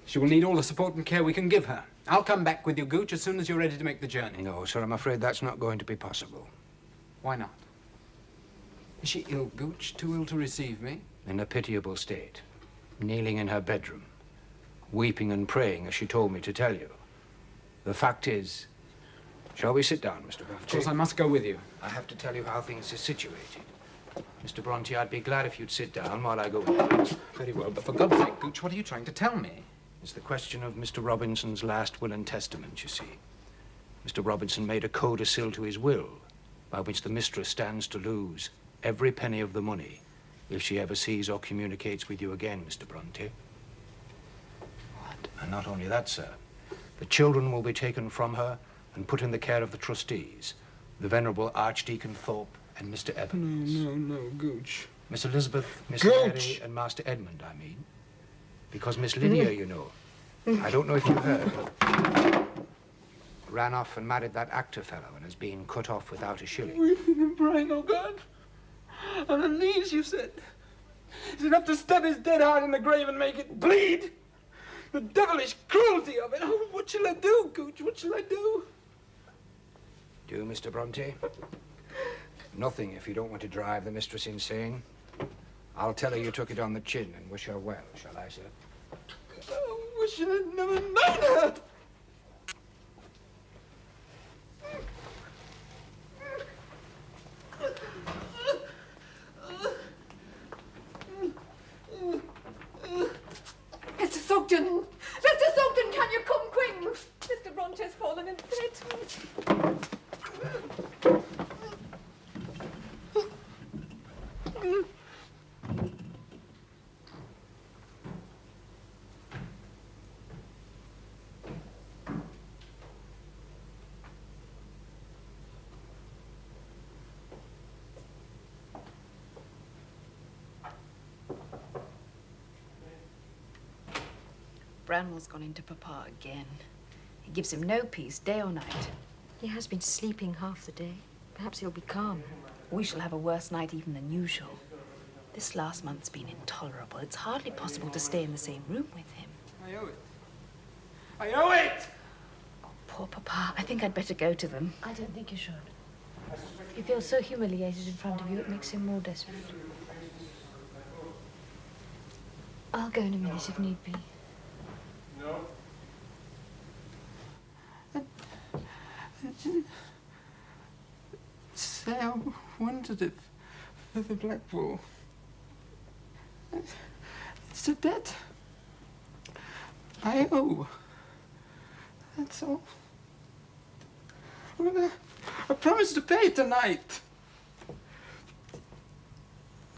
She will need all the support and care we can give her. I'll come back with you, Gooch, as soon as you're ready to make the journey. No, sir, I'm afraid that's not going to be possible. Why not? Is she ill, Gooch? Too ill to receive me? In a pitiable state, kneeling in her bedroom, weeping and praying as she told me to tell you. The fact is... Shall we sit down, Mr. Brontë? Of course, I must go with you. I have to tell you how things are situated. Mr. Brontë, I'd be glad if you'd sit down while I go with you. Very well, but for God's sake, Gooch, what are you trying to tell me? It's the question of Mr. Robinson's last will and testament, you see. Mr. Robinson made a codicil to his will, by which the mistress stands to lose every penny of the money if she ever sees or communicates with you again, Mr. Brontë. What? And not only that, sir. The children will be taken from her and put in the care of the trustees, the Venerable Archdeacon Thorpe and Mr. Evans. No, Gooch. Miss Elizabeth, Miss Gooch! Mary, and Master Edmund, I mean. Because Miss Lydia, you know, I don't know if you heard, ran off and married that actor fellow and has been cut off without a shilling. Weeping and praying, oh God. On her knees, you said. It's enough to stab his dead heart in the grave and make it bleed. The devilish cruelty of it. Oh, what shall I do, Gooch? What shall I do? Do, Mr. Brontë? Nothing if you don't want to drive the mistress insane. I'll tell her you took it on the chin and wish her well, shall I, sir? I wish I'd never known her. Mr. Sugden! Mr. Sugden, can you come quick? Mr. Brontë's fallen in dead. Branwell's gone into Papa again. He gives him no peace, day or night. He has been sleeping half the day. Perhaps he'll be calm. We shall have a worse night even than usual. This last month's been intolerable. It's hardly possible to stay in the same room with him. I owe it. I owe it! Oh, poor Papa. I think I'd better go to them. I don't think you should. He feels so humiliated in front of you, it makes him more desperate. I'll go in a minute if need be. No. I didn't say I wanted it for the Blackpool. It's a debt I owe. That's all. I promised to pay tonight.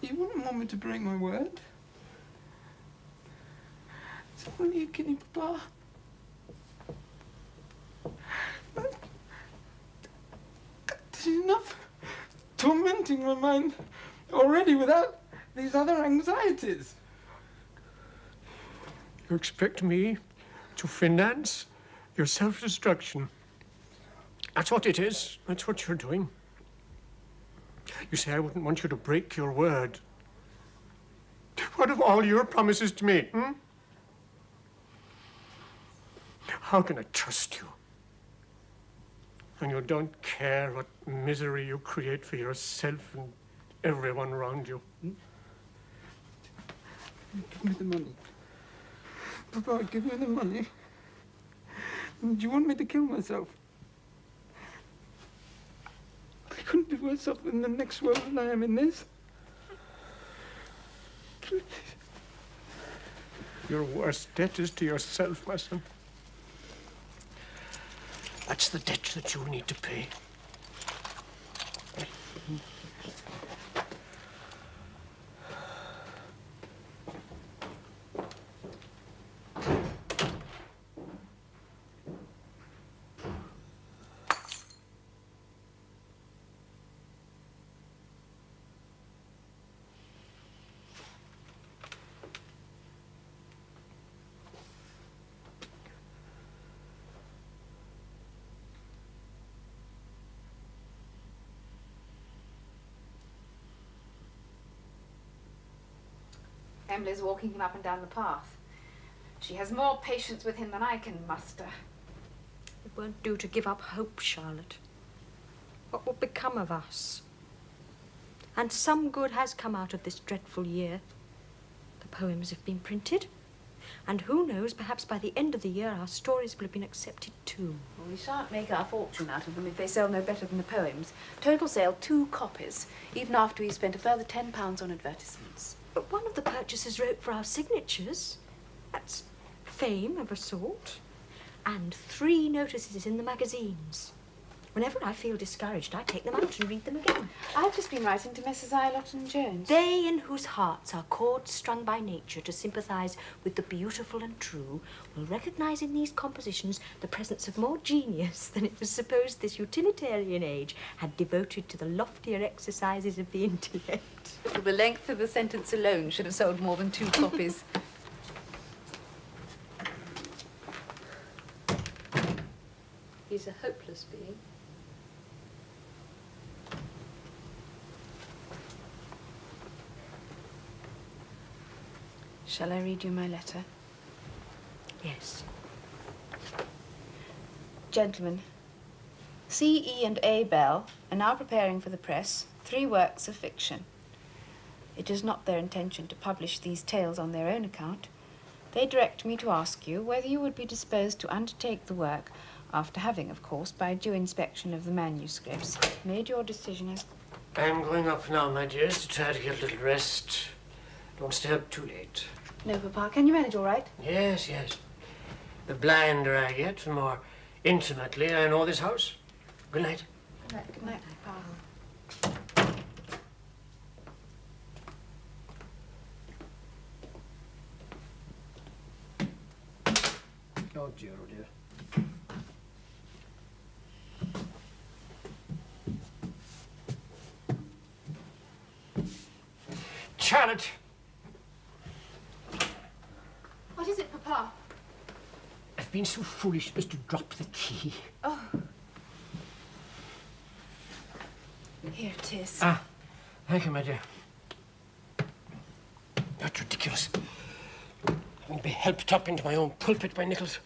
You wouldn't want me to break my word. It's only a guinea, Papa. There's enough tormenting my mind already without these other anxieties. You expect me to finance your self-destruction? That's what it is. That's what you're doing. You say I wouldn't want you to break your word. What of all your promises to me, hmm? How can I trust you? And you don't care what misery you create for yourself and everyone around you. Give me the money. Papa, give me the money. Do you want me to kill myself? I couldn't be worse off in the next world than I am in this. Please. Your worst debt is to yourself, my son. That's the debt that you need to pay. Emily's walking him up and down the path. She has more patience with him than I can muster. It won't do to give up hope, Charlotte. What will become of us? And some good has come out of this dreadful year. The poems have been printed. And who knows, perhaps by the end of the year our stories will have been accepted too. Well, we shan't make our fortune out of them if they sell no better than the poems. Total sale, 2 copies, even after we spent a further £10 on advertisements. But one of the purchasers wrote for our signatures. That's fame of a sort. And 3 notices in the magazines. Whenever I feel discouraged, I take them out and read them again. I've just been writing to Messrs. Ilott and Jones. They in whose hearts are chords strung by nature to sympathise with the beautiful and true will recognise in these compositions the presence of more genius than it was supposed this utilitarian age had devoted to the loftier exercises of the intellect. Well, the length of the sentence alone should have sold more than 2 copies. He's a hopeless being. Shall I read you my letter? Yes. Gentlemen, C, E and A Bell are now preparing for the press 3 works of fiction. It is not their intention to publish these tales on their own account. They direct me to ask you whether you would be disposed to undertake the work after having, of course, by due inspection of the manuscripts, made your decision as... I'm going up now, my dears, to try to get a little rest. Don't stay up too late. No, Papa. Can you manage all right? Yes, yes. The blinder I get, the more intimately I know this house. Good night. Good night. Good night, Papa. Oh, dear, oh, dear. Charlotte! What is it, Papa? I've been so foolish as to drop the key. Oh. Here it is. Ah, thank you, my dear. That's ridiculous. Having to be helped up into my own pulpit by Nichols.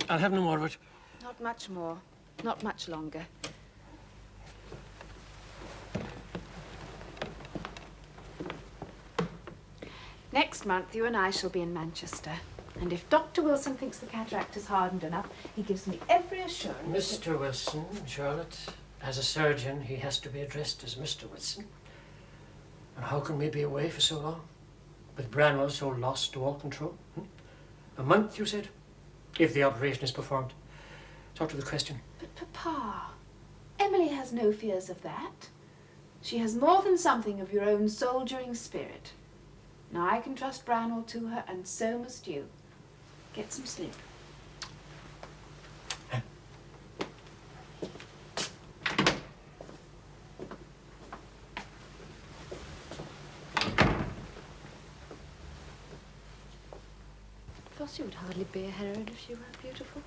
I'll have no more of it. Not much more. Not much longer. Next month, you and I shall be in Manchester. And if Dr. Wilson thinks the cataract is hardened enough, he gives me every assurance... Mr. Wilson, Charlotte, as a surgeon, he has to be addressed as Mr. Wilson. And how can we be away for so long? With Branwell so lost to all control? A month, you said? If the operation is performed. It's out of the question. But, Papa, Emily has no fears of that. She has more than something of your own soldiering spirit. Now I can trust Branwell to her, and so must you. Get some sleep. Flossie would hardly be a heroine if she weren't beautiful.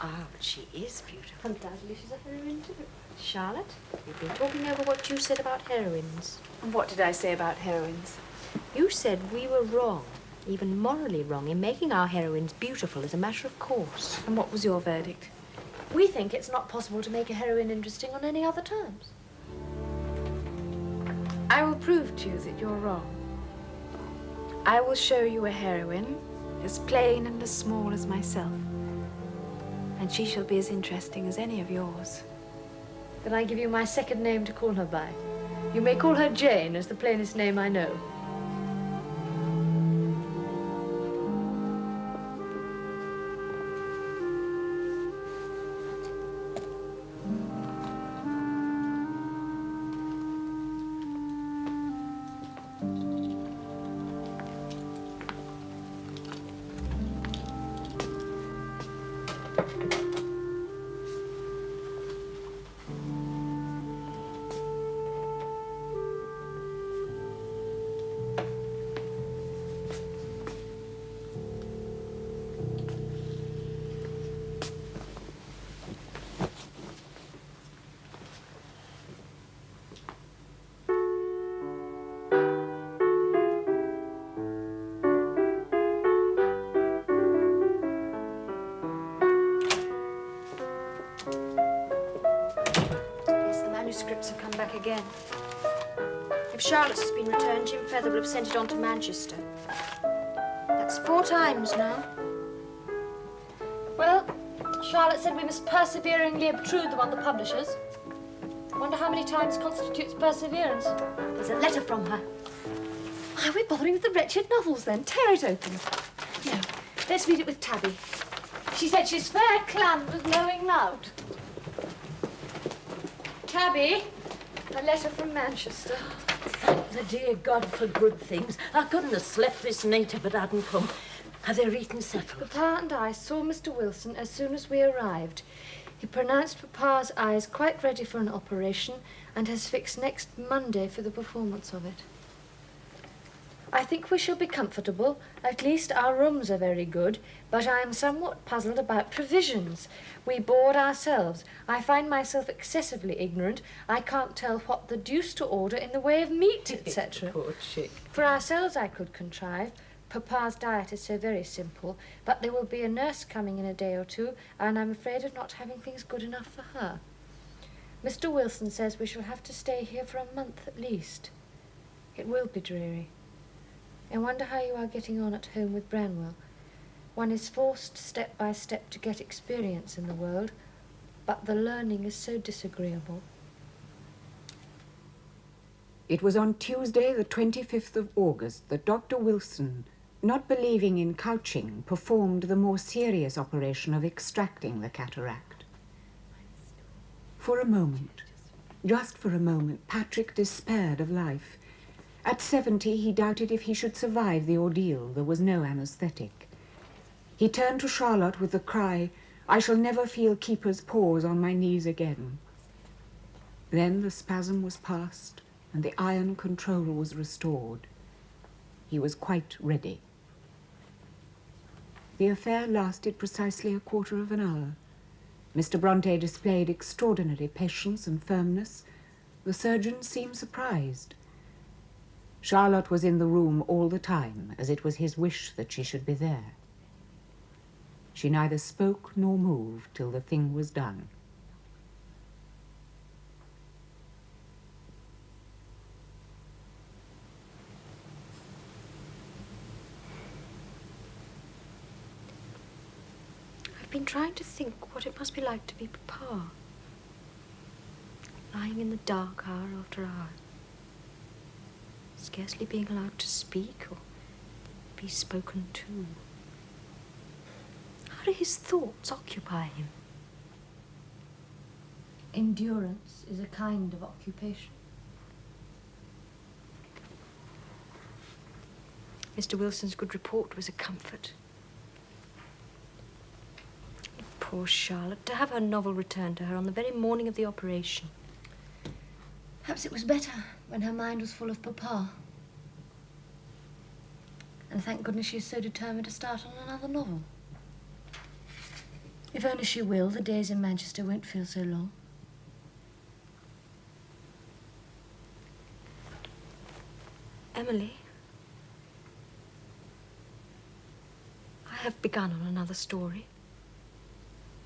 Ah, but she is beautiful. Undoubtedly she's a heroine too. Charlotte, we've been talking over what you said about heroines. And what did I say about heroines? You said we were wrong, even morally wrong, in making our heroines beautiful as a matter of course. And what was your verdict? We think it's not possible to make a heroine interesting on any other terms. I will prove to you that you're wrong. I will show you a heroine as plain and as small as myself. And she shall be as interesting as any of yours. Then I give you my second name to call her by. You may call her Jane, as the plainest name I know. Manuscripts have come back again. If Charlotte's has been returned, Jim Feather will have sent it on to Manchester. That's 4 times now. Well, Charlotte said we must perseveringly obtrude them on the publishers. Wonder how many times constitutes perseverance. There's a letter from her. Why are we bothering with the wretched novels, then? Tear it open. No, let's read it with Tabby. She said she's fair clammed with knowing loud. Tabby, a letter from Manchester. Thank the dear God for good things. I couldn't have slept this night if it hadn't come. Have their eating settled? Papa and I saw Mr. Wilson as soon as we arrived. He pronounced Papa's eyes quite ready for an operation and has fixed next Monday for the performance of it. I think we shall be comfortable. At least our rooms are very good, but I am somewhat puzzled about provisions. We board ourselves. I find myself excessively ignorant. I can't tell what the deuce to order in the way of meat, etc. Poor chick. For ourselves I could contrive, Papa's diet is so very simple, but there will be a nurse coming in a day or two, and I'm afraid of not having things good enough for her. Mr. Wilson says we shall have to stay here for a month at least. It will be dreary. I wonder how you are getting on at home with Branwell. One is forced step by step to get experience in the world, but the learning is so disagreeable. It was on Tuesday, the 25th of August, that Dr. Wilson, not believing in couching, performed the more serious operation of extracting the cataract. For a moment, just for a moment, Patrick despaired of life. At 70, he doubted if he should survive the ordeal. There was no anaesthetic. He turned to Charlotte with the cry, "I shall never feel keeper's paws on my knees again." Then the spasm was past, and the iron control was restored. He was quite ready. The affair lasted precisely a quarter of an hour. Mr. Brontë displayed extraordinary patience and firmness. The surgeon seemed surprised. Charlotte was in the room all the time, as it was his wish that she should be there. She neither spoke nor moved till the thing was done. I've been trying to think what it must be like to be Papa. Lying in the dark hour after hour, scarcely being allowed to speak or be spoken to. How do his thoughts occupy him? Endurance is a kind of occupation. Mr. Wilson's good report was a comfort. Poor Charlotte, to have her novel returned to her on the very morning of the operation. Perhaps it was better when her mind was full of Papa. And thank goodness she's so determined to start on another novel. If only she will, the days in Manchester won't feel so long. Emily, I have begun on another story.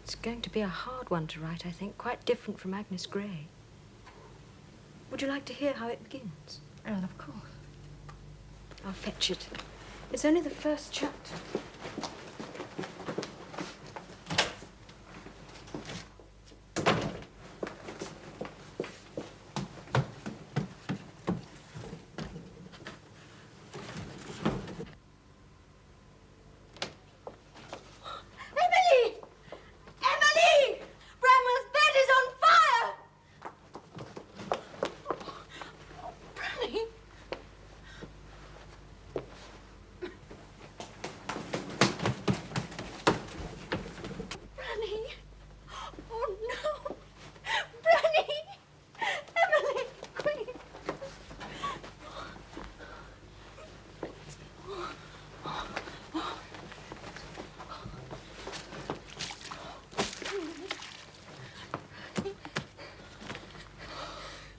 It's going to be a hard one to write, I think, quite different from Agnes Grey. Would you like to hear how it begins? Oh, of course. I'll fetch it. It's only the first chapter.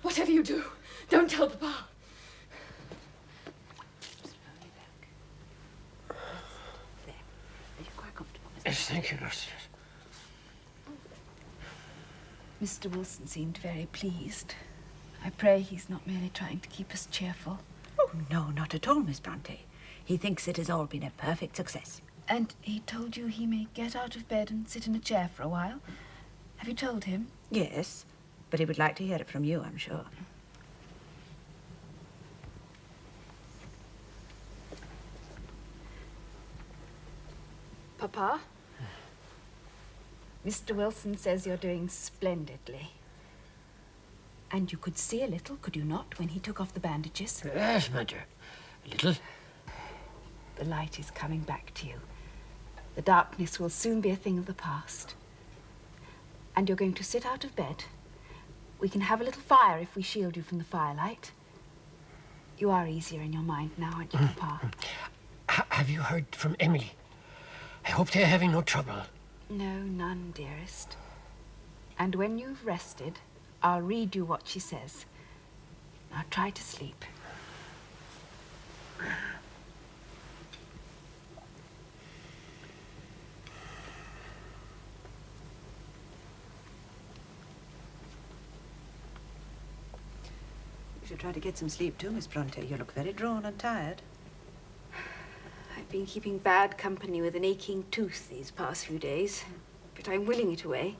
Whatever you do, don't tell Papa. Yes, thank you, nurse. Mr. Wilson seemed very pleased. I pray he's not merely trying to keep us cheerful. Oh, no, not at all, Miss Brontë. He thinks it has all been a perfect success. And he told you he may get out of bed and sit in a chair for a while? Have you told him? Yes, but he would like to hear it from you, I'm sure. Papa? Mr. Wilson says you're doing splendidly. And you could see a little, could you not, when he took off the bandages? Yes, my dear. A little. The light is coming back to you. The darkness will soon be a thing of the past. And you're going to sit out of bed. We can have a little fire if we shield you from the firelight. You are easier in your mind now, aren't you, Papa? Have you heard from Emily? I hope they're having no trouble. No, none, dearest. And when you've rested, I'll read you what she says. Now try to sleep. You should try to get some sleep too, Miss Brontë. You look very drawn and tired. I've been keeping bad company with an aching tooth these past few days, but I'm willing it away.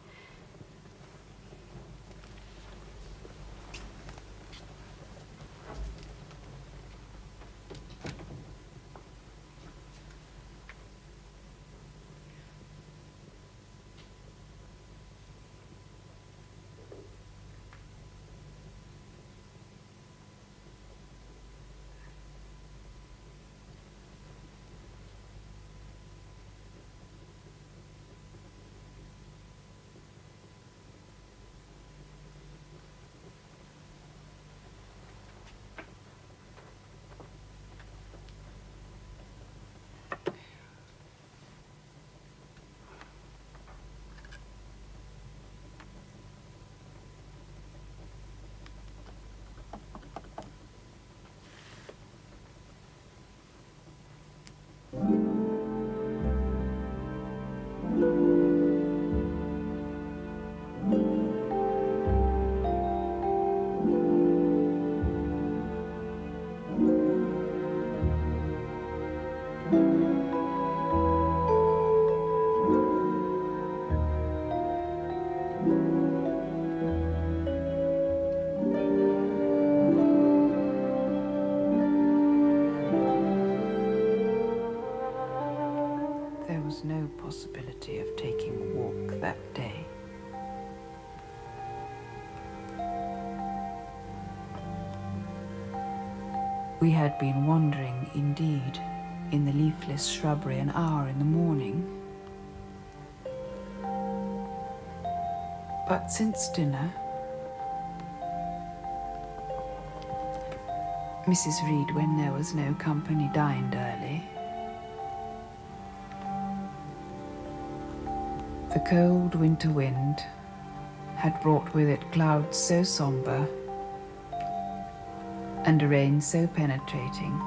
No possibility of taking a walk that day. We had been wandering, indeed, in the leafless shrubbery an hour in the morning. But since dinner, Mrs. Reed, when there was no company, dined early. The cold winter wind had brought with it clouds so sombre and a rain so penetrating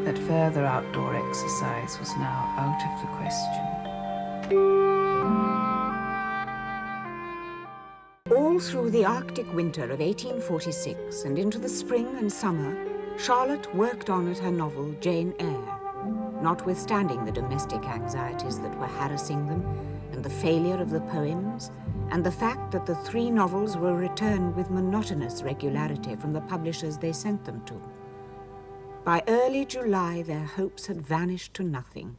that further outdoor exercise was now out of the question. All through the Arctic winter of 1846 and into the spring and summer, Charlotte worked on at her novel Jane Eyre. Notwithstanding the domestic anxieties that were harassing them, and the failure of the poems, and the fact that the 3 novels were returned with monotonous regularity from the publishers they sent them to. By early July, their hopes had vanished to nothing.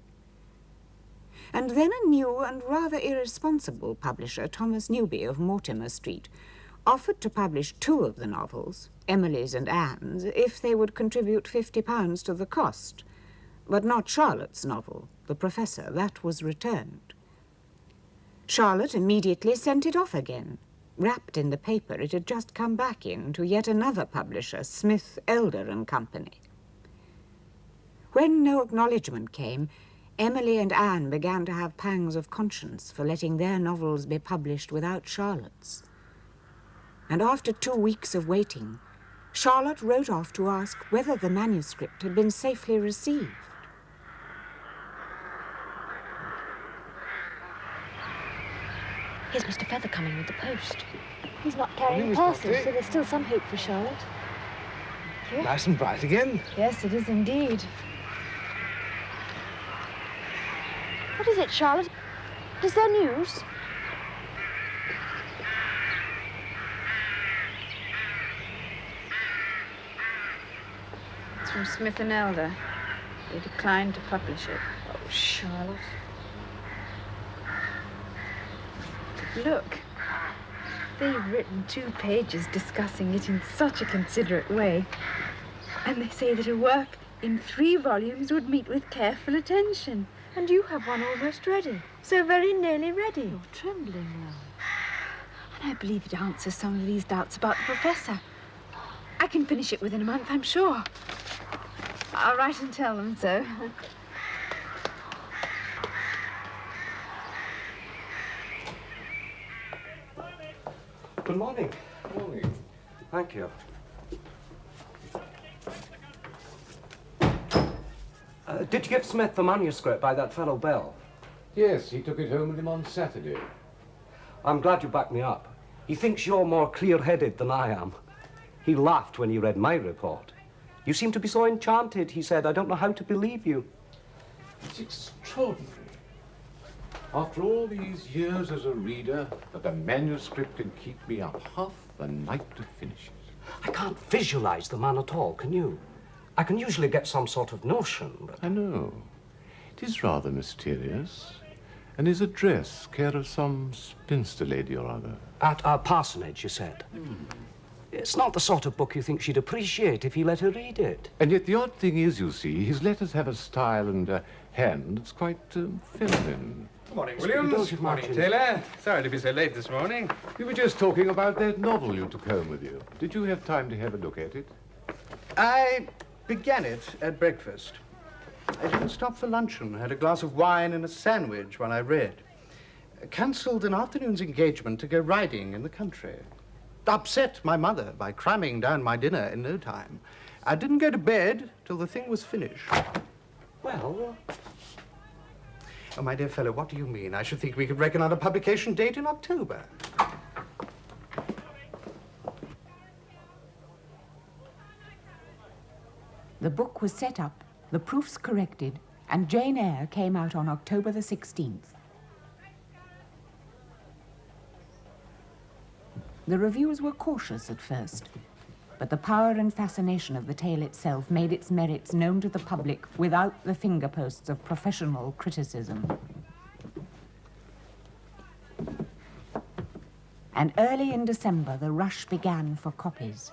And then a new and rather irresponsible publisher, Thomas Newby of Mortimer Street, offered to publish 2 of the novels, Emily's and Anne's, if they would contribute £50 to the cost. But not Charlotte's novel, The Professor. That was returned. Charlotte immediately sent it off again. Wrapped in the paper, it had just come back in to yet another publisher, Smith, Elder and Company. When no acknowledgement came, Emily and Anne began to have pangs of conscience for letting their novels be published without Charlotte's. And after 2 weeks of waiting, Charlotte wrote off to ask whether the manuscript had been safely received. Here's Mr. Feather coming with the post. He's not carrying parcels, so there's still some hope for Charlotte. Thank you. Nice and bright again. Yes, it is indeed. What is it, Charlotte? Is there news? It's from Smith and Elder. They declined to publish it. Oh, Charlotte. Look. They've written 2 pages discussing it in such a considerate way. And they say that a work in 3 volumes would meet with careful attention. And you have one almost ready. So very nearly ready. You're trembling now. And I believe it answers some of these doubts about the Professor. I can finish it within a month, I'm sure. I'll write and tell them so. Good morning. Good morning. Thank you. Did you give Smith the manuscript by that fellow Bell? Yes, he took it home with him on Saturday. I'm glad you backed me up. He thinks you're more clear-headed than I am. He laughed when he read my report. You seem to be so enchanted, he said. I don't know how to believe you. It's extraordinary. After all these years as a reader, that a manuscript can keep me up half the night to finish it. I can't visualize the man at all, can you? I can usually get some sort of notion, but... I know. It is rather mysterious. And his address, care of some spinster lady or other. At our parsonage, you said? It's not the sort of book you think she'd appreciate if you let her read it. And yet the odd thing is, you see, his letters have a style and a hand that's quite feminine. Good morning, Williams. Good morning, Taylor. Sorry to be so late this morning. We were just talking about that novel you took home with you. Did you have time to have a look at it? I began it at breakfast. I didn't stop for luncheon. I had a glass of wine and a sandwich while I read. Cancelled an afternoon's engagement to go riding in the country. Upset my mother by cramming down my dinner in no time. I didn't go to bed till the thing was finished. Well... Oh, my dear fellow, what do you mean? I should think we could reckon on a publication date in October. The book was set up, the proofs corrected, and Jane Eyre came out on October the 16th. The reviews were cautious at first, but the power and fascination of the tale itself made its merits known to the public without the fingerposts of professional criticism. And early in December, the rush began for copies.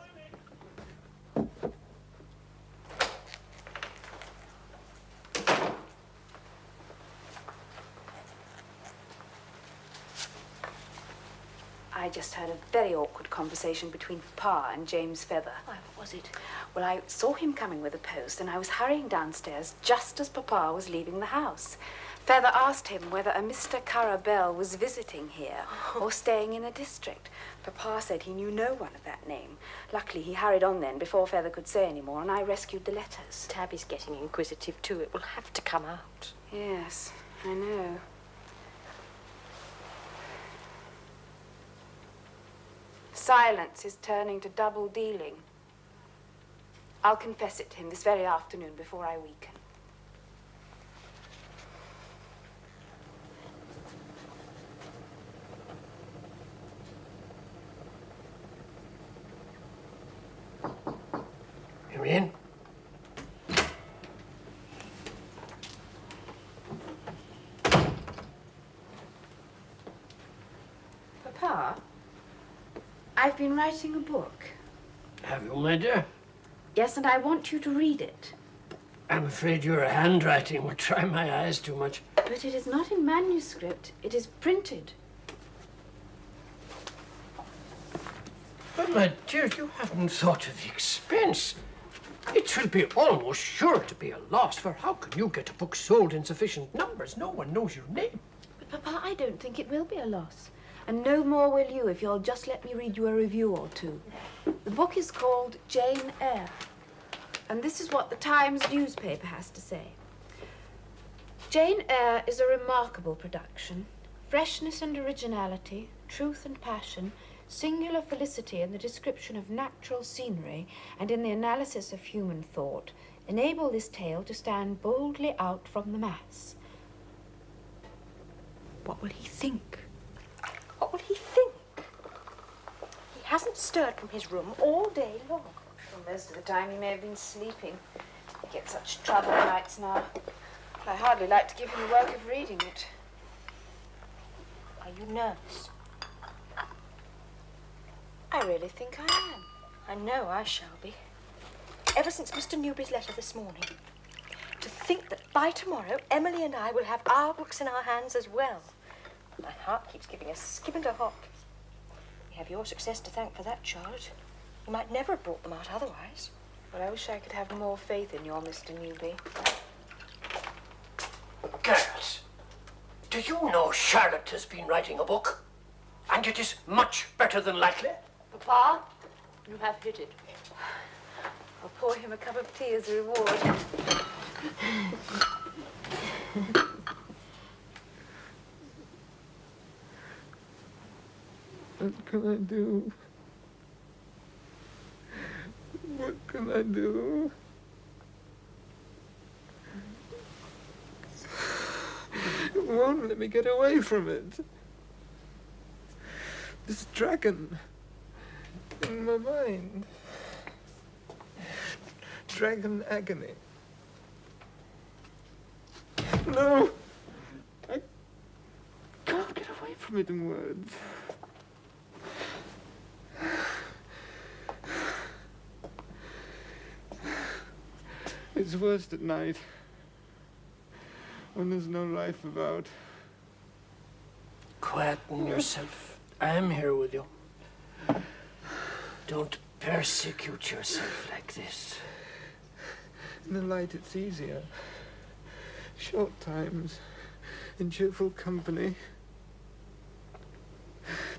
I just had a very awkward conversation between Papa and James Feather. Why, what was it? Well, I saw him coming with the post, and I was hurrying downstairs just as Papa was leaving the house. Feather asked him whether a Mr. Carabel was visiting here or staying in the district. Papa said he knew no one of that name. Luckily, he hurried on then before Feather could say any more, and I rescued the letters. Tabby's getting inquisitive too. It will have to come out. Yes, I know. Silence is turning to double dealing. I'll confess it to him this very afternoon before I weaken. Come in. Papa, I've been writing a book. Have you, my dear? Yes, and I want you to read it. I'm afraid your handwriting will try my eyes too much. But it is not in manuscript. It is printed. But, my dear, you haven't thought of the expense. It will be almost sure to be a loss, for how can you get a book sold in sufficient numbers? No one knows your name. But, Papa, I don't think it will be a loss. And no more will you if you'll just let me read you a review or two. The book is called Jane Eyre. And this is what the Times newspaper has to say. Jane Eyre is a remarkable production. Freshness and originality, truth and passion, singular felicity in the description of natural scenery and in the analysis of human thought enable this tale to stand boldly out from the mass. What will he think? What will he think? He hasn't stirred from his room all day long. Well, most of the time he may have been sleeping. He gets such trouble nights now. I hardly like to give him the work of reading it. Are you nervous? I really think I am. I know I shall be. Ever since Mr. Newby's letter this morning. To think that by tomorrow, Emily and I will have our books in our hands as well. My heart keeps giving a skip and a hop. You have your success to thank for that, Charlotte. You might never have brought them out otherwise. Well, I wish I could have more faith in your Mr. Newby. Girls, do you know Charlotte has been writing a book? And it is much better than likely. Papa, you have hit it. I'll pour him a cup of tea as a reward. What can I do? What can I do? It won't let me get away from it. This dragon in my mind. Dragon agony. No! I can't get away from it in words. It's worst at night, when there's no life about. Quieten yourself. I am here with you. Don't persecute yourself like this. In the light, it's easier. Short times, in cheerful company,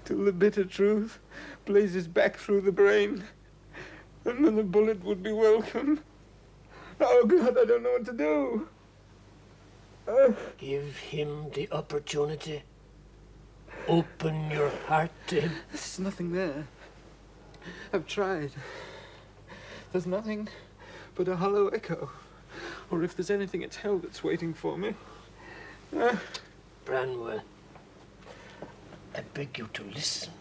till the bitter truth blazes back through the brain, and then the bullet would be welcome. Oh, God, I don't know what to do. Give him the opportunity. Open your heart to him. There's nothing there. I've tried. There's nothing but a hollow echo. Or if there's anything, it's hell that's waiting for me. Branwell, I beg you to listen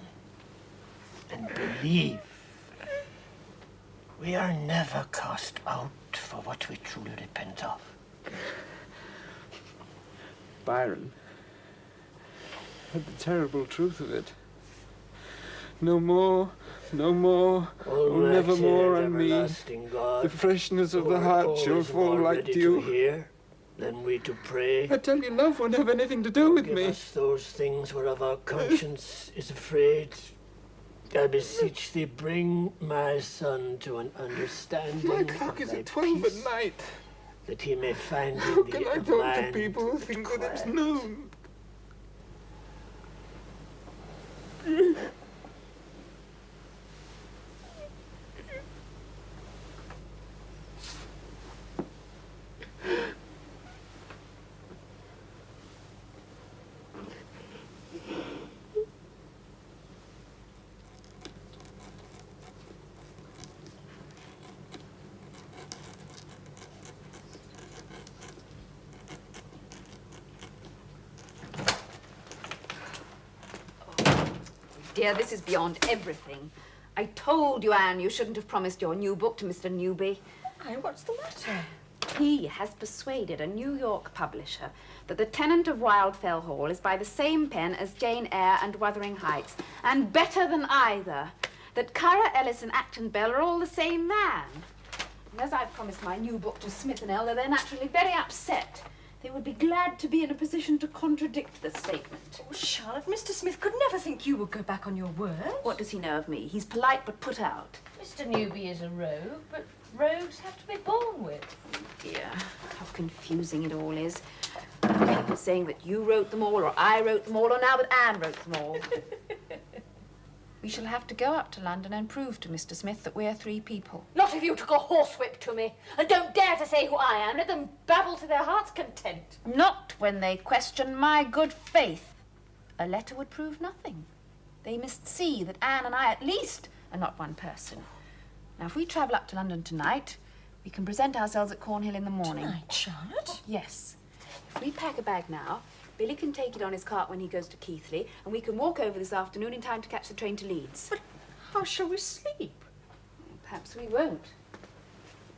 and believe. We are never cast out for what we truly repent of. Byron had the terrible truth of it. No more, no more, oh, never more on me. God, the freshness of the heart shall fall like dew. To hear, than we to pray. I tell you, love won't have anything to do with me. Give us those things whereof our conscience is afraid. I beseech thee, bring my son to an understanding. My clock is at 12 at night. That he may find How in can thee I a talk to mind people who think that it's noon? Dear, this is beyond everything. I told you, Anne, you shouldn't have promised your new book to Mr. Newby. Anne, what's the matter? He has persuaded a New York publisher that The Tenant of Wildfell Hall is by the same pen as Jane Eyre and Wuthering Heights, and better than either. That Currer, Ellis and Acton Bell are all the same man. And as I've promised my new book to Smith & Elder, they're naturally very upset. They would be glad to be in a position to contradict the statement. Oh, Charlotte, Mr. Smith could never think you would go back on your word. What does he know of me? He's polite but put out. Mr. Newby is a rogue, but rogues have to be born with. Oh dear, how confusing it all is. People saying that you wrote them all, or I wrote them all, or now that Anne wrote them all. We shall have to go up to London and prove to Mr. Smith that we're three people. Not if you took a horsewhip to me. And don't dare to say who I am. Let them babble to their heart's content. Not when they question my good faith. A letter would prove nothing. They must see that Anne and I, at least, are not one person. Now, if we travel up to London tonight, we can present ourselves at Cornhill in the morning. Tonight, Charlotte? Yes. If we pack a bag now, Billy can take it on his cart when he goes to Keighley, and we can walk over this afternoon in time to catch the train to Leeds. But how shall we sleep? Perhaps we won't.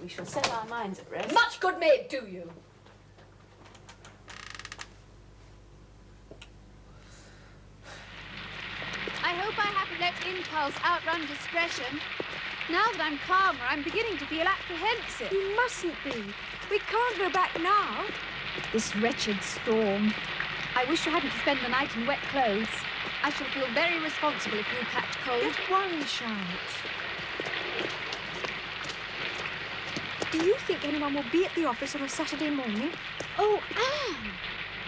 We shall set our minds at rest. Much good may it do you. I hope I haven't let impulse outrun discretion. Now that I'm calmer, I'm beginning to feel apprehensive. You mustn't be. We can't go back now. This wretched storm. I wish you hadn't to spend the night in wet clothes. I shall feel very responsible if you catch cold. Don't worry, Charlotte. Do you think anyone will be at the office on a Saturday morning? Oh, Anne!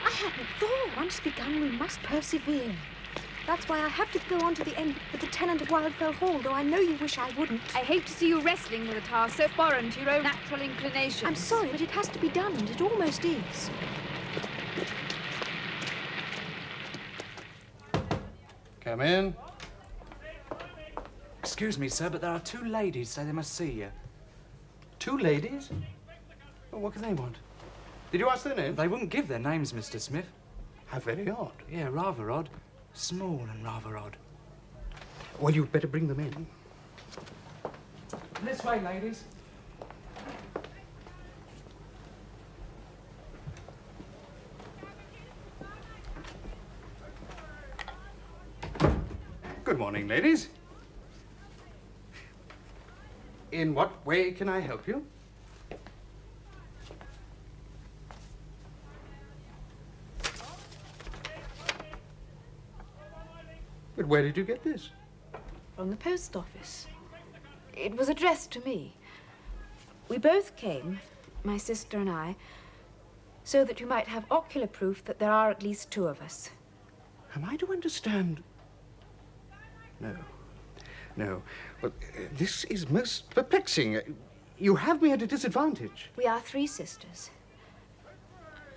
I hadn't thought. Once begun, we must persevere. That's why I have to go on to the end with the Tenant of Wildfell Hall, though I know you wish I wouldn't. I hate to see you wrestling with a task so foreign to your own natural inclinations. I'm sorry, but it has to be done, and it almost is. Come in. Excuse me, sir, but there are 2 ladies say they must see you. 2 ladies? Well, what can they want? Did you ask their names? They wouldn't give their names, Mr. Smith. How very odd. Yeah, rather odd. Small and rather odd. Well, you'd better bring them in. This way, ladies. Good morning, ladies. In what way can I help you? But where did you get this? From the post office. It was addressed to me. We both came, my sister and I, so that you might have ocular proof that there are at least 2 of us. Am I to understand? No. No. But this is most perplexing. You have me at a disadvantage. We are 3 sisters.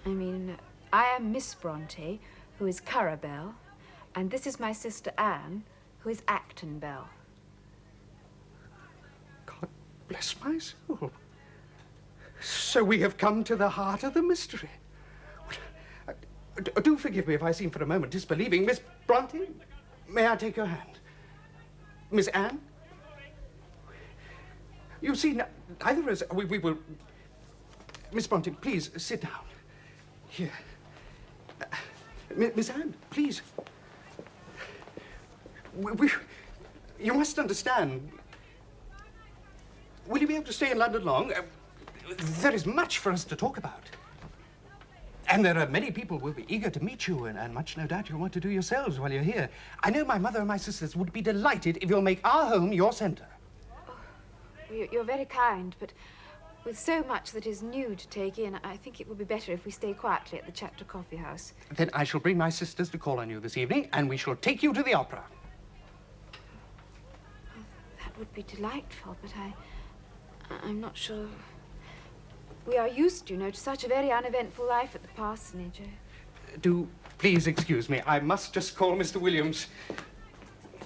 I mean, I am Miss Brontë, who is Currer Bell, and this is my sister Anne, who is Acton Bell. God bless my soul. So we have come to the heart of the mystery. Do forgive me if I seem for a moment disbelieving. Miss Brontë, may I take your hand? Miss Anne? You see, neither of us, we will... Miss Brontë, please, sit down. Here. Miss Anne, please. You must understand. Will you be able to stay in London long? There is much for us to talk about. And there are many people who will be eager to meet you, and much, no doubt, you'll want to do yourselves while you're here. I know my mother and my sisters would be delighted if you'll make our home your centre. Oh, you're very kind, but with so much that is new to take in, I think it would be better if we stay quietly at the Chapter Coffee House. Then I shall bring my sisters to call on you this evening, and we shall take you to the opera. That would be delightful, but I'm not sure. We are used, you know, to such a very uneventful life at the parsonage. Do please excuse me. I must just call Mr. Williams.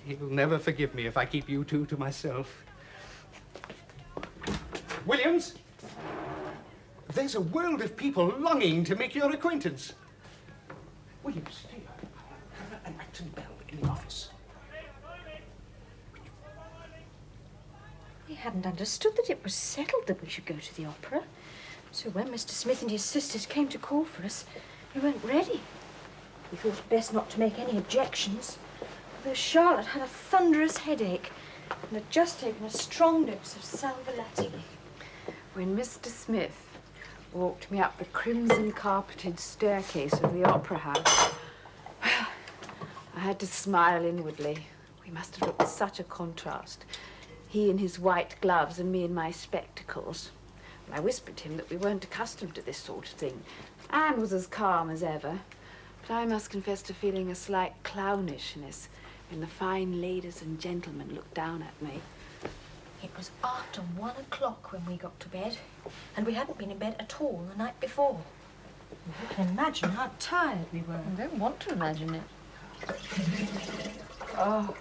He'll never forgive me if I keep you 2 to myself. Williams! There's a world of people longing to make your acquaintance. Williams, here. And Acton Bell in the office. We hadn't understood that it was settled that we should go to the opera. So when Mr. Smith and his sisters came to call for us, we weren't ready. We thought it best not to make any objections, although Charlotte had a thunderous headache and had just taken a strong dose of sal volatile. When Mr. Smith walked me up the crimson-carpeted staircase of the Opera House, well, I had to smile inwardly. We must have looked such a contrast. He in his white gloves and me in my spectacles. I whispered to him that we weren't accustomed to this sort of thing. Anne was as calm as ever, but I must confess to feeling a slight clownishness when the fine ladies and gentlemen looked down at me. It was after 1 o'clock when we got to bed, and we hadn't been in bed at all the night before. You can imagine how tired we were. I don't want to imagine it. Oh.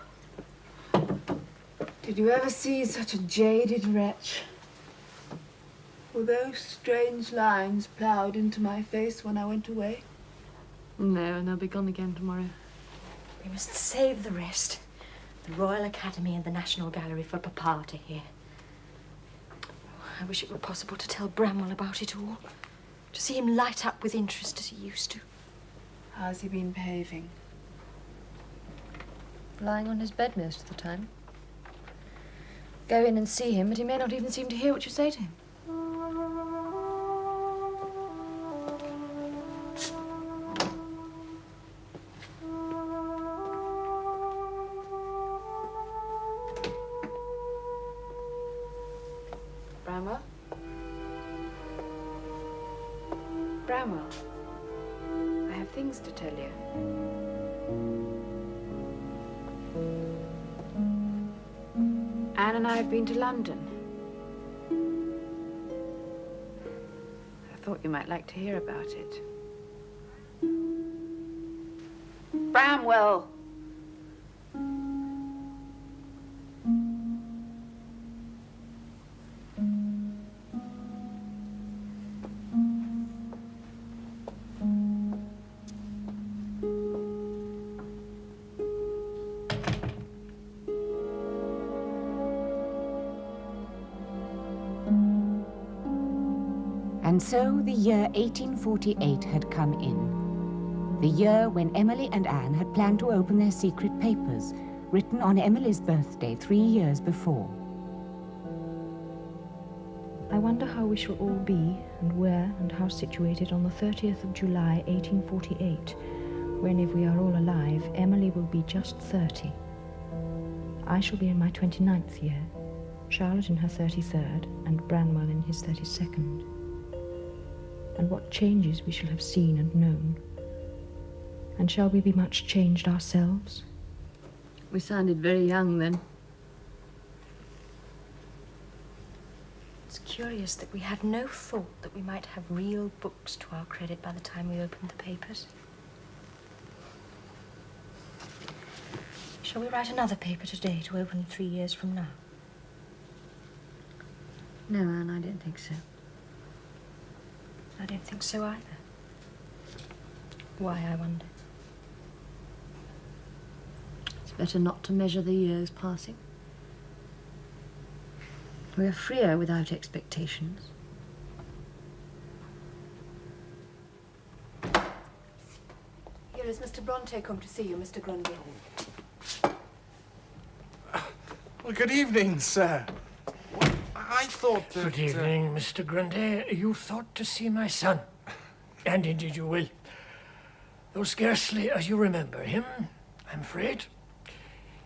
Did you ever see such a jaded wretch? Were those strange lines ploughed into my face when I went away? No, and they'll be gone again tomorrow. We must save the rest. The Royal Academy and the National Gallery for Papa to hear. I wish it were possible to tell Branwell about it all. To see him light up with interest as he used to. How's he been behaving? Lying on his bed most of the time. Go in and see him, but he may not even seem to hear what you say to him. Branwell? Branwell, I have things to tell you. Anne and I have been to London. I thought you might like to hear about it. Branwell! And so the year 1848 had come in. The year when Emily and Anne had planned to open their secret papers, written on Emily's birthday 3 years before. I wonder how we shall all be, and where and how situated on the 30th of July, 1848, when, if we are all alive, Emily will be just 30. I shall be in my 29th year, Charlotte in her 33rd, and Branwell in his 32nd. And what changes we shall have seen and known. And shall we be much changed ourselves? We sounded very young then. It's curious that we had no thought that we might have real books to our credit by the time we opened the papers. Shall we write another paper today to open 3 years from now? No, Anne, I don't think so. I don't think so either. Why, I wonder? It's better not to measure the years passing. We are freer without expectations. Here is Mr. Brontë come to see you, Mr. Grundy. Well, good evening, sir. I thought that... Good evening, Mr. Grundy. You thought to see my son. And indeed you will. Though scarcely as you remember him, I'm afraid.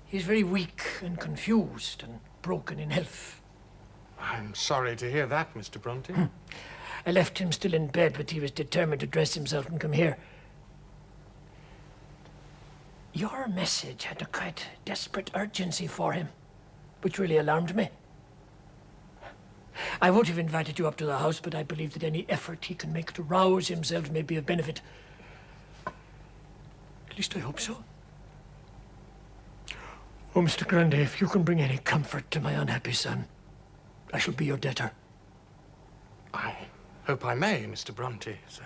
He's very weak and confused and broken in health. I'm sorry to hear that, Mr. Brontë. I left him still in bed, but he was determined to dress himself and come here. Your message had a quite desperate urgency for him, which really alarmed me. I would have invited you up to the house, but I believe that any effort he can make to rouse himself may be of benefit. At least I hope so. Oh, Mr. Grundy, if you can bring any comfort to my unhappy son, I shall be your debtor. I hope I may, Mr. Brontë, sir.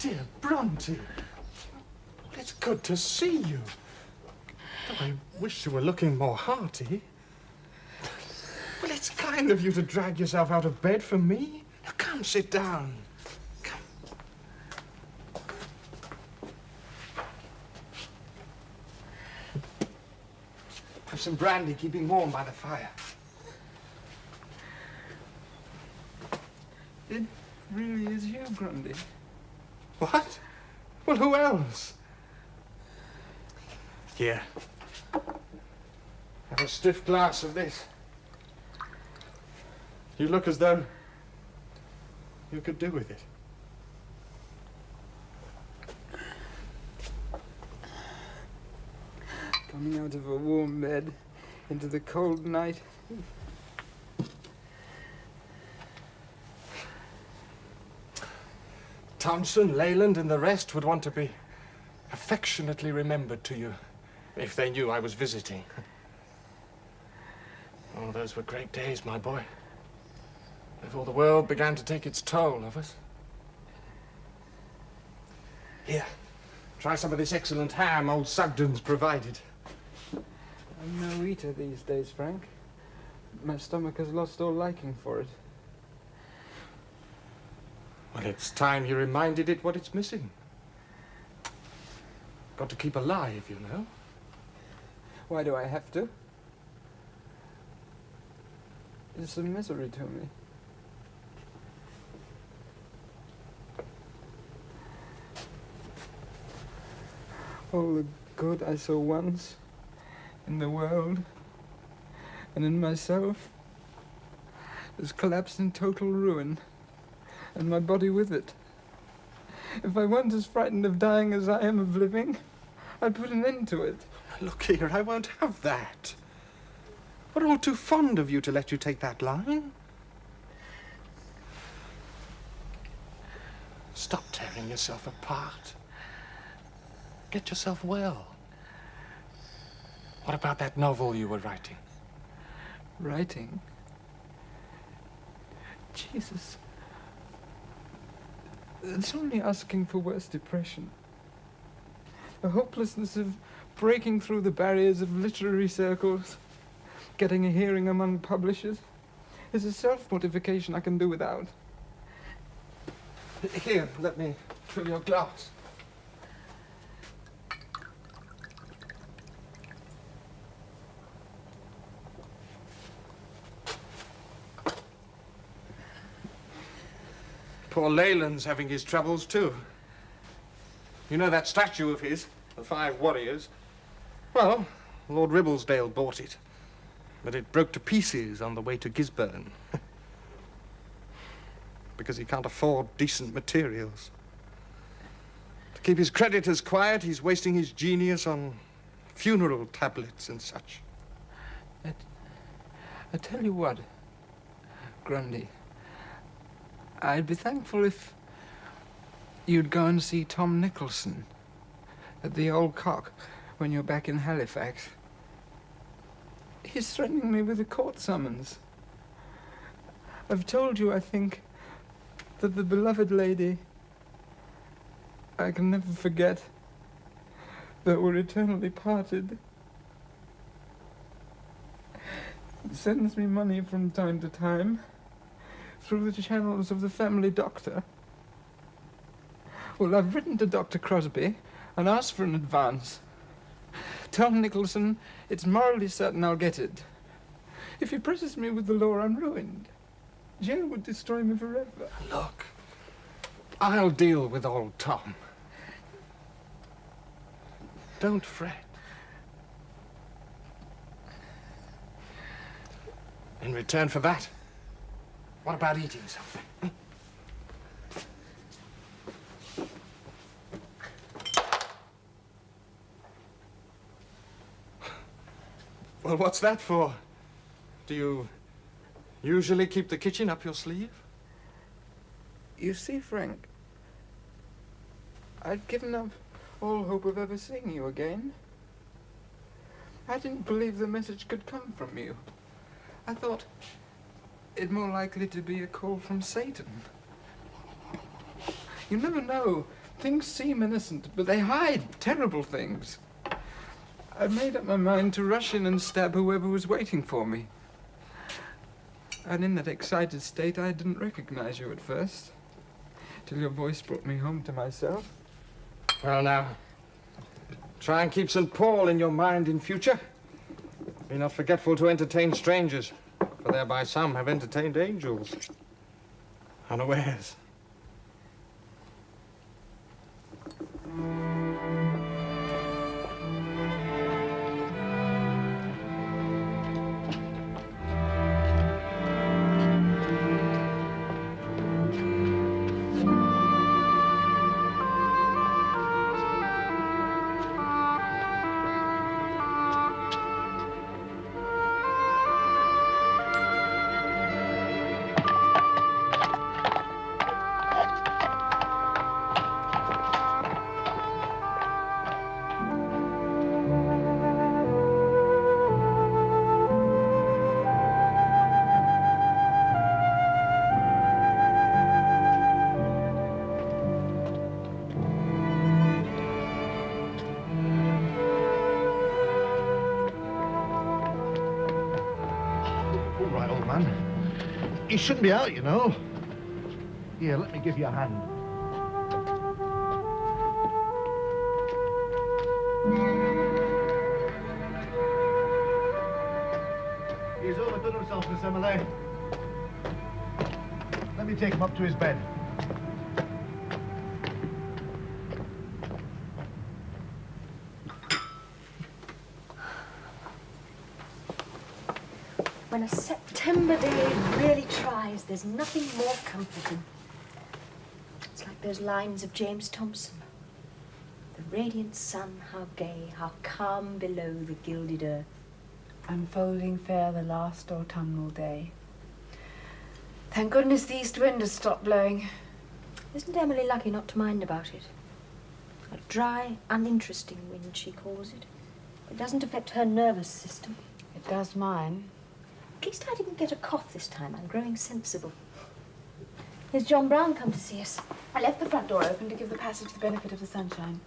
dear Brontë. It's good to see you. Though I wish you were looking more hearty. Well, it's kind of you to drag yourself out of bed for me. Now, come, sit down. Come. Have some brandy, keeping warm by the fire. It really is you, Grundy. What? Well, who else? Here. Have a stiff glass of this. You look as though you could do with it. Coming out of a warm bed into the cold night. Thompson, Leyland, and the rest would want to be affectionately remembered to you if they knew I was visiting. Oh, those were great days, my boy. Before the world began to take its toll of us. Here, try some of this excellent ham old Sugden's provided. I'm no eater these days, Frank. My stomach has lost all liking for it. Well, it's time you reminded it what it's missing. Got to keep alive, you know. Why do I have to? It's a misery to me. All the good I saw once in the world and in myself has collapsed in total ruin, and my body with it. If I weren't as frightened of dying as I am of living, I'd put an end to it. Look here, I won't have that. We're all too fond of you to let you take that line. Stop tearing yourself apart. Get yourself well. What about that novel you were writing? Writing? Jesus. It's only asking for worse depression. The hopelessness of breaking through the barriers of literary circles, getting a hearing among publishers, is a self-mortification I can do without. Here, let me fill your glass. Poor Leyland's having his troubles, too. You know that statue of his, the 5 Warriors? Well, Lord Ribblesdale bought it, but it broke to pieces on the way to Gisborne. Because he can't afford decent materials. To keep his creditors quiet, he's wasting his genius on funeral tablets and such. I tell you what, Grundy. I'd be thankful if you'd go and see Tom Nicholson at the Old Cock when you're back in Halifax. He's threatening me with a court summons. I've told you, I think, that the beloved lady I can never forget, that we're eternally parted, sends me money from time to time through the channels of the family doctor. Well, I've written to Dr. Crosby and asked for an advance. Tell Nicholson it's morally certain I'll get it. If he presses me with the law, I'm ruined. Jail would destroy me forever. Look, I'll deal with old Tom. Don't fret. In return for that, what about eating something? Well, what's that for? Do you usually keep the kitchen up your sleeve? You see, Frank, I'd given up all hope of ever seeing you again. I didn't believe the message could come from you. I thought it more likely to be a call from Satan. You never know Things seem innocent, but they hide terrible things. I made up my mind to rush in and stab whoever was waiting for me. And in that excited state, I didn't recognize you at first, till your voice brought me home to myself. Well, now, try and keep St. Paul in your mind in future. Be not forgetful to entertain strangers, for thereby some have entertained angels. Unawares. He shouldn't be out, you know. Here, let me give you a hand. He's overdone himself, Miss Emily. Let me take him up to his bed. When a September day really tries, there's nothing more comforting. It's like those lines of James Thomson. The radiant sun, how gay, how calm below the gilded earth. Unfolding fair the last autumnal day. Thank goodness the east wind has stopped blowing. Isn't Emily lucky not to mind about it? A dry, uninteresting wind, she calls it. It doesn't affect her nervous system. It does mine. At least I didn't get a cough this time. I'm growing sensible. Here's John Brown come to see us. I left the front door open to give the passage the benefit of the sunshine.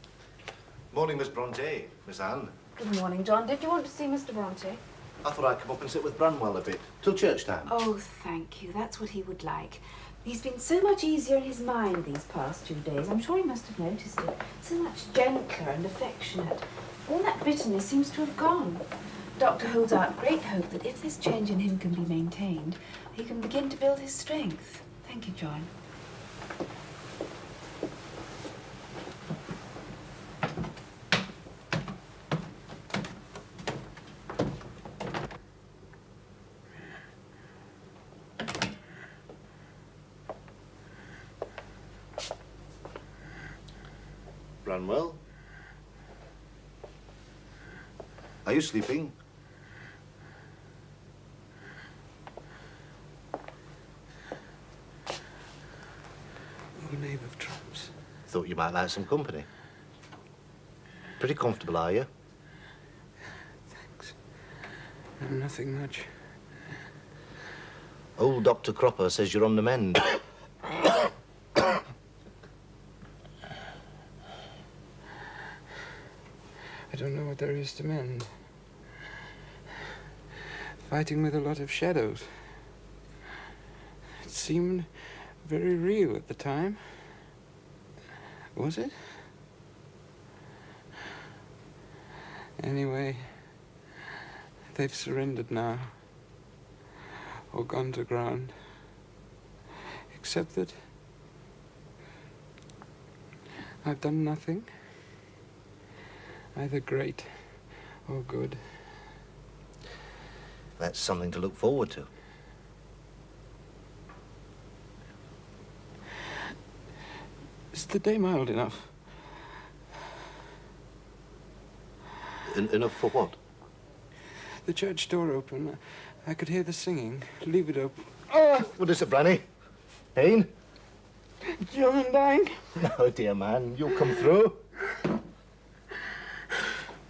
Morning, Miss Brontë. Miss Anne. Good morning, John. Did you want to see Mr. Brontë? I thought I'd come up and sit with Branwell a bit, till church time. Oh, thank you. That's what he would like. He's been so much easier in his mind these past 2 days. I'm sure he must have noticed it. So much gentler and affectionate. All that bitterness seems to have gone. Doctor holds out great hope that if this change in him can be maintained, he can begin to build his strength. Thank you, John. Branwell? Are you sleeping? Oh, name of trumps. Thought you might like some company. Pretty comfortable, are you? Thanks. Nothing much. Old Dr. Cropper says you're on the mend. I don't know what there is to mend. Fighting with a lot of shadows. It seemed very real at the time. Was it? Anyway, they've surrendered now. Or gone to ground. Except that I've done nothing. Either great or good. That's something to look forward to. Is the day mild enough? Enough for what? The church door open. I could hear the singing. Leave it open. What is it, Branny? Pain? John dying? No, dear man. You'll come through.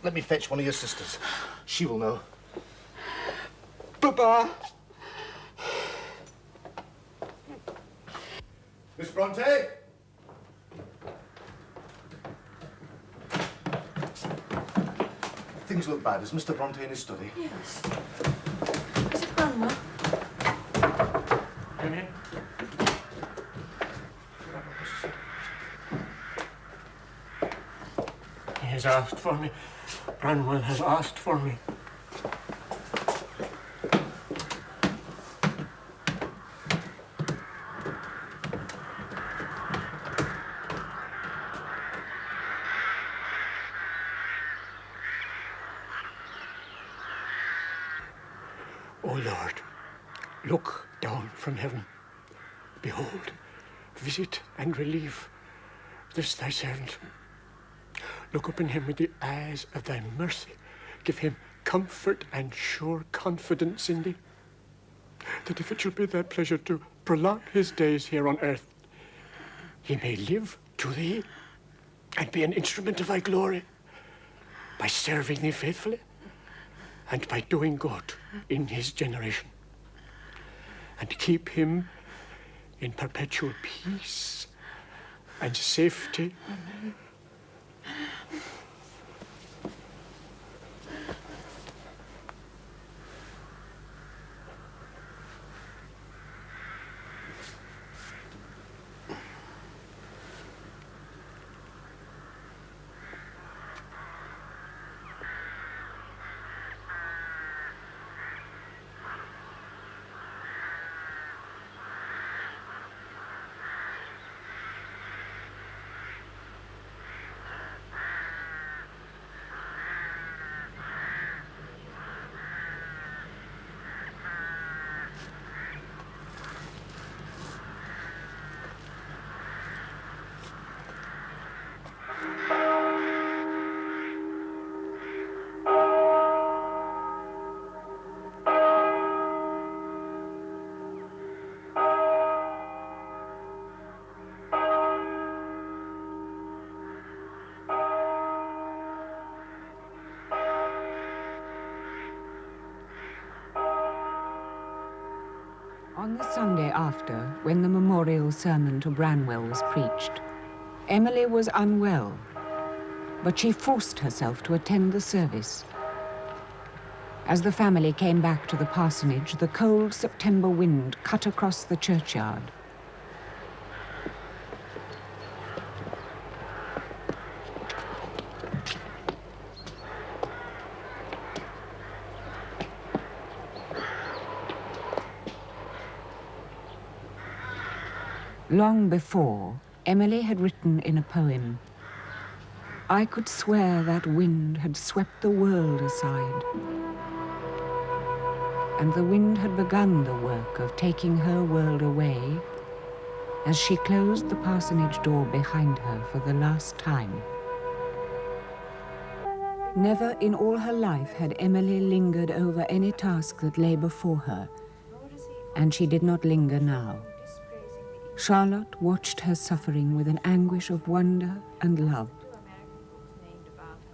Let me fetch one of your sisters. She will know. Papa! Miss Brontë? look bad. Is Mr. Brontë in his study? Yes. Is it Branwell? Come in. He has asked for me. Branwell has asked for me. O Lord, look down from heaven. Behold, visit and relieve this thy servant. Look upon him with the eyes of thy mercy. Give him comfort and sure confidence in thee, that if it shall be thy pleasure to prolong his days here on earth, he may live to thee and be an instrument of thy glory by serving thee faithfully and by doing good in his generation. And keep him in perpetual peace and safety. On the Sunday after, when the memorial sermon to Branwell was preached, Emily was unwell, but she forced herself to attend the service. As the family came back to the parsonage, the cold September wind cut across the churchyard. Long before, Emily had written in a poem, "I could swear that wind had swept the world aside." And the wind had begun the work of taking her world away as she closed the parsonage door behind her for the last time. Never in all her life had Emily lingered over any task that lay before her, and she did not linger now. Charlotte watched her suffering with an anguish of wonder and love.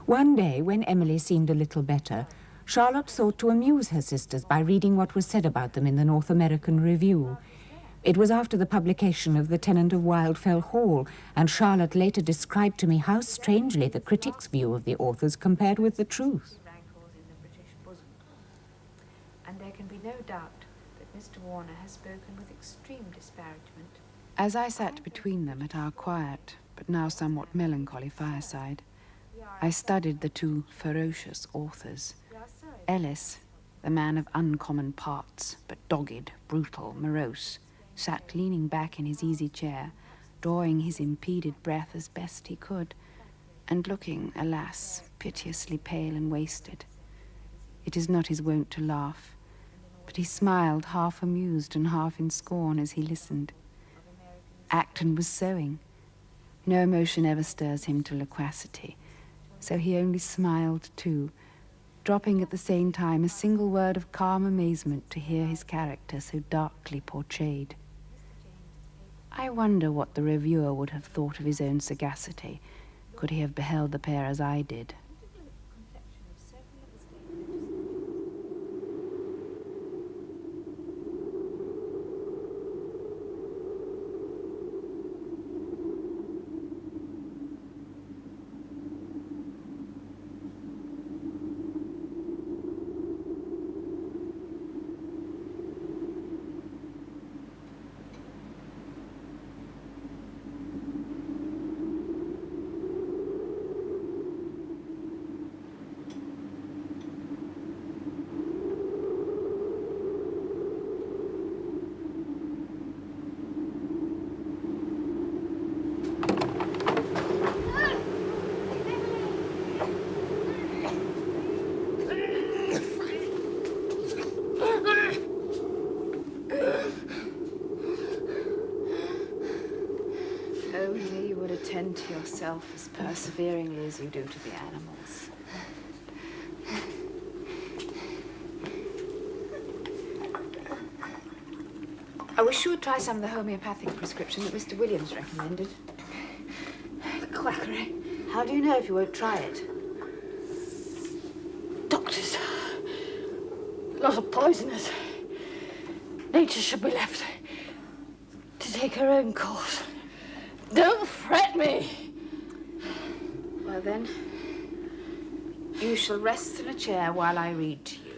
One day, when Emily seemed a little better, Charlotte thought to amuse her sisters by reading what was said about them in the North American Review. It was after the publication of The Tenant of Wildfell Hall, and Charlotte later described to me how strangely the critics' view of the authors compared with the truth. And there can be no doubt that Mr. Warner has spoken with extreme disparagement. As I sat between them at our quiet, but now somewhat melancholy fireside, I studied the two ferocious authors. Ellis, the man of uncommon parts, but dogged, brutal, morose, sat leaning back in his easy chair, drawing his impeded breath as best he could, and looking, alas, piteously pale and wasted. It is not his wont to laugh, but he smiled half amused and half in scorn as he listened. Acton was sewing. No emotion ever stirs him to loquacity, so he only smiled too, dropping at the same time a single word of calm amazement to hear his character so darkly portrayed. I wonder what the reviewer would have thought of his own sagacity, could he have beheld the pair as I did. only you would attend to yourself as perseveringly as you do to the animals. I wish you would try some of the homeopathic prescription that Mr. Williams recommended. Quackery. How do you know if you won't try it? Doctors. A lot of poisoners. Nature should be left to take her own course. Don't fret me. Well then, you shall rest in a chair while I read to you.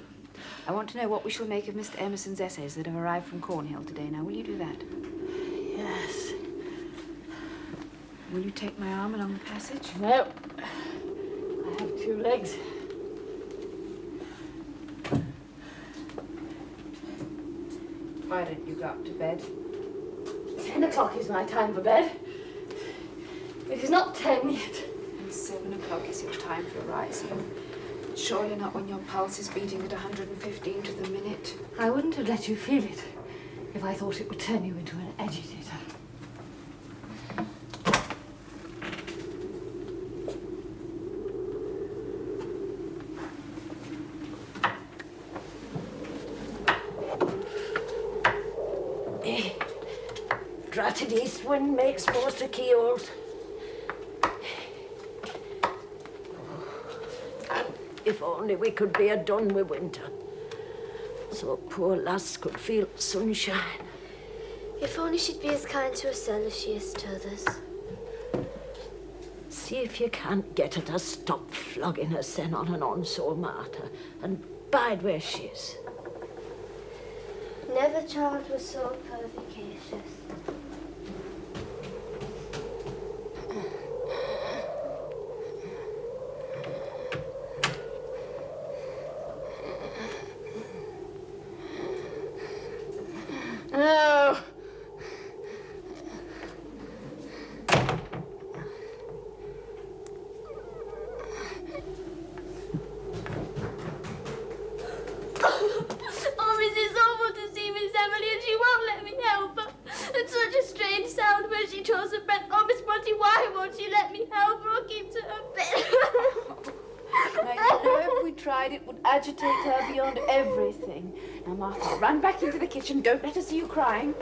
I want to know what we shall make of Mr. Emerson's essays that have arrived from Cornhill today. Now, will you do that? Yes. Will you take my arm along the passage? No. I have 2 legs. Why don't you go up to bed? 10 o'clock is my time for bed. It is not 10 yet. And 7 o'clock is your time for rising. Surely not when your pulse is beating at 115 to the minute. I wouldn't have let you feel it if I thought it would turn you into an agitator. Dratted east wind makes most of keyholes. And if only we could be done with winter, so poor lass could feel sunshine. If only she'd be as kind to herself as she is to others. See if you can't get her to stop flogging her sen on and on so, Martha, and bide where she is. Never child was so pervicacious. No. Oh, Miss, it's awful to see Miss Emily and she won't let me help her. It's such a strange sound when she draws her breath. Oh, Miss Brontë, why won't she let me help her or keep to her bed? I know if we tried it would agitate her beyond everything. Now, Martha, run back into the kitchen. Don't let her see you crying.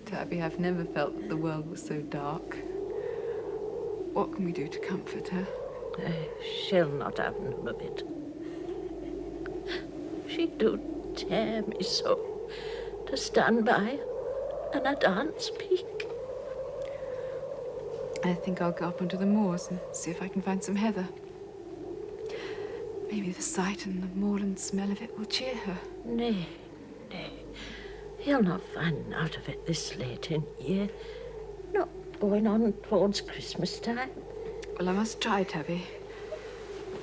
Tabby, I've never felt that the world was so dark. What can we do to comfort her? She'll not have none of it. She do tear me so to stand by and I daren't speak. I think I'll go up onto the moors and see if I can find some heather. Maybe the sight and the moorland smell of it will cheer her. Nay, nay. You'll not find out of it this late in year. Not going on towards Christmas time. Well, I must try, Tabby.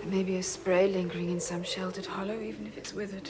There may be a spray lingering in some sheltered hollow, even if it's withered.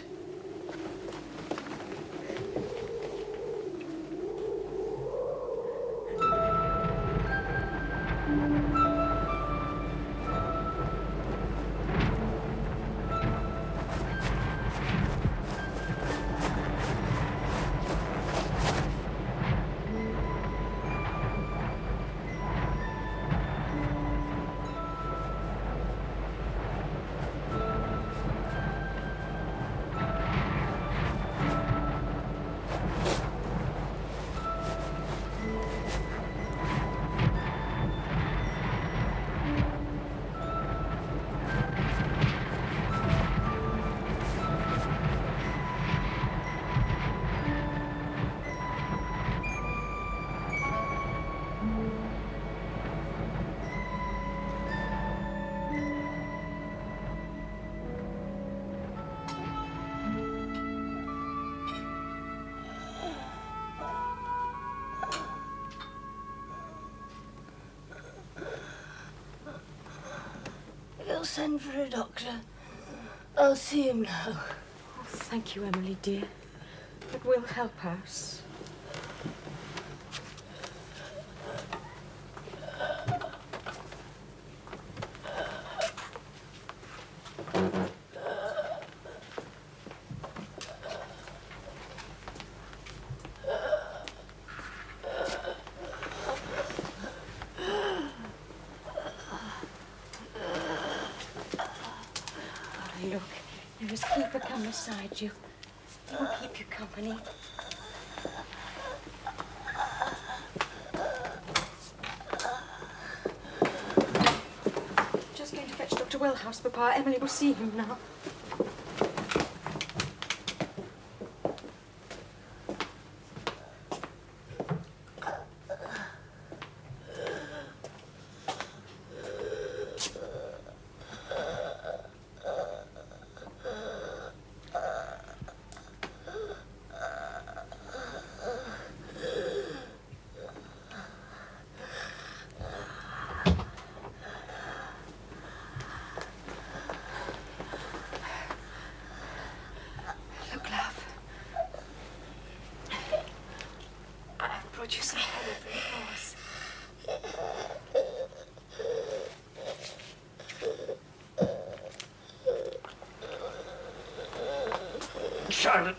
I'll send for a doctor. I'll see him now. Oh, thank you, Emily, dear. It will help us. Look, there is keeper come beside you. He will keep you company. Just going to fetch Dr. Wellhouse, Papa. Emily will see him now. Brought you some honey from the horse. Charlotte,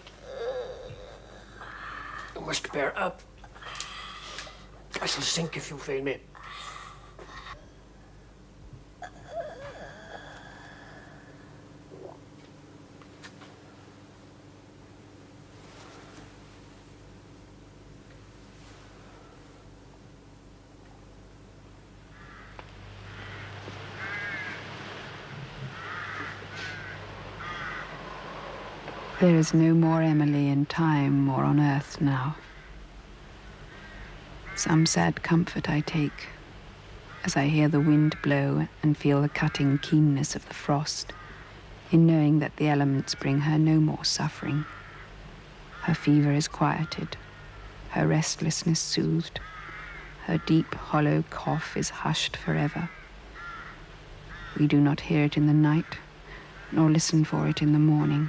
you must bear up. I shall sink if you fail me. There is no more Emily in time or on earth now. Some sad comfort I take as I hear the wind blow and feel the cutting keenness of the frost, in knowing that the elements bring her no more suffering. Her fever is quieted, her restlessness soothed, her deep, hollow cough is hushed forever. We do not hear it in the night, nor listen for it in the morning.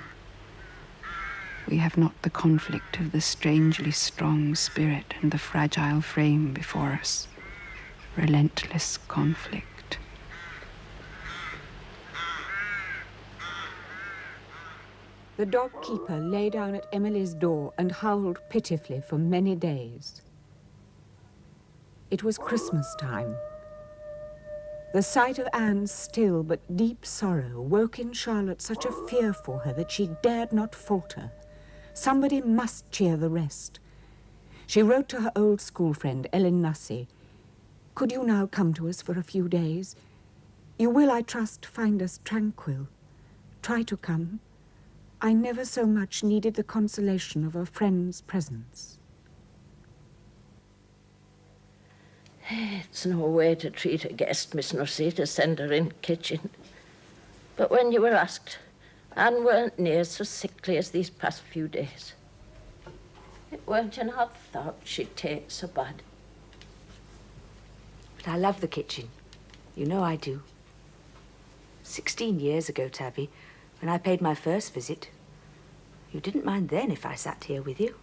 We have not the conflict of the strangely strong spirit and the fragile frame before us. Relentless conflict. The dog-keeper lay down at Emily's door and howled pitifully for many days. It was Christmas time. The sight of Anne's still but deep sorrow woke in Charlotte such a fear for her that she dared not falter. Somebody must cheer the rest. She wrote to her old school friend, Ellen Nussey. Could you now come to us for a few days? You will, I trust, find us tranquil. Try to come. I never so much needed the consolation of a friend's presence. It's no way to treat a guest, Miss Nussey, to send her in kitchen. But when you were asked, Anne weren't near so sickly as these past few days. It weren't in our thought she'd take so bad. But I love the kitchen. You know I do. 16 years ago, Tabby, when I paid my first visit, you didn't mind then if I sat here with you.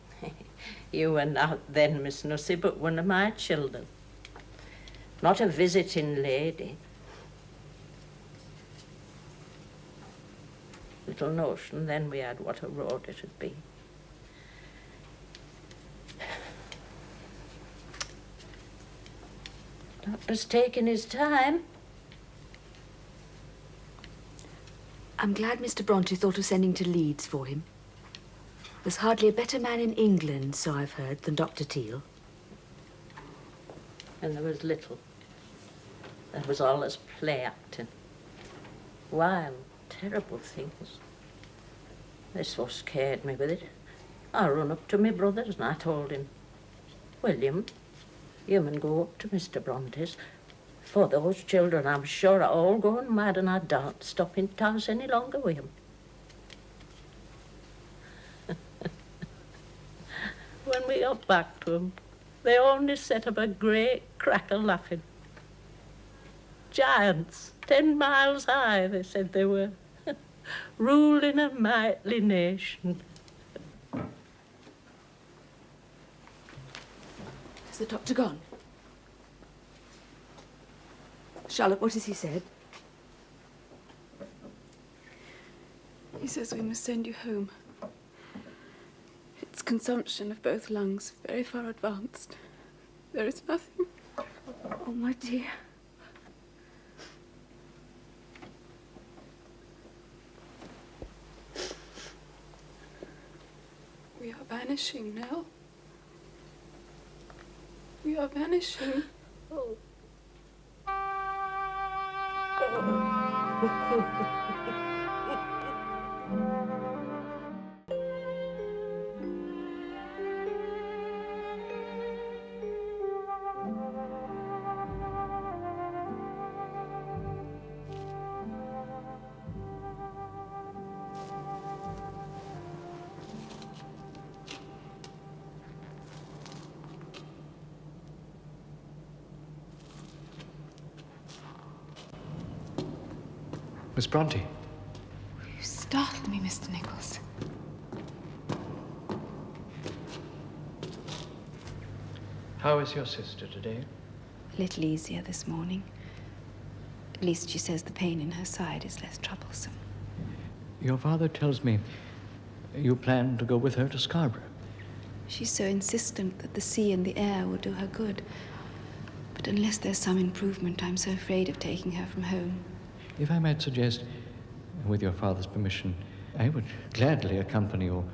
You were not then, Miss Nussey, but one of my children. Not a visiting lady. Little notion then we had what a road it'd be. Doctor's taking his time. I'm glad Mr. Brontë thought of sending to Leeds for him. There's hardly a better man in England, so I've heard, than Dr. Teal. And there was little. There was all this play acting. Wild, terrible things. They so scared me with it. I run up to my brothers and I told him, William, you mun go up to Mr. Bronte's. For those children, I'm sure, are all going mad and I don't stop in town any longer with him. When we got back to him, they only set up a great crackle laughing. giants, 10 miles high, they said they were, ruling a mighty nation. Has the doctor gone? Charlotte, what has he said? He says we must send you home. It's consumption of both lungs, very far advanced. There is nothing. Oh, my dear. We are vanishing, Nell. We are vanishing. Oh. Miss Brontë. You startled me, Mr. Nichols. How is your sister today? A little easier this morning. At least she says the pain in her side is less troublesome. Your father tells me you plan to go with her to Scarborough. She's so insistent that the sea and the air will do her good. But unless there's some improvement, I'm so afraid of taking her from home. If I might suggest, with your father's permission, I would gladly accompany you.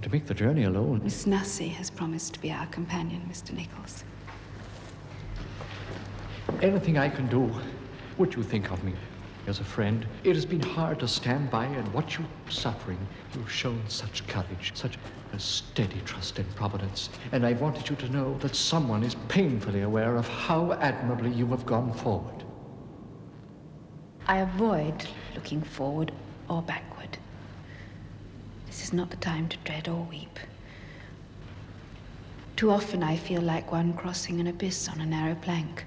To make the journey alone. Miss Nussey has promised to be our companion, Mr. Nichols. Anything I can do, would you think of me as a friend? It has been hard to stand by and watch you suffering. You've shown such courage, such a steady trust in Providence. And I wanted you to know that someone is painfully aware of how admirably you have gone forward. I avoid looking forward or backward. This is not the time to dread or weep. Too often I feel like one crossing an abyss on a narrow plank.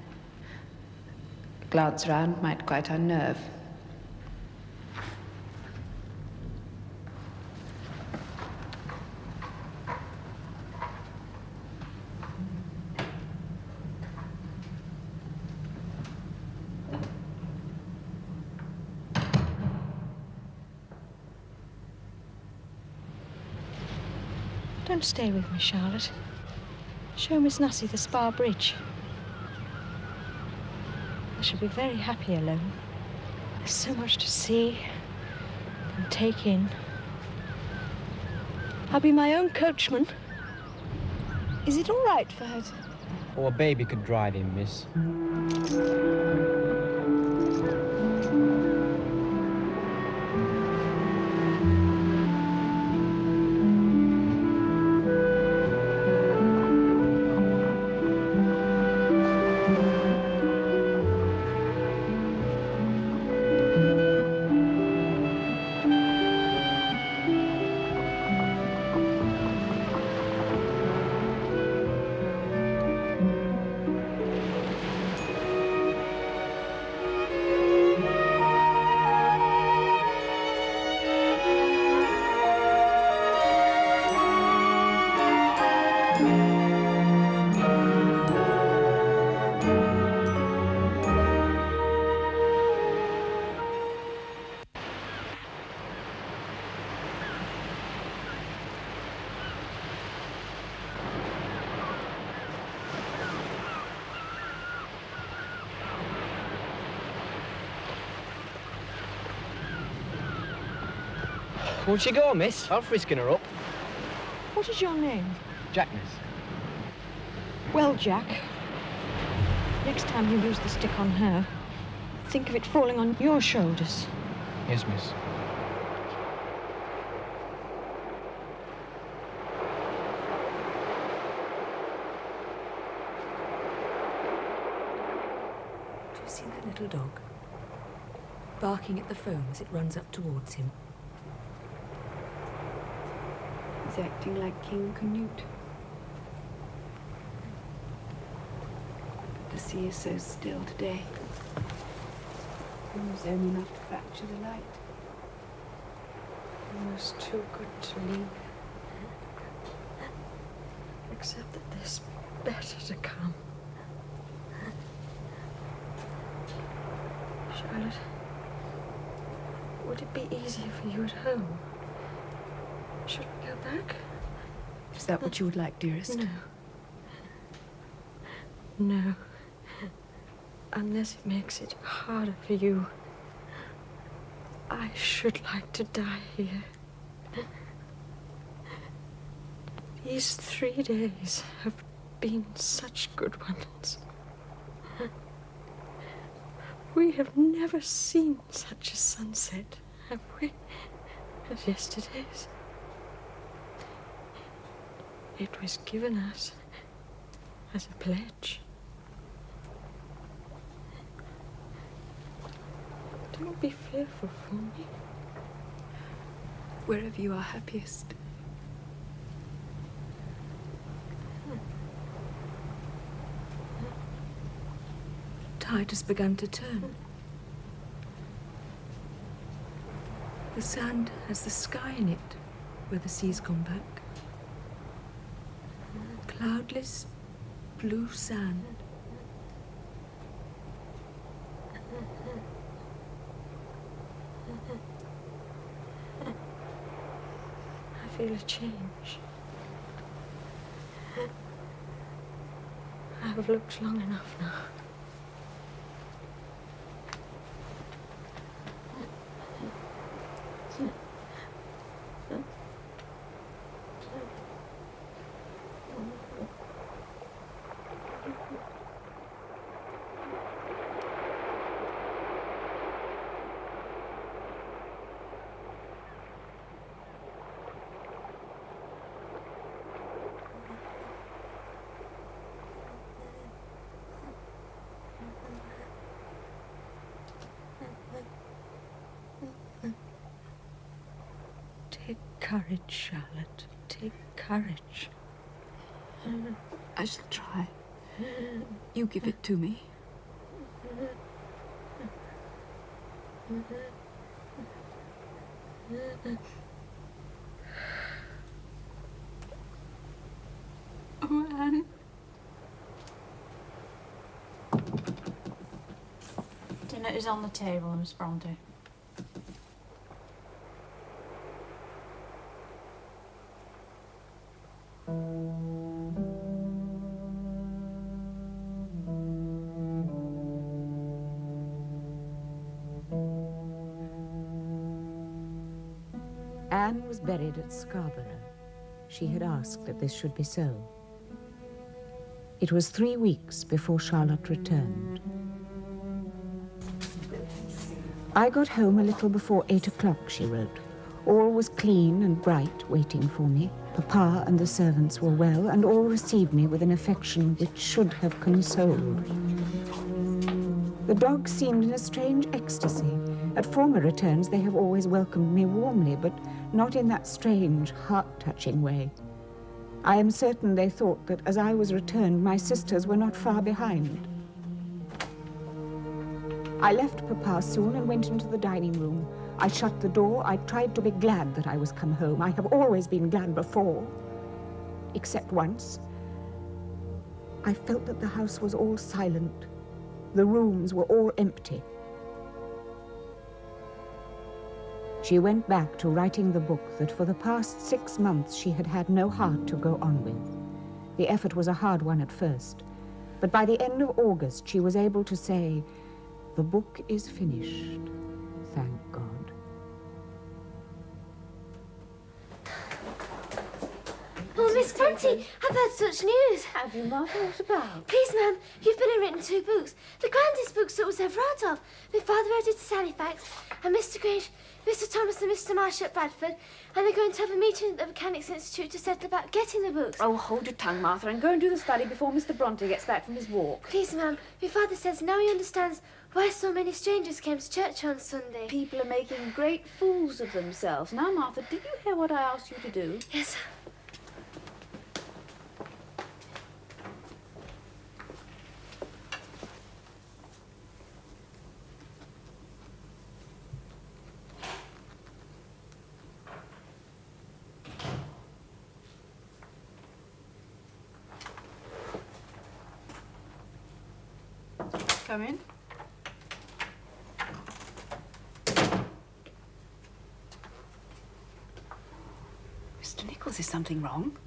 A glance round might quite unnerve. Don't stay with me, Charlotte. Show Miss Nussey the Spa Bridge. I shall be very happy alone. There's so much to see and take in. I'll be my own coachman. Is it all right for her to... Or a baby could drive him, miss. Won't she go, miss? I'm frisking her up. What is your name? Jack, miss. Well, Jack, next time you use the stick on her, think of it falling on your shoulders. Yes, miss. Do you see that little dog? Barking at the foam as it runs up towards him. He's acting like King Canute. The sea is so still today. It was only enough to fracture the light. Almost too good to leave. Except that there's better to come. Charlotte, would it be easier for you at home? Should we go back? Is that what you would like, dearest? No. No. Unless it makes it harder for you. I should like to die here. These 3 days have been such good ones. We have never seen such a sunset, have we? As yesterday's. It was given us as a pledge. Don't be fearful for me. Wherever you are happiest. Tide has begun to turn. The sand has the sky in it, where the sea's gone back. Cloudless, blue sand. I feel a change. I've looked long enough now. Take courage, Charlotte. Take courage. I shall try. You give it to me. Oh, Anne. Dinner is on the table, Miss Brontë. Anne was buried at Scarborough. She had asked that this should be so. It was 3 weeks before Charlotte returned. I got home a little before 8 o'clock, she wrote. All was clean and bright, waiting for me. Papa and the servants were well, and all received me with an affection which should have consoled. The dogs seemed in a strange ecstasy. At former returns, they have always welcomed me warmly, but not in that strange, heart-touching way. I am certain they thought that as I was returned, my sisters were not far behind. I left Papa soon and went into the dining room. I shut the door. I tried to be glad that I was come home. I have always been glad before, except once. I felt that the house was all silent. The rooms were all empty. She went back to writing the book that for the past 6 months she had had no heart to go on with. The effort was a hard one at first, but by the end of August she was able to say, "The book is finished, thank God." Oh, Miss Brontë, I've heard such news. Have you, Martha? What about? Please, ma'am, you've been and written 2 books. The grandest books that was ever heard of. My father edited Halifax, and Mr. Grange, Mr. Thomas and Mr. Marsh at Bradford, and they're going to have a meeting at the Mechanics' Institute to settle about getting the books. Oh, hold your tongue, Martha, and go and do the study before Mr. Brontë gets back from his walk. Please, ma'am, my father says now he understands why so many strangers came to church on Sunday. People are making great fools of themselves. Now, Martha, did you hear what I asked you to do? Yes. Come in. Mr. Nichols, is something wrong?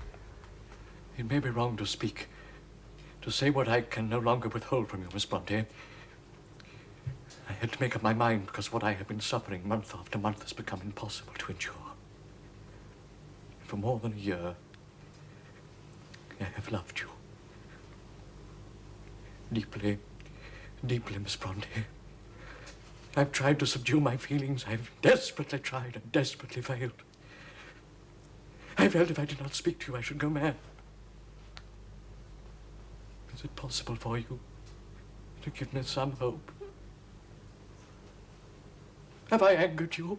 It may be wrong to speak, to say what I can no longer withhold from you, Miss Brontë. I had to make up my mind because what I have been suffering month after month has become impossible to endure. For more than a year, I have loved you. Deeply, deeply, Miss Brontë. I've tried to subdue my feelings. I've desperately tried and desperately failed. I felt if I did not speak to you, I should go mad. Is it possible for you to give me some hope? Have I angered you?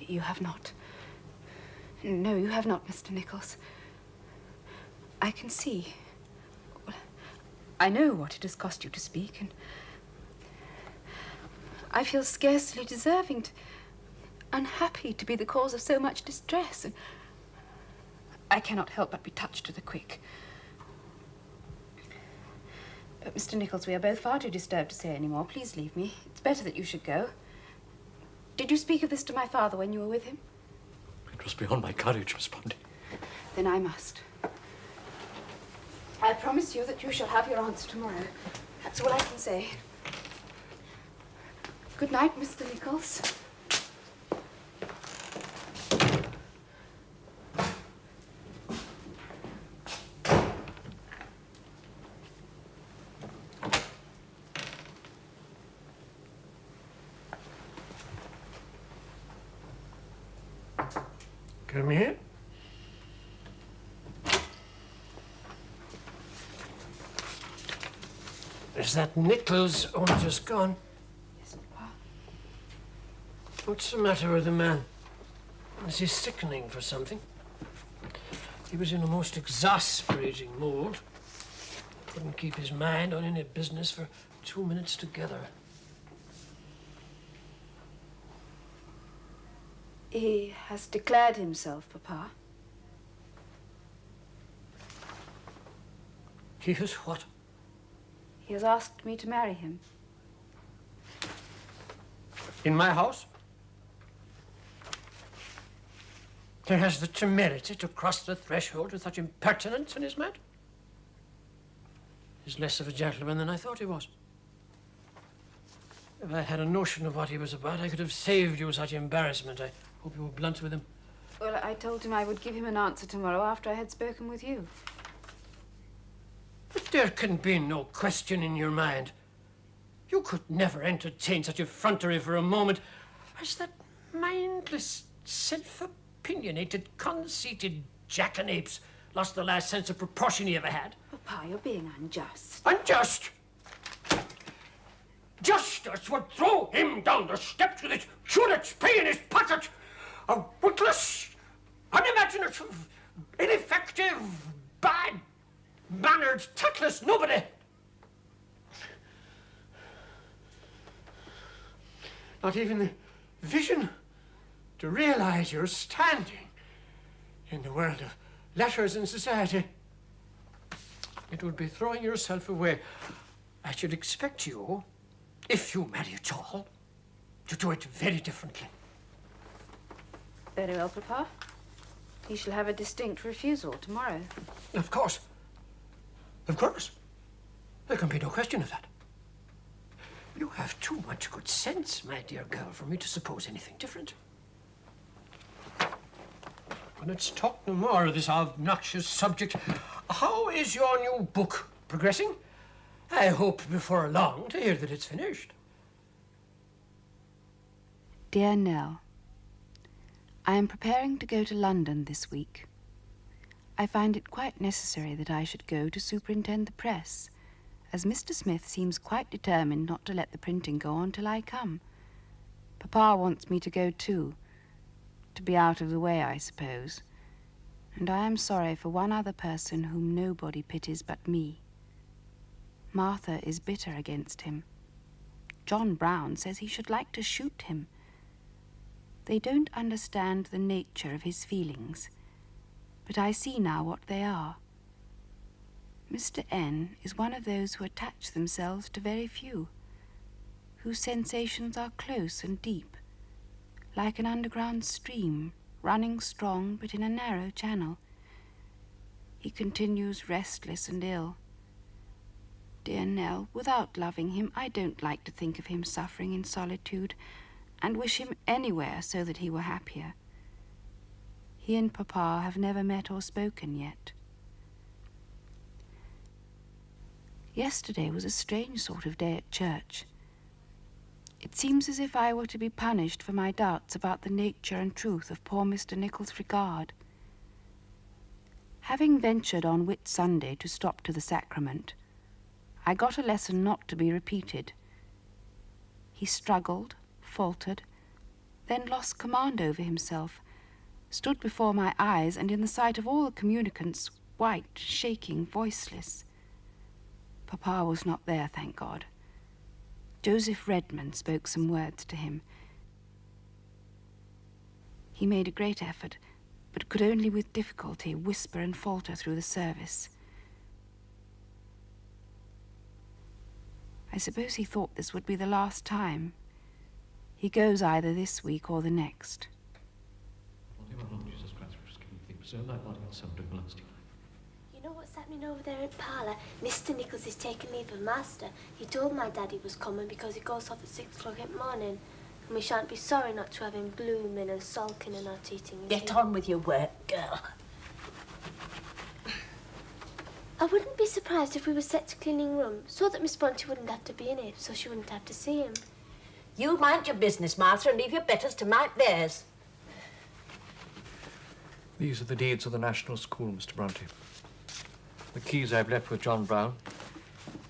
You have not. No, you have not, Mr. Nichols. I can see. I know what it has cost you to speak, and I feel scarcely deserving unhappy to be the cause of so much distress, and I cannot help but be touched to the quick. But, Mr. Nichols, we are both far too disturbed to say any more. Please leave me. It's better that you should go. Did you speak of this to my father when you were with him? It was beyond my courage, Miss Brontë. Then I must. I promise you that you shall have your answer tomorrow. That's all I can say. Good night, Mr. Nichols. Come here. Is that Nichols only just gone? Yes, Papa. What's the matter with the man? Is he sickening for something? He was in a most exasperating mood. Couldn't keep his mind on any business for 2 minutes together. He has declared himself, Papa. He has what? He has asked me to marry him. In my house? He has the temerity to cross the threshold with such impertinence in his mind? He's less of a gentleman than I thought he was. If I had a notion of what he was about, I could have saved you such embarrassment. I hope you were blunt with him. Well, I told him I would give him an answer tomorrow after I had spoken with you. But there can be no question in your mind. You could never entertain such effrontery for a moment as that mindless, self-opinionated, conceited jackanapes lost the last sense of proportion he ever had. Papa, you're being unjust. Unjust? Justice would throw him down the steps with its curate's pay in his pocket. A witless, unimaginative, ineffective, bad-mannered, tactless nobody. Not even the vision to realize your standing in the world of letters and society. It would be throwing yourself away. I should expect you, if you marry at all, to do it very differently. Very well, Papa. He shall have a distinct refusal tomorrow. Of course. Of course. There can be no question of that. You have too much good sense, my dear girl, for me to suppose anything different. But let's talk no more of this obnoxious subject. How is your new book progressing? I hope before long to hear that it's finished. Dear Nell, I am preparing to go to London this week. I find it quite necessary that I should go to superintend the press, as Mr. Smith seems quite determined not to let the printing go on till I come. Papa wants me to go too, to be out of the way, I suppose. And I am sorry for one other person whom nobody pities but me. Martha is bitter against him. John Brown says he should like to shoot him. They don't understand the nature of his feelings, but I see now what they are. Mr. N is one of those who attach themselves to very few, whose sensations are close and deep, like an underground stream, running strong but in a narrow channel. He continues restless and ill. Dear Nell, without loving him, I don't like to think of him suffering in solitude, and wish him anywhere so that he were happier. He and Papa have never met or spoken yet. Yesterday was a strange sort of day at church. It seems as if I were to be punished for my doubts about the nature and truth of poor Mr. Nichol's regard. Having ventured on Whit Sunday to stop to the sacrament, I got a lesson not to be repeated. He struggled, faltered, then lost command over himself, stood before my eyes and in the sight of all the communicants, white, shaking, voiceless. Papa was not there, thank God. Joseph Redmond spoke some words to him. He made a great effort, but could only with difficulty whisper and falter through the service. I suppose he thought this would be the last time. He goes either this week or the next. You know what's happening over there in parlour? Mr. Nichols is taking leave of master. He told my daddy was coming because he goes off at 6 o'clock in the morning. And we shan't be sorry not to have him glooming and sulking and not eating. Get on with your work, girl. I wouldn't be surprised if we were set to cleaning room, so that Miss Brontë wouldn't have to be in it, so she wouldn't have to see him. You mind your business, Martha, and leave your betters to mind theirs. These are the deeds of the National School, Mr. Brontë. The keys I've left with John Brown.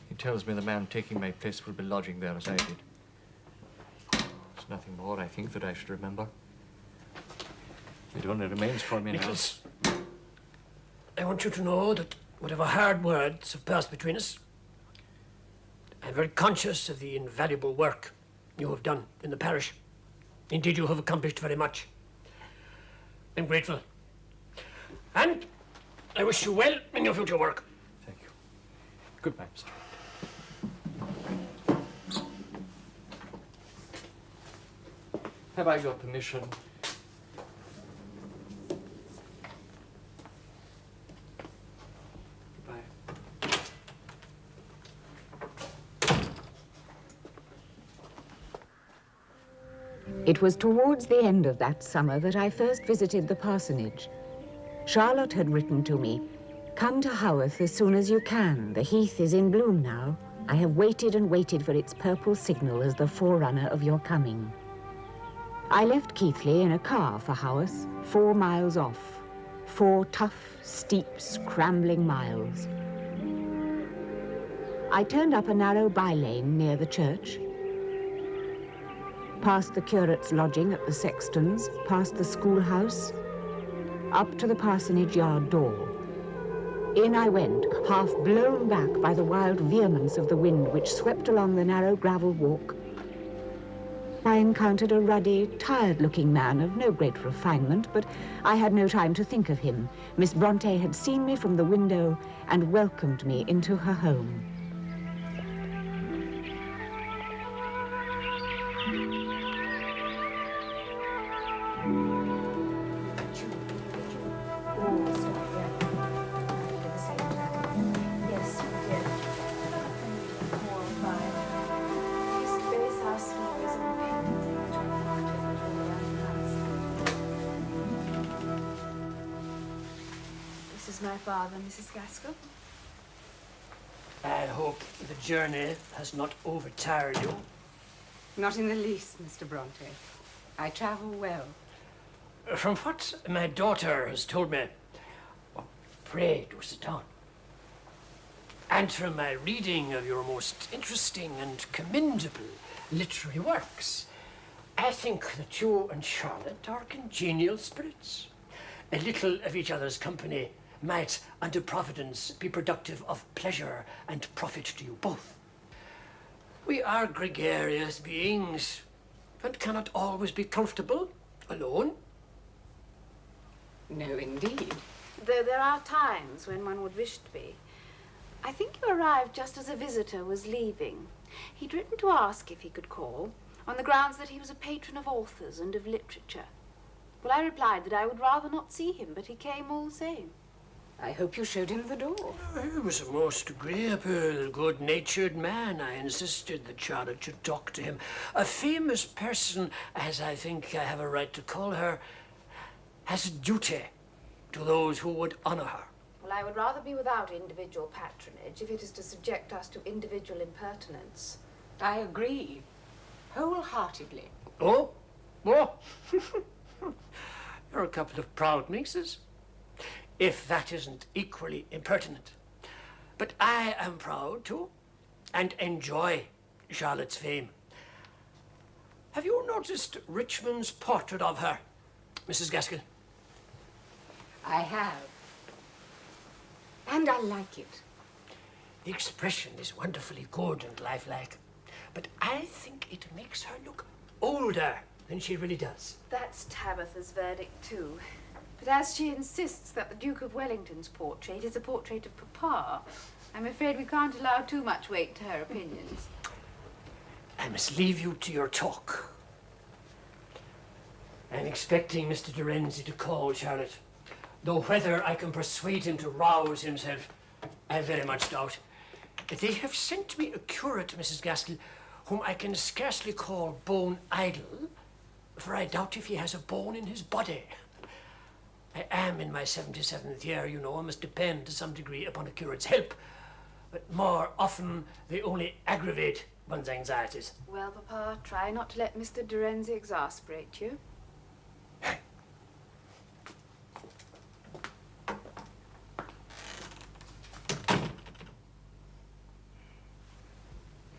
He tells me the man taking my place will be lodging there as I did. There's nothing more, I think, that I should remember. It only remains for me Nicholas, I want you to know that whatever hard words have passed between us, I'm very conscious of the invaluable work you have done in the parish. Indeed, you have accomplished very much. I'm grateful. And I wish you well in your future work. Thank you. Goodbye, Mr. Have I your permission? Goodbye. It was towards the end of that summer that I first visited the parsonage. Charlotte had written to me, "Come to Haworth as soon as you can. The heath is in bloom now. I have waited and waited for its purple signal as the forerunner of your coming." I left Keighley in a car for Haworth, 4 miles off. 4 tough, steep, scrambling miles. I turned up a narrow by-lane near the church, past the curate's lodging at the sexton's, past the schoolhouse, up to the parsonage yard door. In I went, half blown back by the wild vehemence of the wind which swept along the narrow gravel walk. I encountered a ruddy, tired-looking man of no great refinement, but I had no time to think of him. Miss Brontë had seen me from the window and welcomed me into her home. My father, Mrs. Gaskell. I hope the journey has not overtired you. Not in the least, Mr. Brontë. I travel well. From what my daughter has told me, pray do sit down. And from my reading of your most interesting and commendable literary works, I think that you and Charlotte are congenial spirits. A little of each other's company might, under Providence, be productive of pleasure and profit to you both. We are gregarious beings and cannot always be comfortable alone. No, indeed. Though there are times when one would wish to be. I think you arrived just as a visitor was leaving. He'd written to ask if he could call, on the grounds that he was a patron of authors and of literature. Well, I replied that I would rather not see him, but he came all the same. I hope you showed him the door. He was a most agreeable, good-natured man. I insisted that Charlotte should talk to him. A famous person, as I think I have a right to call her, has a duty to those who would honor her. Well, I would rather be without individual patronage if it is to subject us to individual impertinence. I agree, wholeheartedly. Oh? You're a couple of proud minxes, if that isn't equally impertinent. But I am proud too, and enjoy Charlotte's fame. Have you noticed Richmond's portrait of her, Mrs. Gaskell? I have. And I like it. The expression is wonderfully good and lifelike, but I think it makes her look older than she really does. That's Tabitha's verdict too. But as she insists that the Duke of Wellington's portrait is a portrait of Papa, I'm afraid we can't allow too much weight to her opinions. I must leave you to your talk. I'm expecting Mr. de Renzi to call, Charlotte, though whether I can persuade him to rouse himself, I very much doubt. They have sent me a curate, Mrs. Gaskell, whom I can scarcely call bone idle, for I doubt if he has a bone in his body. I am in my 77th year, you know, and must depend to some degree upon a curate's help, but more often they only aggravate one's anxieties. Well, Papa, try not to let Mr. de Renzi exasperate you.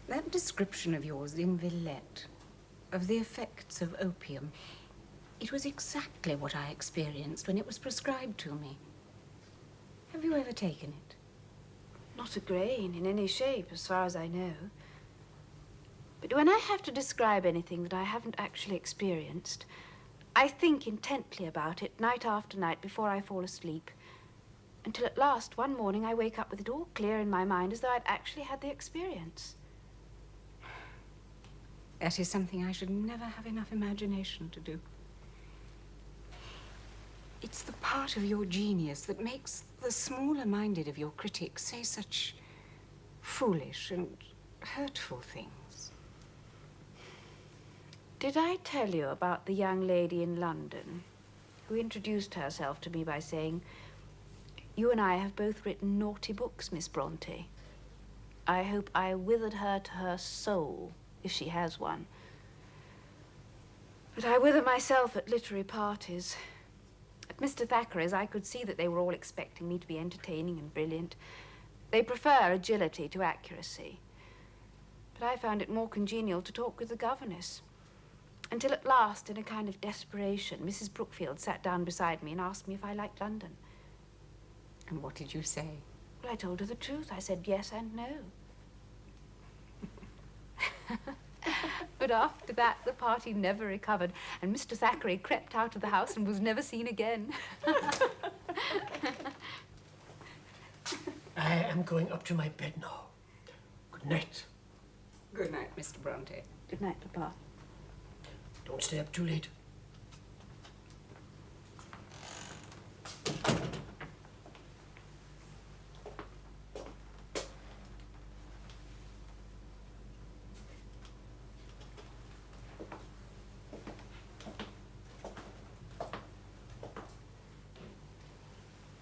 That description of yours in Villette, of the effects of opium, it was exactly what I experienced when it was prescribed to me. Have you ever taken it? Not a grain in any shape, as far as I know. But when I have to describe anything that I haven't actually experienced, I think intently about it night after night before I fall asleep, until at last one morning I wake up with it all clear in my mind as though I'd actually had the experience. That is something I should never have enough imagination to do. It's the part of your genius that makes the smaller-minded of your critics say such foolish and hurtful things. Did I tell you about the young lady in London who introduced herself to me by saying, "You and I have both written naughty books, Miss Brontë. I hope I withered her to her soul, if she has one. But I wither myself at literary parties. At Mr. Thackeray's, I could see that they were all expecting me to be entertaining and brilliant. They prefer agility to accuracy. But I found it more congenial to talk with the governess. Until at last, in a kind of desperation, Mrs. Brookfield sat down beside me and asked me if I liked London. And what did you say? Well, I told her the truth. I said yes and no. But after that, the party never recovered, and Mr. Thackeray crept out of the house and was never seen again. I am going up to my bed now. Good night. Good night, Mr. Brontë. Good night, Papa. Don't stay up too late.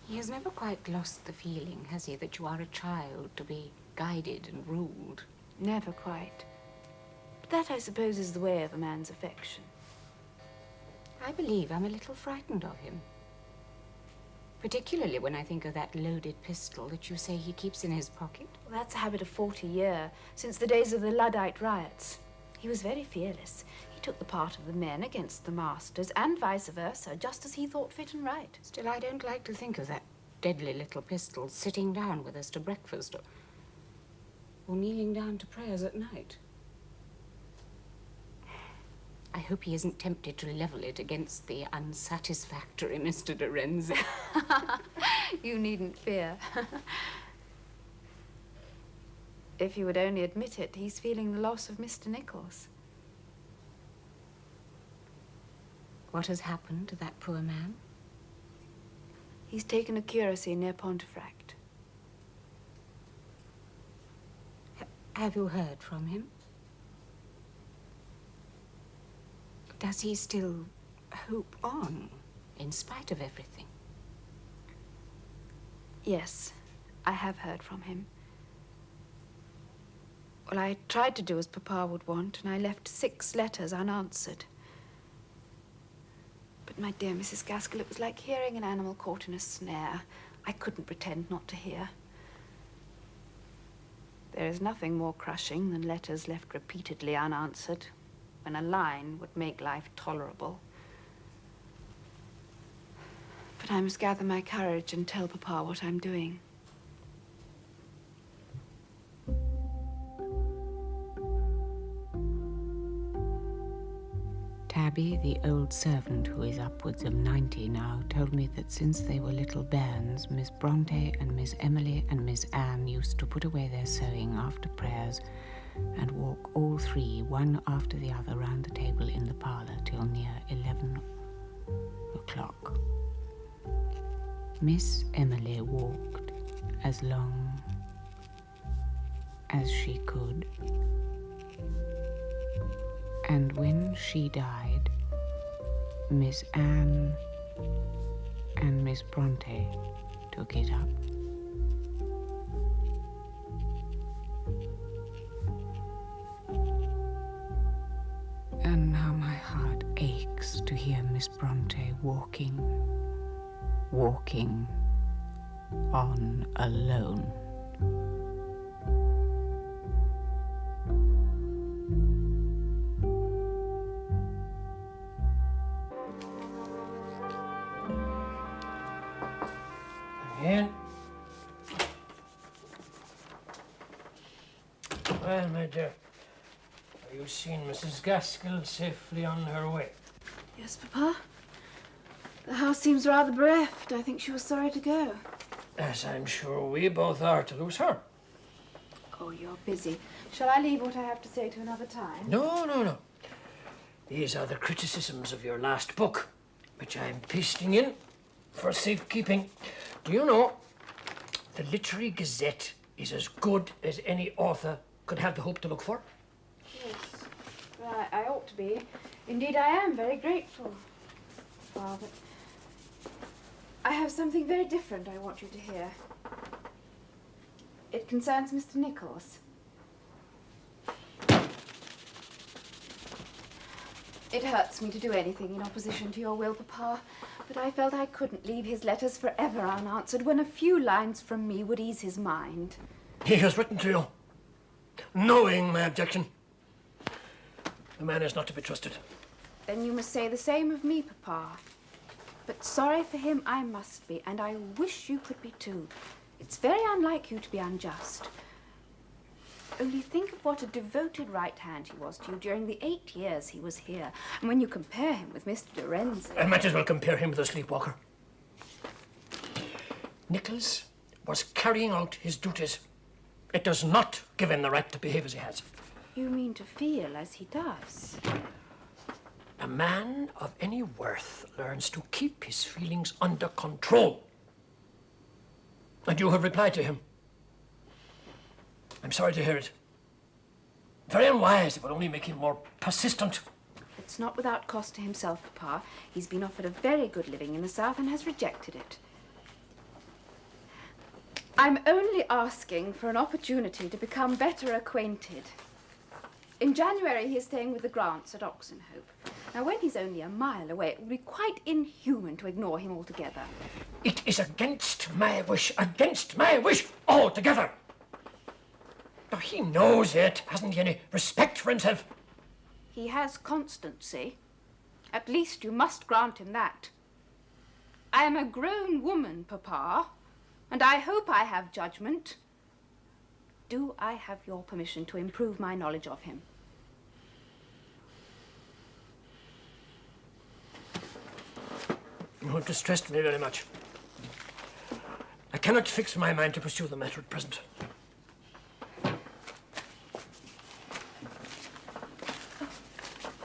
He has never quite lost the feeling, has he, that you are a child to be guided and ruled? Never quite. But that, I suppose, is the way of a man's affection. I believe I'm a little frightened of him. Particularly when I think of that loaded pistol that you say he keeps in his pocket. Well, that's a habit of 40 years, since the days of the Luddite riots. He was very fearless. He took the part of the men against the masters, and vice versa, just as he thought fit and right. Still, I don't like to think of that deadly little pistol sitting down with us to breakfast, or kneeling down to prayers at night. I hope he isn't tempted to level it against the unsatisfactory Mr. de Renzi. You needn't fear. If he would only admit it, he's feeling the loss of Mr. Nichols. What has happened to that poor man? He's taken a curacy near Pontefract. Have you heard from him? Does he still hope on, in spite of everything? Yes, I have heard from him. Well, I tried to do as Papa would want, and I left 6 letters unanswered. But, my dear Mrs. Gaskell, it was like hearing an animal caught in a snare. I couldn't pretend not to hear. There is nothing more crushing than letters left repeatedly unanswered, when a line would make life tolerable. But I must gather my courage and tell Papa what I'm doing. Tabby, the old servant, who is upwards of 90 now, told me that since they were little bairns, Miss Brontë and Miss Emily and Miss Anne used to put away their sewing after prayers and walk all 3, one after the other, round the table in the parlour till near 11 o'clock. Miss Emily walked as long as she could, and when she died, Miss Anne and Miss Brontë took it up. And now my heart aches to hear Miss Brontë walking on alone. In. Well, my dear, have you seen Mrs. Gaskell safely on her way? Yes, Papa. The house seems rather bereft. I think she was sorry to go. As I'm sure we both are to lose her. Oh, you're busy. Shall I leave what I have to say to another time? No. These are the criticisms of your last book, which I'm pasting in for safekeeping. Do you know, the Literary Gazette is as good as any author could have the hope to look for? Yes. Well, I ought to be. Indeed, I am very grateful. Well, but I have something very different I want you to hear. It concerns Mr. Nichols. It hurts me to do anything in opposition to your will, Papa, but I felt I couldn't leave his letters forever unanswered when a few lines from me would ease his mind. He has written to you, knowing my objection. The man is not to be trusted. Then you must say the same of me, Papa. But sorry for him I must be, and I wish you could be too. It's very unlike you to be unjust. Only think of what a devoted right hand he was to you during the 8 years he was here. And when you compare him with Mr. de Renzi... I might as well compare him with a sleepwalker. Nichols was carrying out his duties. It does not give him the right to behave as he has. You mean to feel as he does? A man of any worth learns to keep his feelings under control. And you have replied to him. I'm sorry to hear it. Very unwise. It would only make him more persistent. It's not without cost to himself, Papa. He's been offered a very good living in the South and has rejected it. I'm only asking for an opportunity to become better acquainted. In January, he is staying with the Grants at Oxenhope. Now, when he's only a mile away, it would be quite inhuman to ignore him altogether. It is against my wish altogether. Now, he knows it. Hasn't he any respect for himself? He has constancy. At least you must grant him that. I am a grown woman, Papa, and I hope I have judgment. Do I have your permission to improve my knowledge of him? You have distressed me very much. I cannot fix my mind to pursue the matter at present.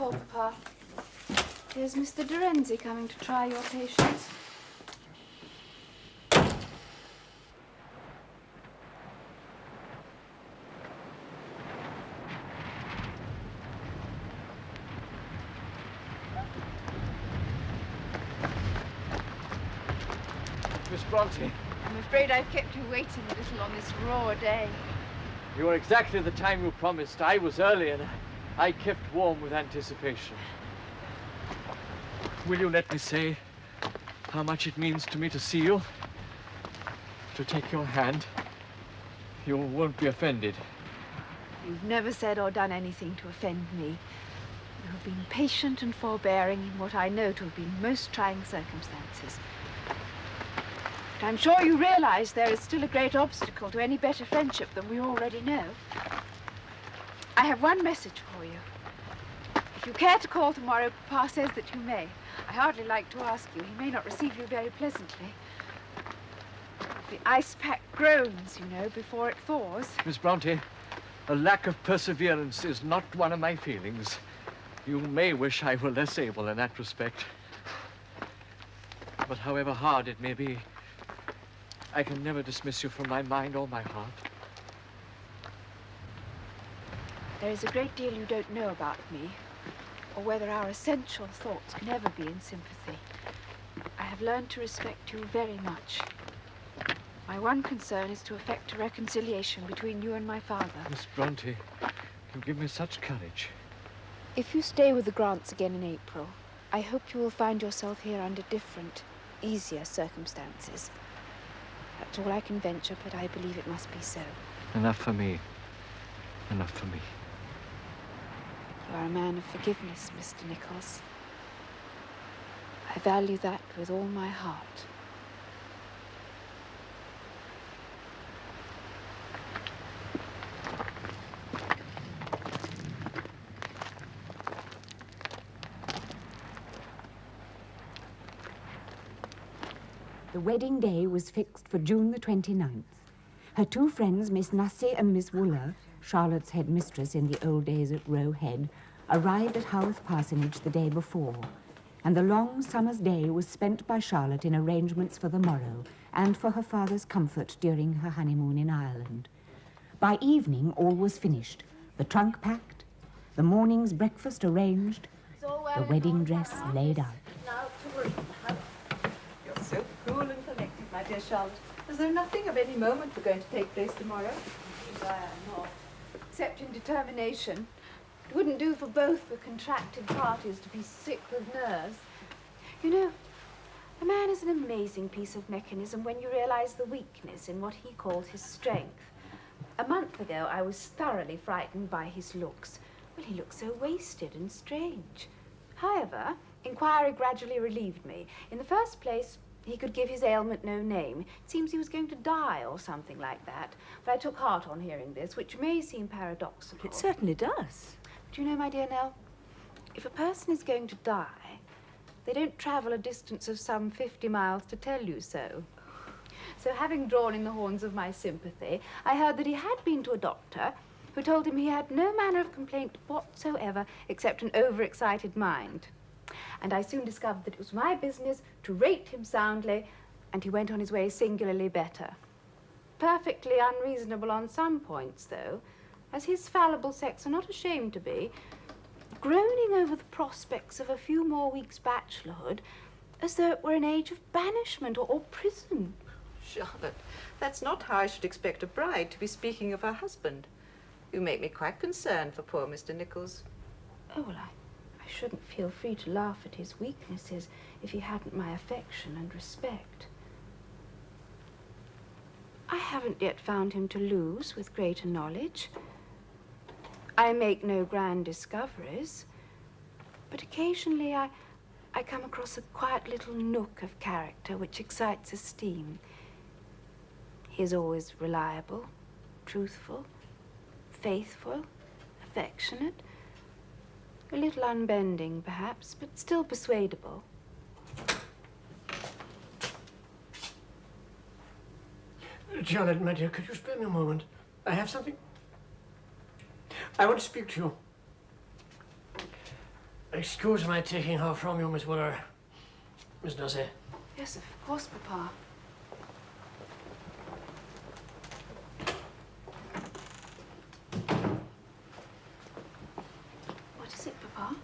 call, Papa. Here's Mr. Terenzi coming to try your patience. Miss Brontë, I'm afraid I've kept you waiting a little on this raw day. you were exactly the time you promised. I was early and I kept warm with anticipation. Will you let me say how much it means to me to see you? To take your hand? You won't be offended. You've never said or done anything to offend me. You have been patient and forbearing in what I know to have been most trying circumstances. But I'm sure you realize there is still a great obstacle to any better friendship than we already know. I have one message for you. If you care to call tomorrow, Papa says that you may. I hardly like to ask you. He may not receive you very pleasantly. The ice pack groans, you know, before it thaws. Miss Brontë, a lack of perseverance is not one of my feelings. You may wish I were less able in that respect. But however hard it may be, I can never dismiss you from my mind or my heart. There is a great deal you don't know about me, or whether our essential thoughts can ever be in sympathy. I have learned to respect you very much. My one concern is to effect a reconciliation between you and my father. Miss Brontë, you give me such courage. If you stay with the Grants again in April, I hope you will find yourself here under different, easier circumstances. That's all I can venture, but I believe it must be so. Enough for me. Enough for me. You are a man of forgiveness, Mr. Nichols. I value that with all my heart. The wedding day was fixed for June the 29th. Her two friends, Miss Nussey and Miss Wooler, Charlotte's head mistress in the old days at Roe Head, arrived at Haworth Parsonage the day before, and the long summer's day was spent by Charlotte in arrangements for the morrow and for her father's comfort during her honeymoon in Ireland. By evening, all was finished, the trunk packed, the morning's breakfast arranged, the wedding dress laid out. Now to work. You're so cool and collected, my dear Charlotte. Is there nothing of any moment going to take place tomorrow? I am not. Except in determination. It wouldn't do for both the contracted parties to be sick with nerves. You know, a man is an amazing piece of mechanism when you realize the weakness in what he calls his strength. A month ago, I was thoroughly frightened by his looks. Well, he looked so wasted and strange. However, inquiry gradually relieved me. In the first place, he could give his ailment no name. It seems he was going to die or something like that. But I took heart on hearing this, which may seem paradoxical. It certainly does. But you know, my dear Nell, if a person is going to die, they don't travel a distance of some 50 miles to tell you so. So having drawn in the horns of my sympathy, I heard that he had been to a doctor who told him he had no manner of complaint whatsoever except an overexcited mind. And I soon discovered that it was my business to rate him soundly, and he went on his way singularly better. Perfectly unreasonable on some points, though, as his fallible sex are not ashamed to be, groaning over the prospects of a few more weeks' bachelorhood as though it were an age of banishment or prison. Charlotte, that's not how I should expect a bride to be speaking of her husband. You make me quite concerned for poor Mr. Nichols. Oh, well, I shouldn't feel free to laugh at his weaknesses if he hadn't my affection and respect. I haven't yet found him to lose with greater knowledge. I make no grand discoveries, but occasionally I come across a quiet little nook of character which excites esteem. He is always reliable, truthful, faithful, affectionate, a little unbending, perhaps, but still persuadable. Charlotte, my dear, could you spare me a moment? I have something. I want to speak to you. Excuse my taking her from you, Miss Wooler. Miss Nussey. Yes, of course, Papa. What is it, Papa?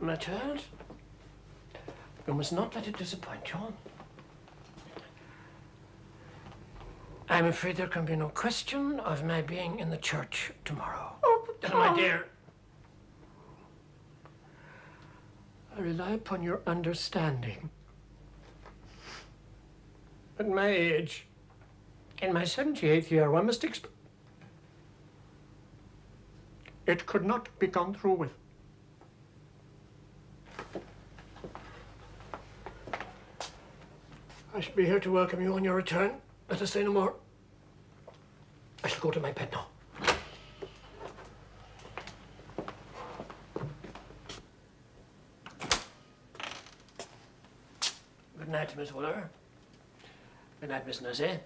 My child, you must not let it disappoint you. I'm afraid there can be no question of my being in the church tomorrow. Oh, Papa. My dear, I rely upon your understanding. At my age, in my 78th year, one must expect. It could not be gone through with. I shall be here to welcome you on your return. Let us say no more. I shall go to my bed now. Good night, Miss Wooler. Good night, Miss Nussey.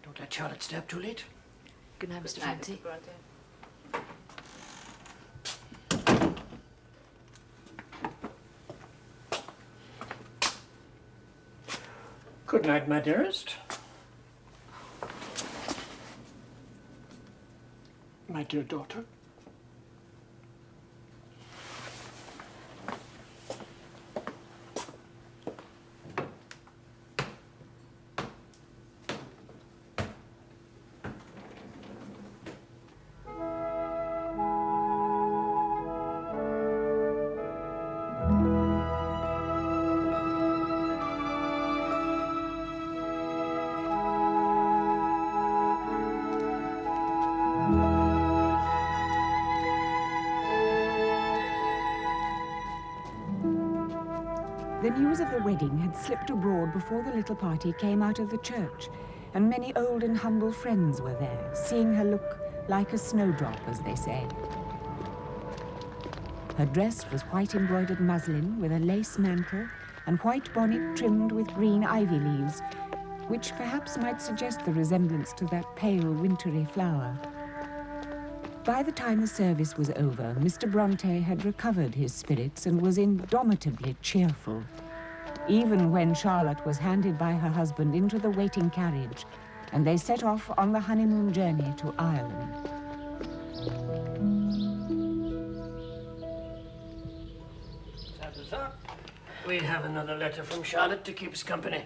Don't let Charlotte stay up too late. Good night, Mr. Brontë. Good night, my dearest. My dear daughter. The news of the wedding had slipped abroad before the little party came out of the church, and many old and humble friends were there, seeing her look like a snowdrop, as they say. Her dress was white embroidered muslin with a lace mantle and white bonnet trimmed with green ivy leaves, which perhaps might suggest the resemblance to that pale wintry flower. By the time the service was over, Mr. Brontë had recovered his spirits and was indomitably cheerful, even when Charlotte was handed by her husband into the waiting carriage, and they set off on the honeymoon journey to Ireland. Tabitha, we have another letter from Charlotte to keep us company.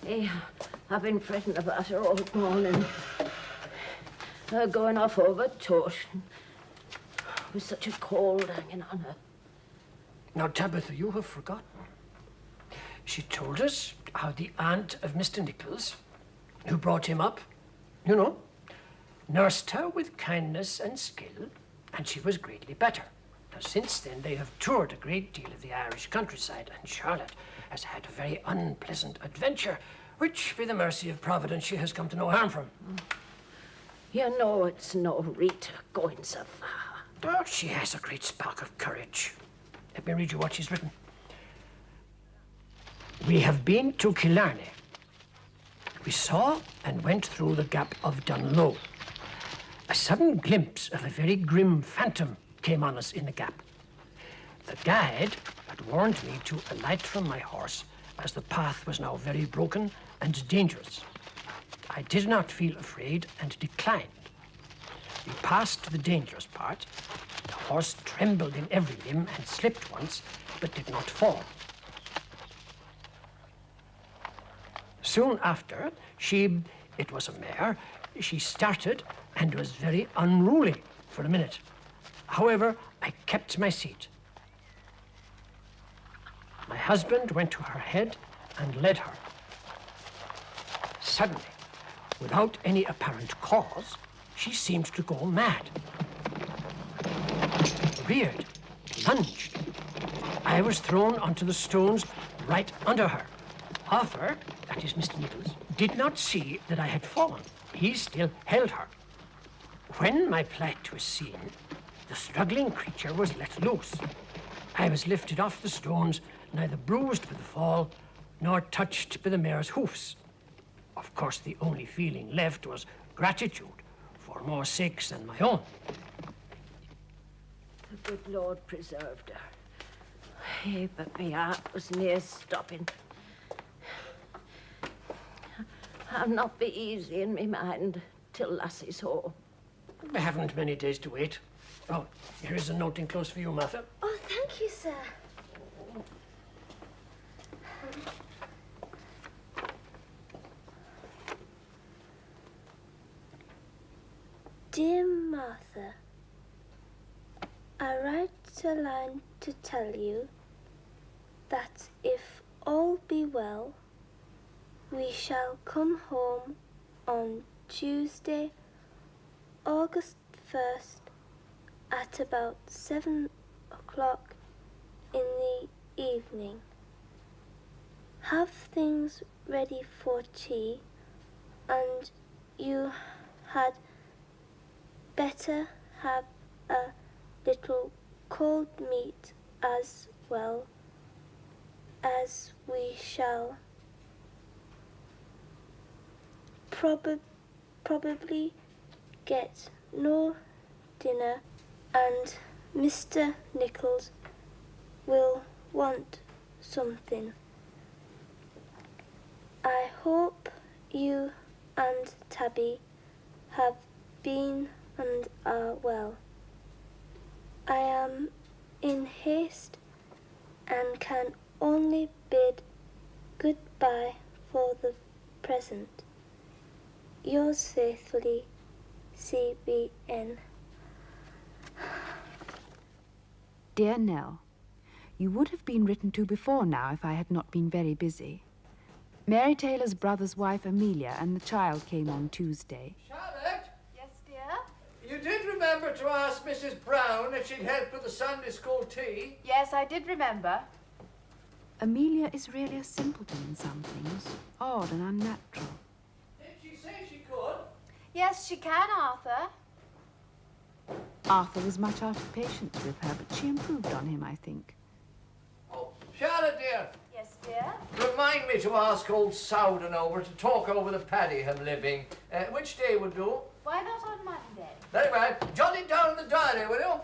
Hey, I've been fretting about her all morning. Her going off over Torsion with such a cold hanging on her. Now, Tabitha, you have forgotten. She told us how the aunt of Mr. Nichols, who brought him up, you know, nursed her with kindness and skill, and she was greatly better. Now, since then, they have toured a great deal of the Irish countryside, and Charlotte has had a very unpleasant adventure, which, by the mercy of Providence, she has come to no harm from. You know it's no Rita going so far. Oh, she has a great spark of courage. Let me read you what she's written. We have been to Killarney. We saw and went through the gap of Dunlow. A sudden glimpse of a very grim phantom came on us in the gap. The guide had warned me to alight from my horse, as the path was now very broken and dangerous. I did not feel afraid and declined. We passed the dangerous part. The horse trembled in every limb and slipped once, but did not fall. Soon after, it was a mare, she started and was very unruly for a minute. However, I kept my seat. My husband went to her head and led her. Suddenly, without any apparent cause, she seemed to go mad. Reared, lunged. I was thrown onto the stones right under her. Arthur, that is Mr. Nichols, did not see that I had fallen. He still held her. When my plight was seen, the struggling creature was let loose. I was lifted off the stones, neither bruised by the fall, nor touched by the mare's hoofs. Of course, the only feeling left was gratitude, for or more sakes than my own. The good Lord preserved her. Hey, but my heart was near stopping. I'll not be easy in my mind till Lassie's home. We haven't many days to wait. Oh, here is a note enclosed for you, Martha. Oh, thank you, sir. Dear Martha, I write a line to tell you that if all be well, we shall come home on Tuesday, August 1st, at about 7 o'clock in the evening. Have things ready for tea, and you had better have a little cold meat as well, as we shall probably get no dinner, and Mr. Nichols will want something. I hope you and Tabby have been and are well. I am in haste and can only bid goodbye for the present. Yours faithfully, C.B.N. Dear Nell, you would have been written to before now if I had not been very busy. Mary Taylor's brother's wife, Amelia, and the child came on Tuesday. Charlotte? Yes, dear? You did remember to ask Mrs. Brown if she'd help with the Sunday school tea? Yes, I did remember. Amelia is really a simpleton in some things, odd and unnatural. Did she say she could? Yes, she can, Arthur. Arthur was much out of patience with her, but she improved on him, I think. Oh, Charlotte, dear. Yes, dear? Remind me to ask old Sowden over to talk over the paddy I'm living. Which day would do? Why not on Monday? Very well. Jot it down in the diary, will you?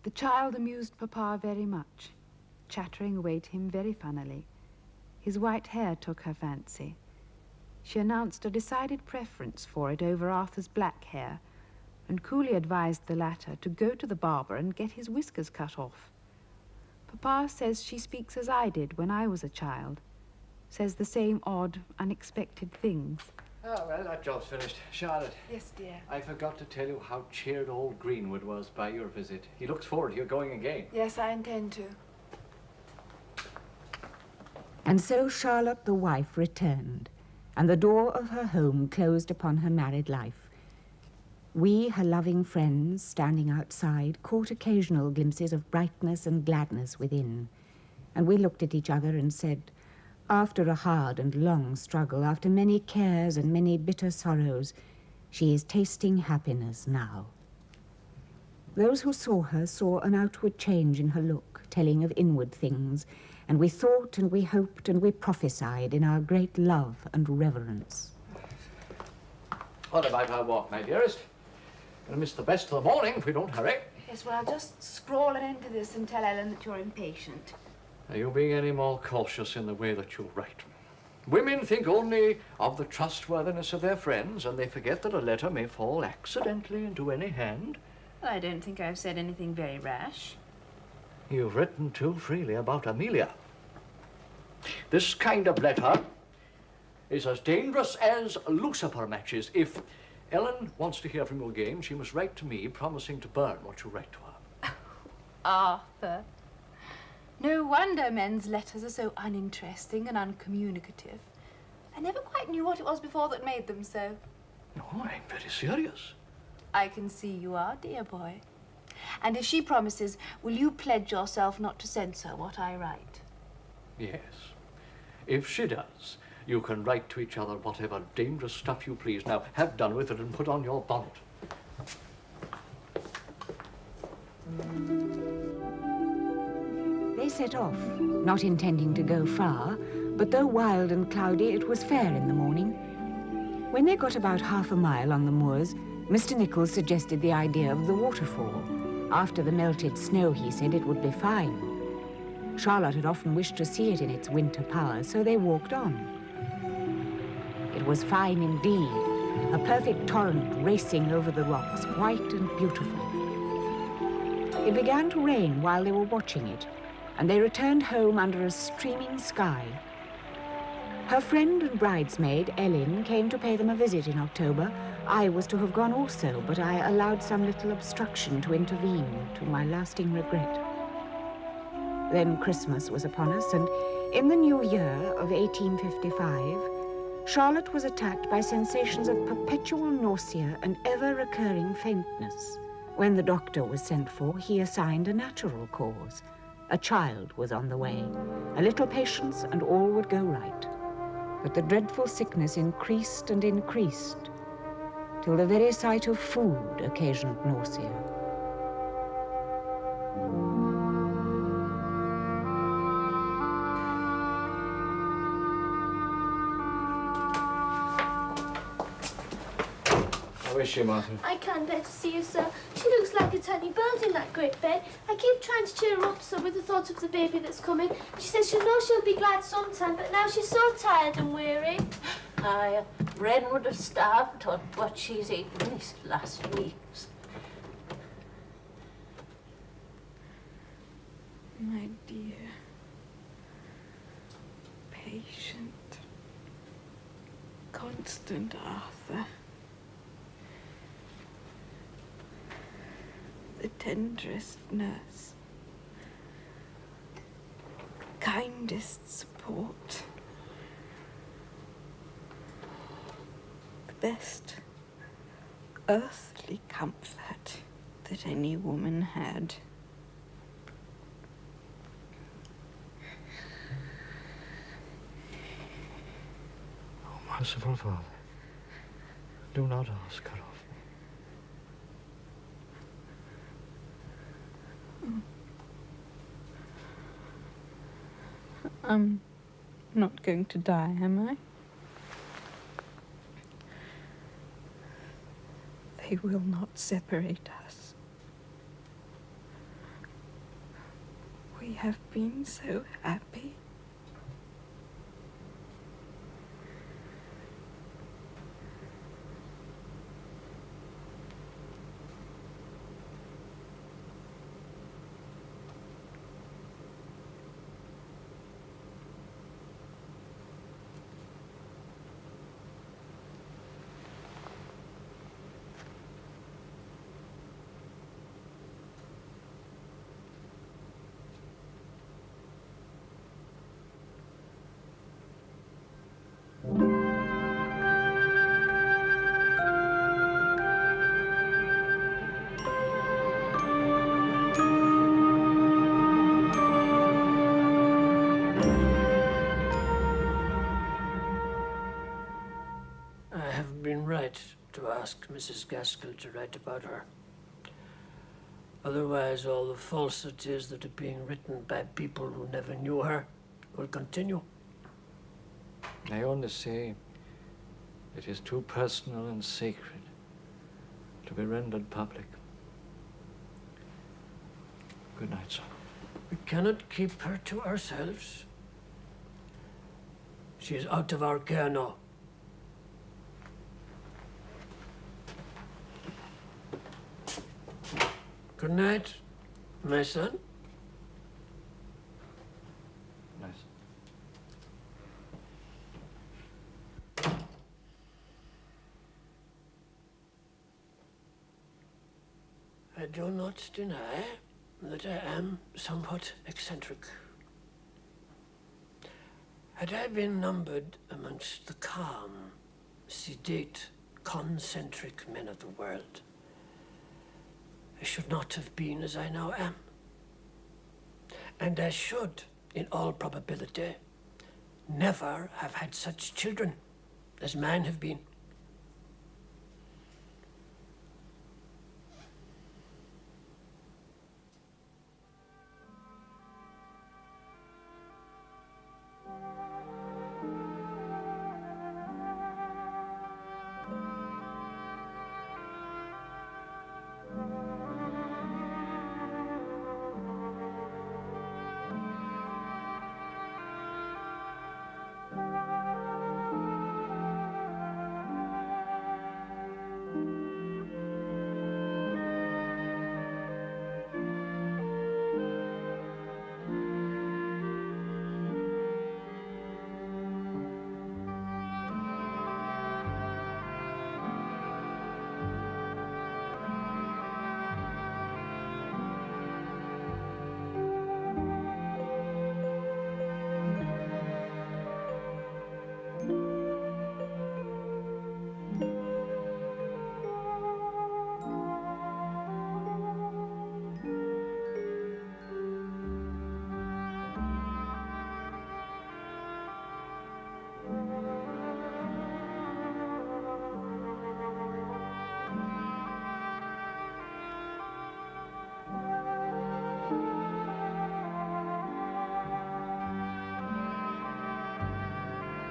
The child amused Papa very much, chattering away to him very funnily. His white hair took her fancy. She announced a decided preference for it over Arthur's black hair, and coolly advised the latter to go to the barber and get his whiskers cut off. Papa says she speaks as I did when I was a child, says the same odd, unexpected things. Oh, well, that job's finished. Charlotte. Yes, dear. I forgot to tell you how cheered old Greenwood was by your visit. He looks forward to your going again. Yes, I intend to. And so Charlotte the wife returned, and the door of her home closed upon her married life. We, her loving friends, standing outside, caught occasional glimpses of brightness and gladness within, and we looked at each other and said, after a hard and long struggle, after many cares and many bitter sorrows, she is tasting happiness now. Those who saw her saw an outward change in her look, telling of inward things, and we thought and we hoped and we prophesied in our great love and reverence. What about our walk, my dearest? We'll miss the best of the morning if we don't hurry. Yes, well, I'll just scrawl it into this and tell Ellen that you're impatient. Are you being any more cautious in the way that you write? Women think only of the trustworthiness of their friends, and they forget that a letter may fall accidentally into any hand. Well, I don't think I've said anything very rash. You've written too freely about Amelia. This kind of letter is as dangerous as Lucifer matches. If Ellen wants to hear from you again, she must write to me, promising to burn what you write to her. Arthur. No wonder men's letters are so uninteresting and uncommunicative. I never quite knew what it was before that made them so. No, I'm very serious. I can see you are, dear boy. And if she promises, will you pledge yourself not to censor what I write? Yes. If she does, you can write to each other whatever dangerous stuff you please. Now, have done with it and put on your bonnet. They set off, not intending to go far, but though wild and cloudy, it was fair in the morning. When they got about half a mile on the moors, Mr. Nichols suggested the idea of the waterfall. After the melted snow, he said it would be fine. Charlotte had often wished to see it in its winter power, so they walked on. It was fine indeed, a perfect torrent racing over the rocks, white and beautiful. It began to rain while they were watching it, and they returned home under a streaming sky. Her friend and bridesmaid, Ellen, came to pay them a visit in October. I was to have gone also, but I allowed some little obstruction to intervene, to my lasting regret. Then Christmas was upon us, and in the new year of 1855, Charlotte was attacked by sensations of perpetual nausea and ever-recurring faintness. When the doctor was sent for, he assigned a natural cause. A child was on the way. A little patience and all would go right. But the dreadful sickness increased and increased, till the very sight of food occasioned nausea. How is she, Martha? I can't bear to see her, sir. She looks like a tiny bird in that great bed. I keep trying to cheer her up, sir, with the thought of the baby that's coming. She says she'll be glad sometime, but now she's so tired and weary. Aye, Wren would have starved on what she's eaten these last weeks. My dear, patient, constant Arthur. The tenderest nurse, kindest support, the best earthly comfort that any woman had. Oh, merciful Father, do not ask her of me. I'm not going to die, am I? They will not separate us. We have been so happy. To ask Mrs. Gaskell to write about her. Otherwise, all the falsities that are being written by people who never knew her will continue. I only say it is too personal and sacred to be rendered public. Good night, sir. We cannot keep her to ourselves. She is out of our care now. Good night, my son. Nice. I do not deny that I am somewhat eccentric. Had I been numbered amongst the calm, sedate, concentric men of the world, I should not have been as I now am. And I should, in all probability, never have had such children as mine have been.